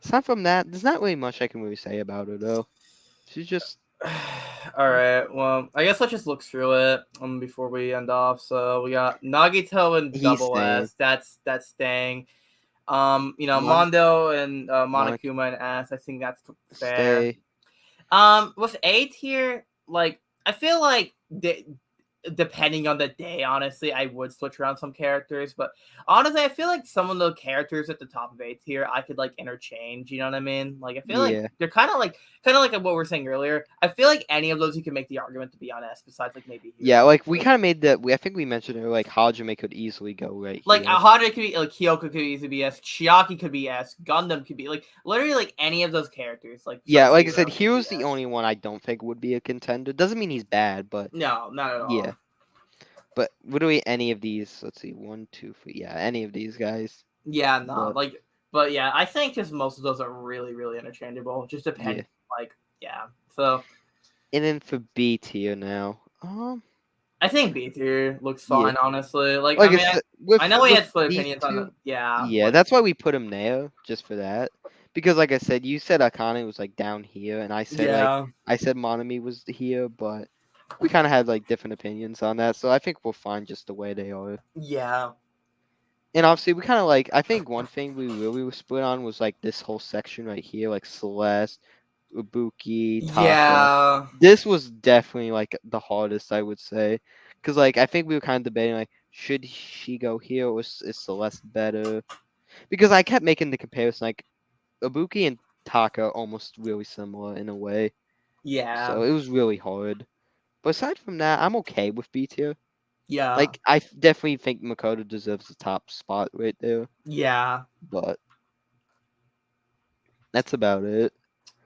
aside from that, there's not really much I can really say about her though. She's just All right. Well, I guess let's just look through it before we end off. So we got Nagito and he's Double staying. S. That's staying. Mon Mondo and Monica Monokuma and S. I think that's fair. stay. With A tier, like I feel like depending on the day, honestly, I would switch around some characters. But honestly, I feel like some of the characters at the top of A tier, I could like interchange. You know what I mean? Like I feel like Yeah. they're kind of like what we were saying earlier. I feel like any of those you can make the argument to be on S, besides like maybe Yeah, Hero. like we kind of made that. I think we mentioned it. Like Hajime could easily go right Like here. Hadra could be like Kyoko could easily be S, Chiaki could be S, Gundam could be like literally like any of those characters. Like Yeah, like I Sub-Zero said, could be Hero's the S. only one I don't think would be a contender. Doesn't mean he's bad, but No, not at yeah. all. But literally any of these. Let's see, 1, 2, 3. Yeah, any of these guys. Yeah, no, But but yeah, I think just most of those are really, really interchangeable. Just depend, yeah. like, yeah. So And then for B tier now. I think B tier looks Yeah. fine, honestly. Like, Like I I mean, said, I know we with had split these opinions on two. the, yeah, Yeah, but that's why we put him there, just for that. Because like I said, you said Akane was like down here, and I said yeah, Monami was here, but we kind of had like different opinions on that. So I think we'll find just the way they are. yeah, And obviously, we kind of like. I think one thing we really were split on was like this whole section right here, like Celeste, Ibuki, Taka. yeah, This was definitely like the hardest, I would say, because like I think we were kind of debating like should she go here or is Celeste better? Because I kept making the comparison like Ibuki and Taka are almost really similar in a way, yeah, so it was really hard. But aside from that, I'm okay with B tier. yeah, Like I definitely think Makoto deserves the top spot right there, yeah. but that's about it.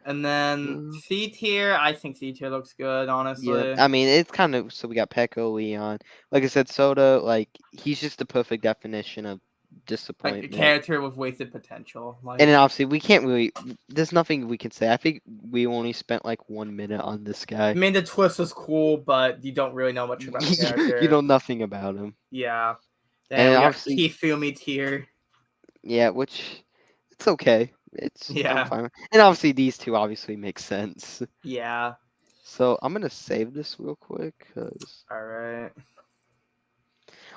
And then Uh, C tier, I think C tier looks good, Yeah, honestly. I mean it's kind of so we got Pekka, Leon. Like I said, Soda, like he's just the perfect definition of Like a disappointment. character with wasted potential. Like, And then obviously we can't really. There's nothing we can say. I think we only spent like 1 minute on this I guy. mean, the twist was cool, but you don't really know much about the You know character. nothing about him. Yeah. And Then then we got obviously, Hifumi tier. yeah, which it's okay. I'm Yeah. fine. And obviously these two obviously make sense. Yeah. So I'm gonna save this real quick because, All right.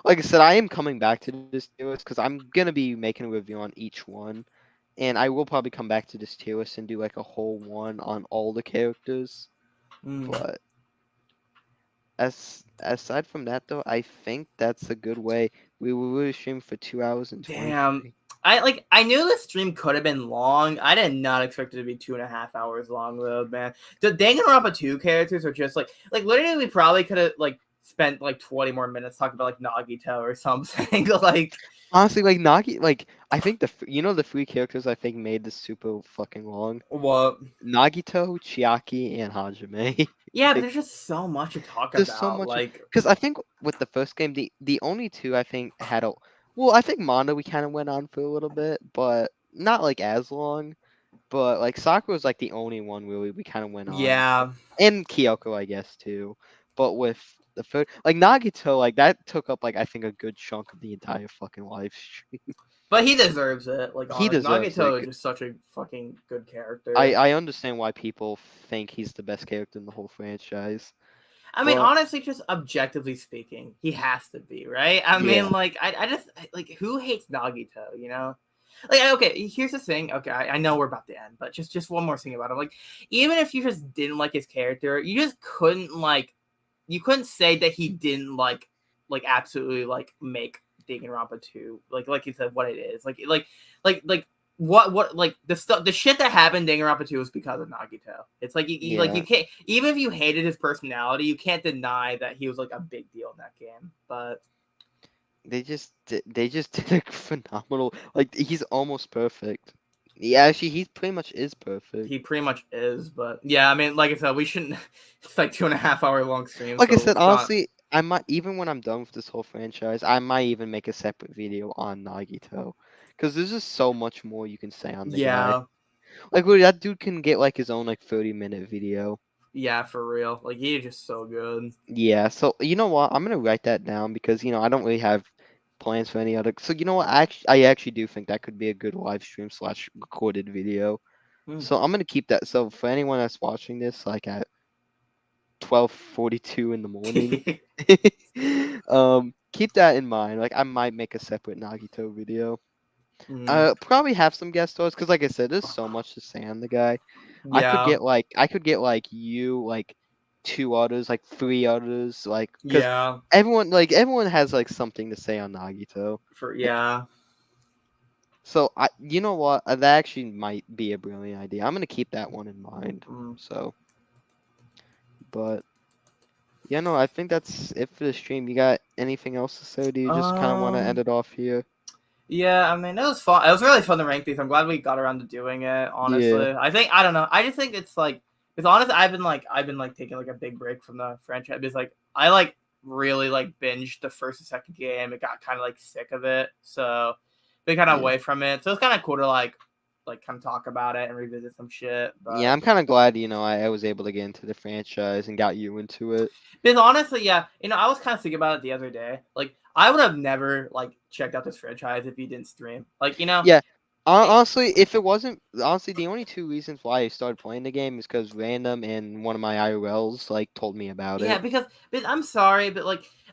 like I said, I am coming back to this tier list because I'm gonna be making a review on each one, and I will probably come back to this tier list and do like a whole one on all the characters. Mm. But aside from that though, I think that's a good way. We will really stream for 2 hours and Damn. 23. I knew the stream could have been long. I did not expect it to be 2.5 hours long though, man. The Danganronpa 2 characters are just like literally we probably could have like spent like 20 more minutes talking about like Nagito or something. Like Honestly, like Nagi, like I think the three characters I think made this super fucking long. what? Nagito, Chiaki, and Hajime. Yeah, but Like there's just so much to talk there's so about. much Like because I think with the first game, the only two I think had a well, I think Mondo we kind of went on for a little bit, but not like as long. But like Sakura was like the only one really we kind of went on, yeah, and Kyoko I guess too. But with the first, like Nagito, like that took up like I think a good chunk of the entire fucking live stream. but he deserves it. Like He honest, deserves it. Nagito is just such a fucking good I character. I understand why people think he's the best character in the whole franchise, I mean, but honestly, just objectively speaking, he has to be, right? I yeah, mean, like, I just like who hates Nagito, you know? Like, okay, here's the thing. Okay, I know we're about to end, but just one more thing about him. Like, even if you just didn't like his character, you just couldn't like, you couldn't say that he didn't like absolutely like make Danganronpa 2 like you said what it is like what like the stuff the shit that happened in Danganronpa 2 was because of Nagito. It's like like yeah. you can't, even if you hated his personality, you can't deny that he was like a big deal in that game. But They just did a phenomenal. Like he's almost perfect. Yeah, actually, he pretty much is perfect. he pretty much is. But yeah, I mean, like I said, we shouldn't. It's like 2.5 hour long stream, Like I so said, let's not. honestly, I might even when I'm done with this whole franchise, I might even make a separate video on Nagito, because there's just so much more you can say on the guy. Yeah, Like, really, that dude can get like his own like 30-minute video. yeah, for real. Like he is just so good. Yeah, so you know what? I'm gonna write that down because I don't really have plans for any other. So you know what? I actually do think that could be a good live stream slash recorded video. Hmm. So I'm gonna keep that. So for anyone that's watching this, like at 12:42 in the morning, keep that in mind. Like I might make a separate Nagito video. Hmm. Probably have some guest stars because, like I said, there's so much to say on the guy. Yeah, I could get like you, like two others, like three others, like because yeah, everyone has like something to say on Nagito. for yeah. So you know what? That actually might be a brilliant idea. I'm gonna keep that one in mind. Mm. So, but yeah, no, I think that's it for the stream. You got anything else to say? Or do you just kind of want to end Um. it off here? Yeah, I mean, it was fun. It was really fun to rank these. I'm glad we got around to doing it. Yeah, Honestly, I don't know. I just think it's like, because honestly, I've been taking like a big break from the franchise because like I like really like binged the first and second game. It got kind of like sick of it, so been kind of yeah. away from it. So it's kind of cool to like kind of talk about it and revisit some shit. Yeah, But I'm kind of glad, I was able to get into the franchise and got you into it. because honestly, yeah, I was kind of thinking about it the other day. Like I would have never like checked out this franchise if you didn't stream. Like Yeah, it, honestly, if it wasn't, honestly, the only two reasons why I started playing the game is because random and one of my IRLs like told me about yeah, it. because I'm sorry, but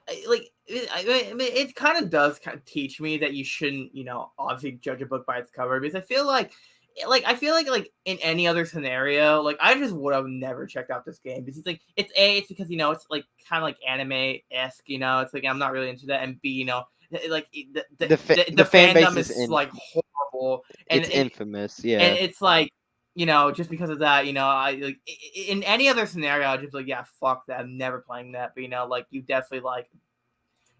I mean, it kind of does kind of teach me that you shouldn't, obviously judge a book by its cover because I feel like in any other scenario, like I just would have never checked out this game because it's because it's like kind of like anime esque, it's like I'm not really into that, and B, like the The fan base fandom is is like horrible, and it's and infamous. and Yeah, it's like just because of that, I like in any other scenario, I'd just be like, yeah, fuck that, I'm never playing that. But like you definitely like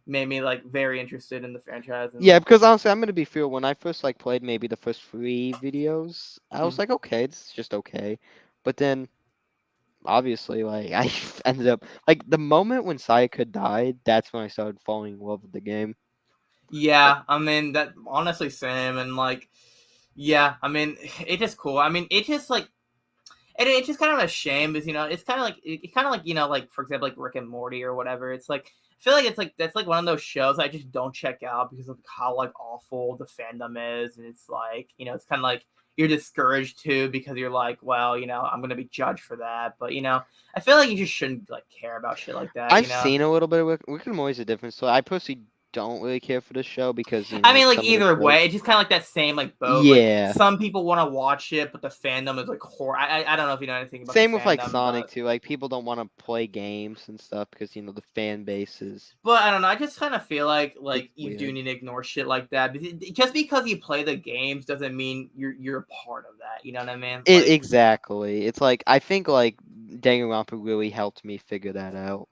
made me like very interested in the franchise, and yeah. Because honestly, I'm gonna be real. When I first like played maybe the first three videos, I was mm, like, okay, this is just okay. But then obviously, like I ended up like the moment when Sayaka died, that's when I started falling in love with the game. yeah, I mean that honestly same, and like yeah, I mean it's just cool. I mean it just like and it's just kind of a shame because it's kind of like like for example like Rick and Morty or whatever. It's like I feel like it's like that's like one of those shows I just don't check out because of how like awful the fandom is, and it's like it's kind of like you're discouraged too because you're like, well, I'm gonna be judged for that, but I feel like you just shouldn't like care about shit like that, I've seen a little bit of Rick and Morty's a difference. So I personally don't really care for the show because I mean, like some of the either way, jokes. it's just kind of like that same like boat. Like Yeah. some people want to watch it, but the fandom is like horror. I don't know if you know anything about the Same with like fandom, Sonic but too. Like people don't want to play games and stuff because the fan base is I don't know. I just kind of feel like it's you do weird. need to ignore shit like that. Just because you play the games doesn't mean you're a part of that. You know what I mean? Like Exactly. It's like I think like Danganronpa really helped me figure that out.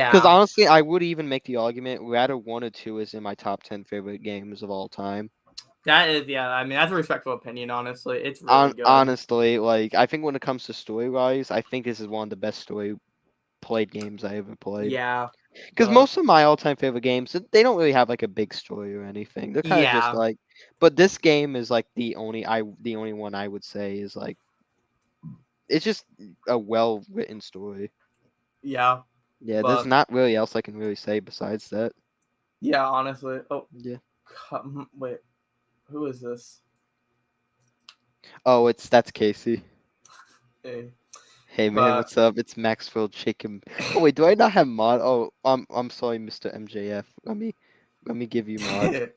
Because Yeah, honestly, I would even make the argument rather 1 or 2 is in my top 10 favorite games of all time. that is. Yeah, I mean that's a respectful opinion. Honestly, it's really good. Honestly, like I think when it comes to story wise, I think this is one of the best story played games I ever played. Yeah, Because but most of my all time favorite games, they don't really have like a big story or anything. They're kind of just yeah, like, but this game is like the only one I would say is like it's just a well written story. yeah, Yeah, there's but not really else I can really say besides that. yeah, honestly. Oh, Yeah. wait, who is this? Oh, that's Casey. Eh, Hey man, But what's up? It's Maxwell Jacob. Oh wait, do I not have mod? Oh, I'm sorry, Mr. MJF. Let me give you mod.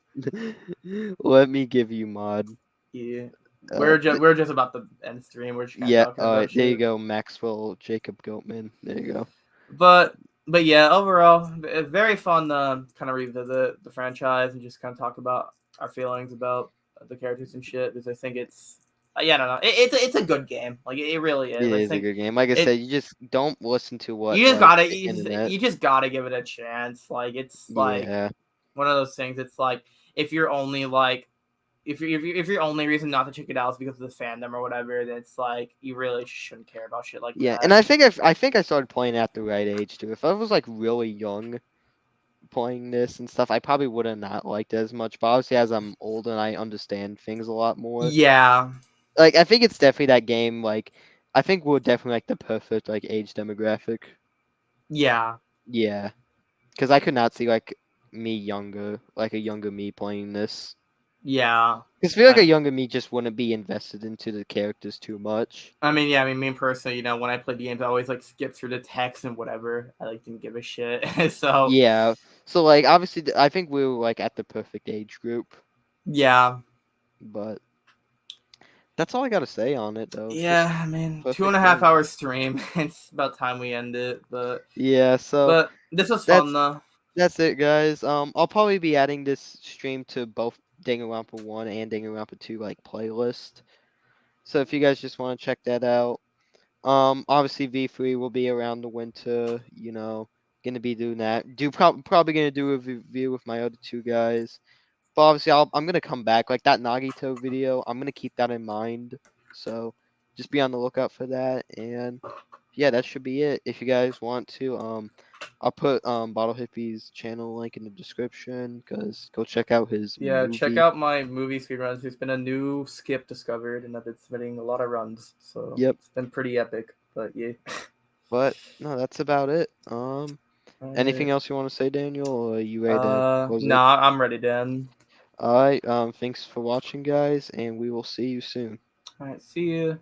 Let me give you mod. yeah, Uh, we're just about to end stream. We're just kind of yeah. talking All about right, there you shit. go, Maxwell Jacob Goatman. There you go. But yeah, overall, very fun to kind of revisit the franchise and just kind of talk about our feelings about the characters and shit. Because I think it's yeah, no, it's a good game. Like it really It is. I is a think good game. Like I it. said, you just don't listen to what You just like gotta the internet. you just gotta give it a chance. Like it's like Yeah. one of those things. It's like if you're only like if your only reason not to check it out is because of the fandom or whatever, then it's like you really shouldn't care about shit like Yeah, and that. I think I started playing at the right age too. If I was like really young playing this and stuff, I probably would have not liked it as much. But obviously, as I'm older and I understand things a lot more, Yeah, like I think it's definitely that game. Like I think we're definitely like the perfect like age demographic. yeah, Yeah, because I could not see like me younger, like a younger me playing this. yeah. Because I feel like I a younger me just wouldn't be invested into the characters too much. I mean, yeah, I mean, me personally, when I played the games, I always like skip through the text and whatever. I like didn't give a shit. So Yeah, so like obviously, I think we were like at the perfect age group. yeah, But that's all I gotta say on it, though. It's just yeah. I mean, two and perfect a half game. hour stream. It's about time we end it. Yeah, so But this was fun that's though. that's it, guys. I'll probably be adding this stream to both Danganronpa 1 and Danganronpa 2 like playlist. So if you guys just want to check that out, obviously V3 will be around the winter. Gonna be doing that. Probably gonna do a review with my other two guys. But obviously, I'm gonna come back like that Nagito video. I'm gonna keep that in mind. So just be on the lookout for that. And yeah, that should be it. If you guys want to, I'll put Bottle Hippie's channel link in the description. Cause go check out his Yeah, check movie. out my movie speed runs. There's been a new skip discovered, and I've been submitting a lot of runs, so Yep. it's been pretty epic. But yeah. But no, that's about it. Anything Alright. else you want to say, Daniel? Or are you ready to close it? Nah, I'm ready, Dan. All right. Thanks for watching, guys, and we will see you soon. Alright, see you.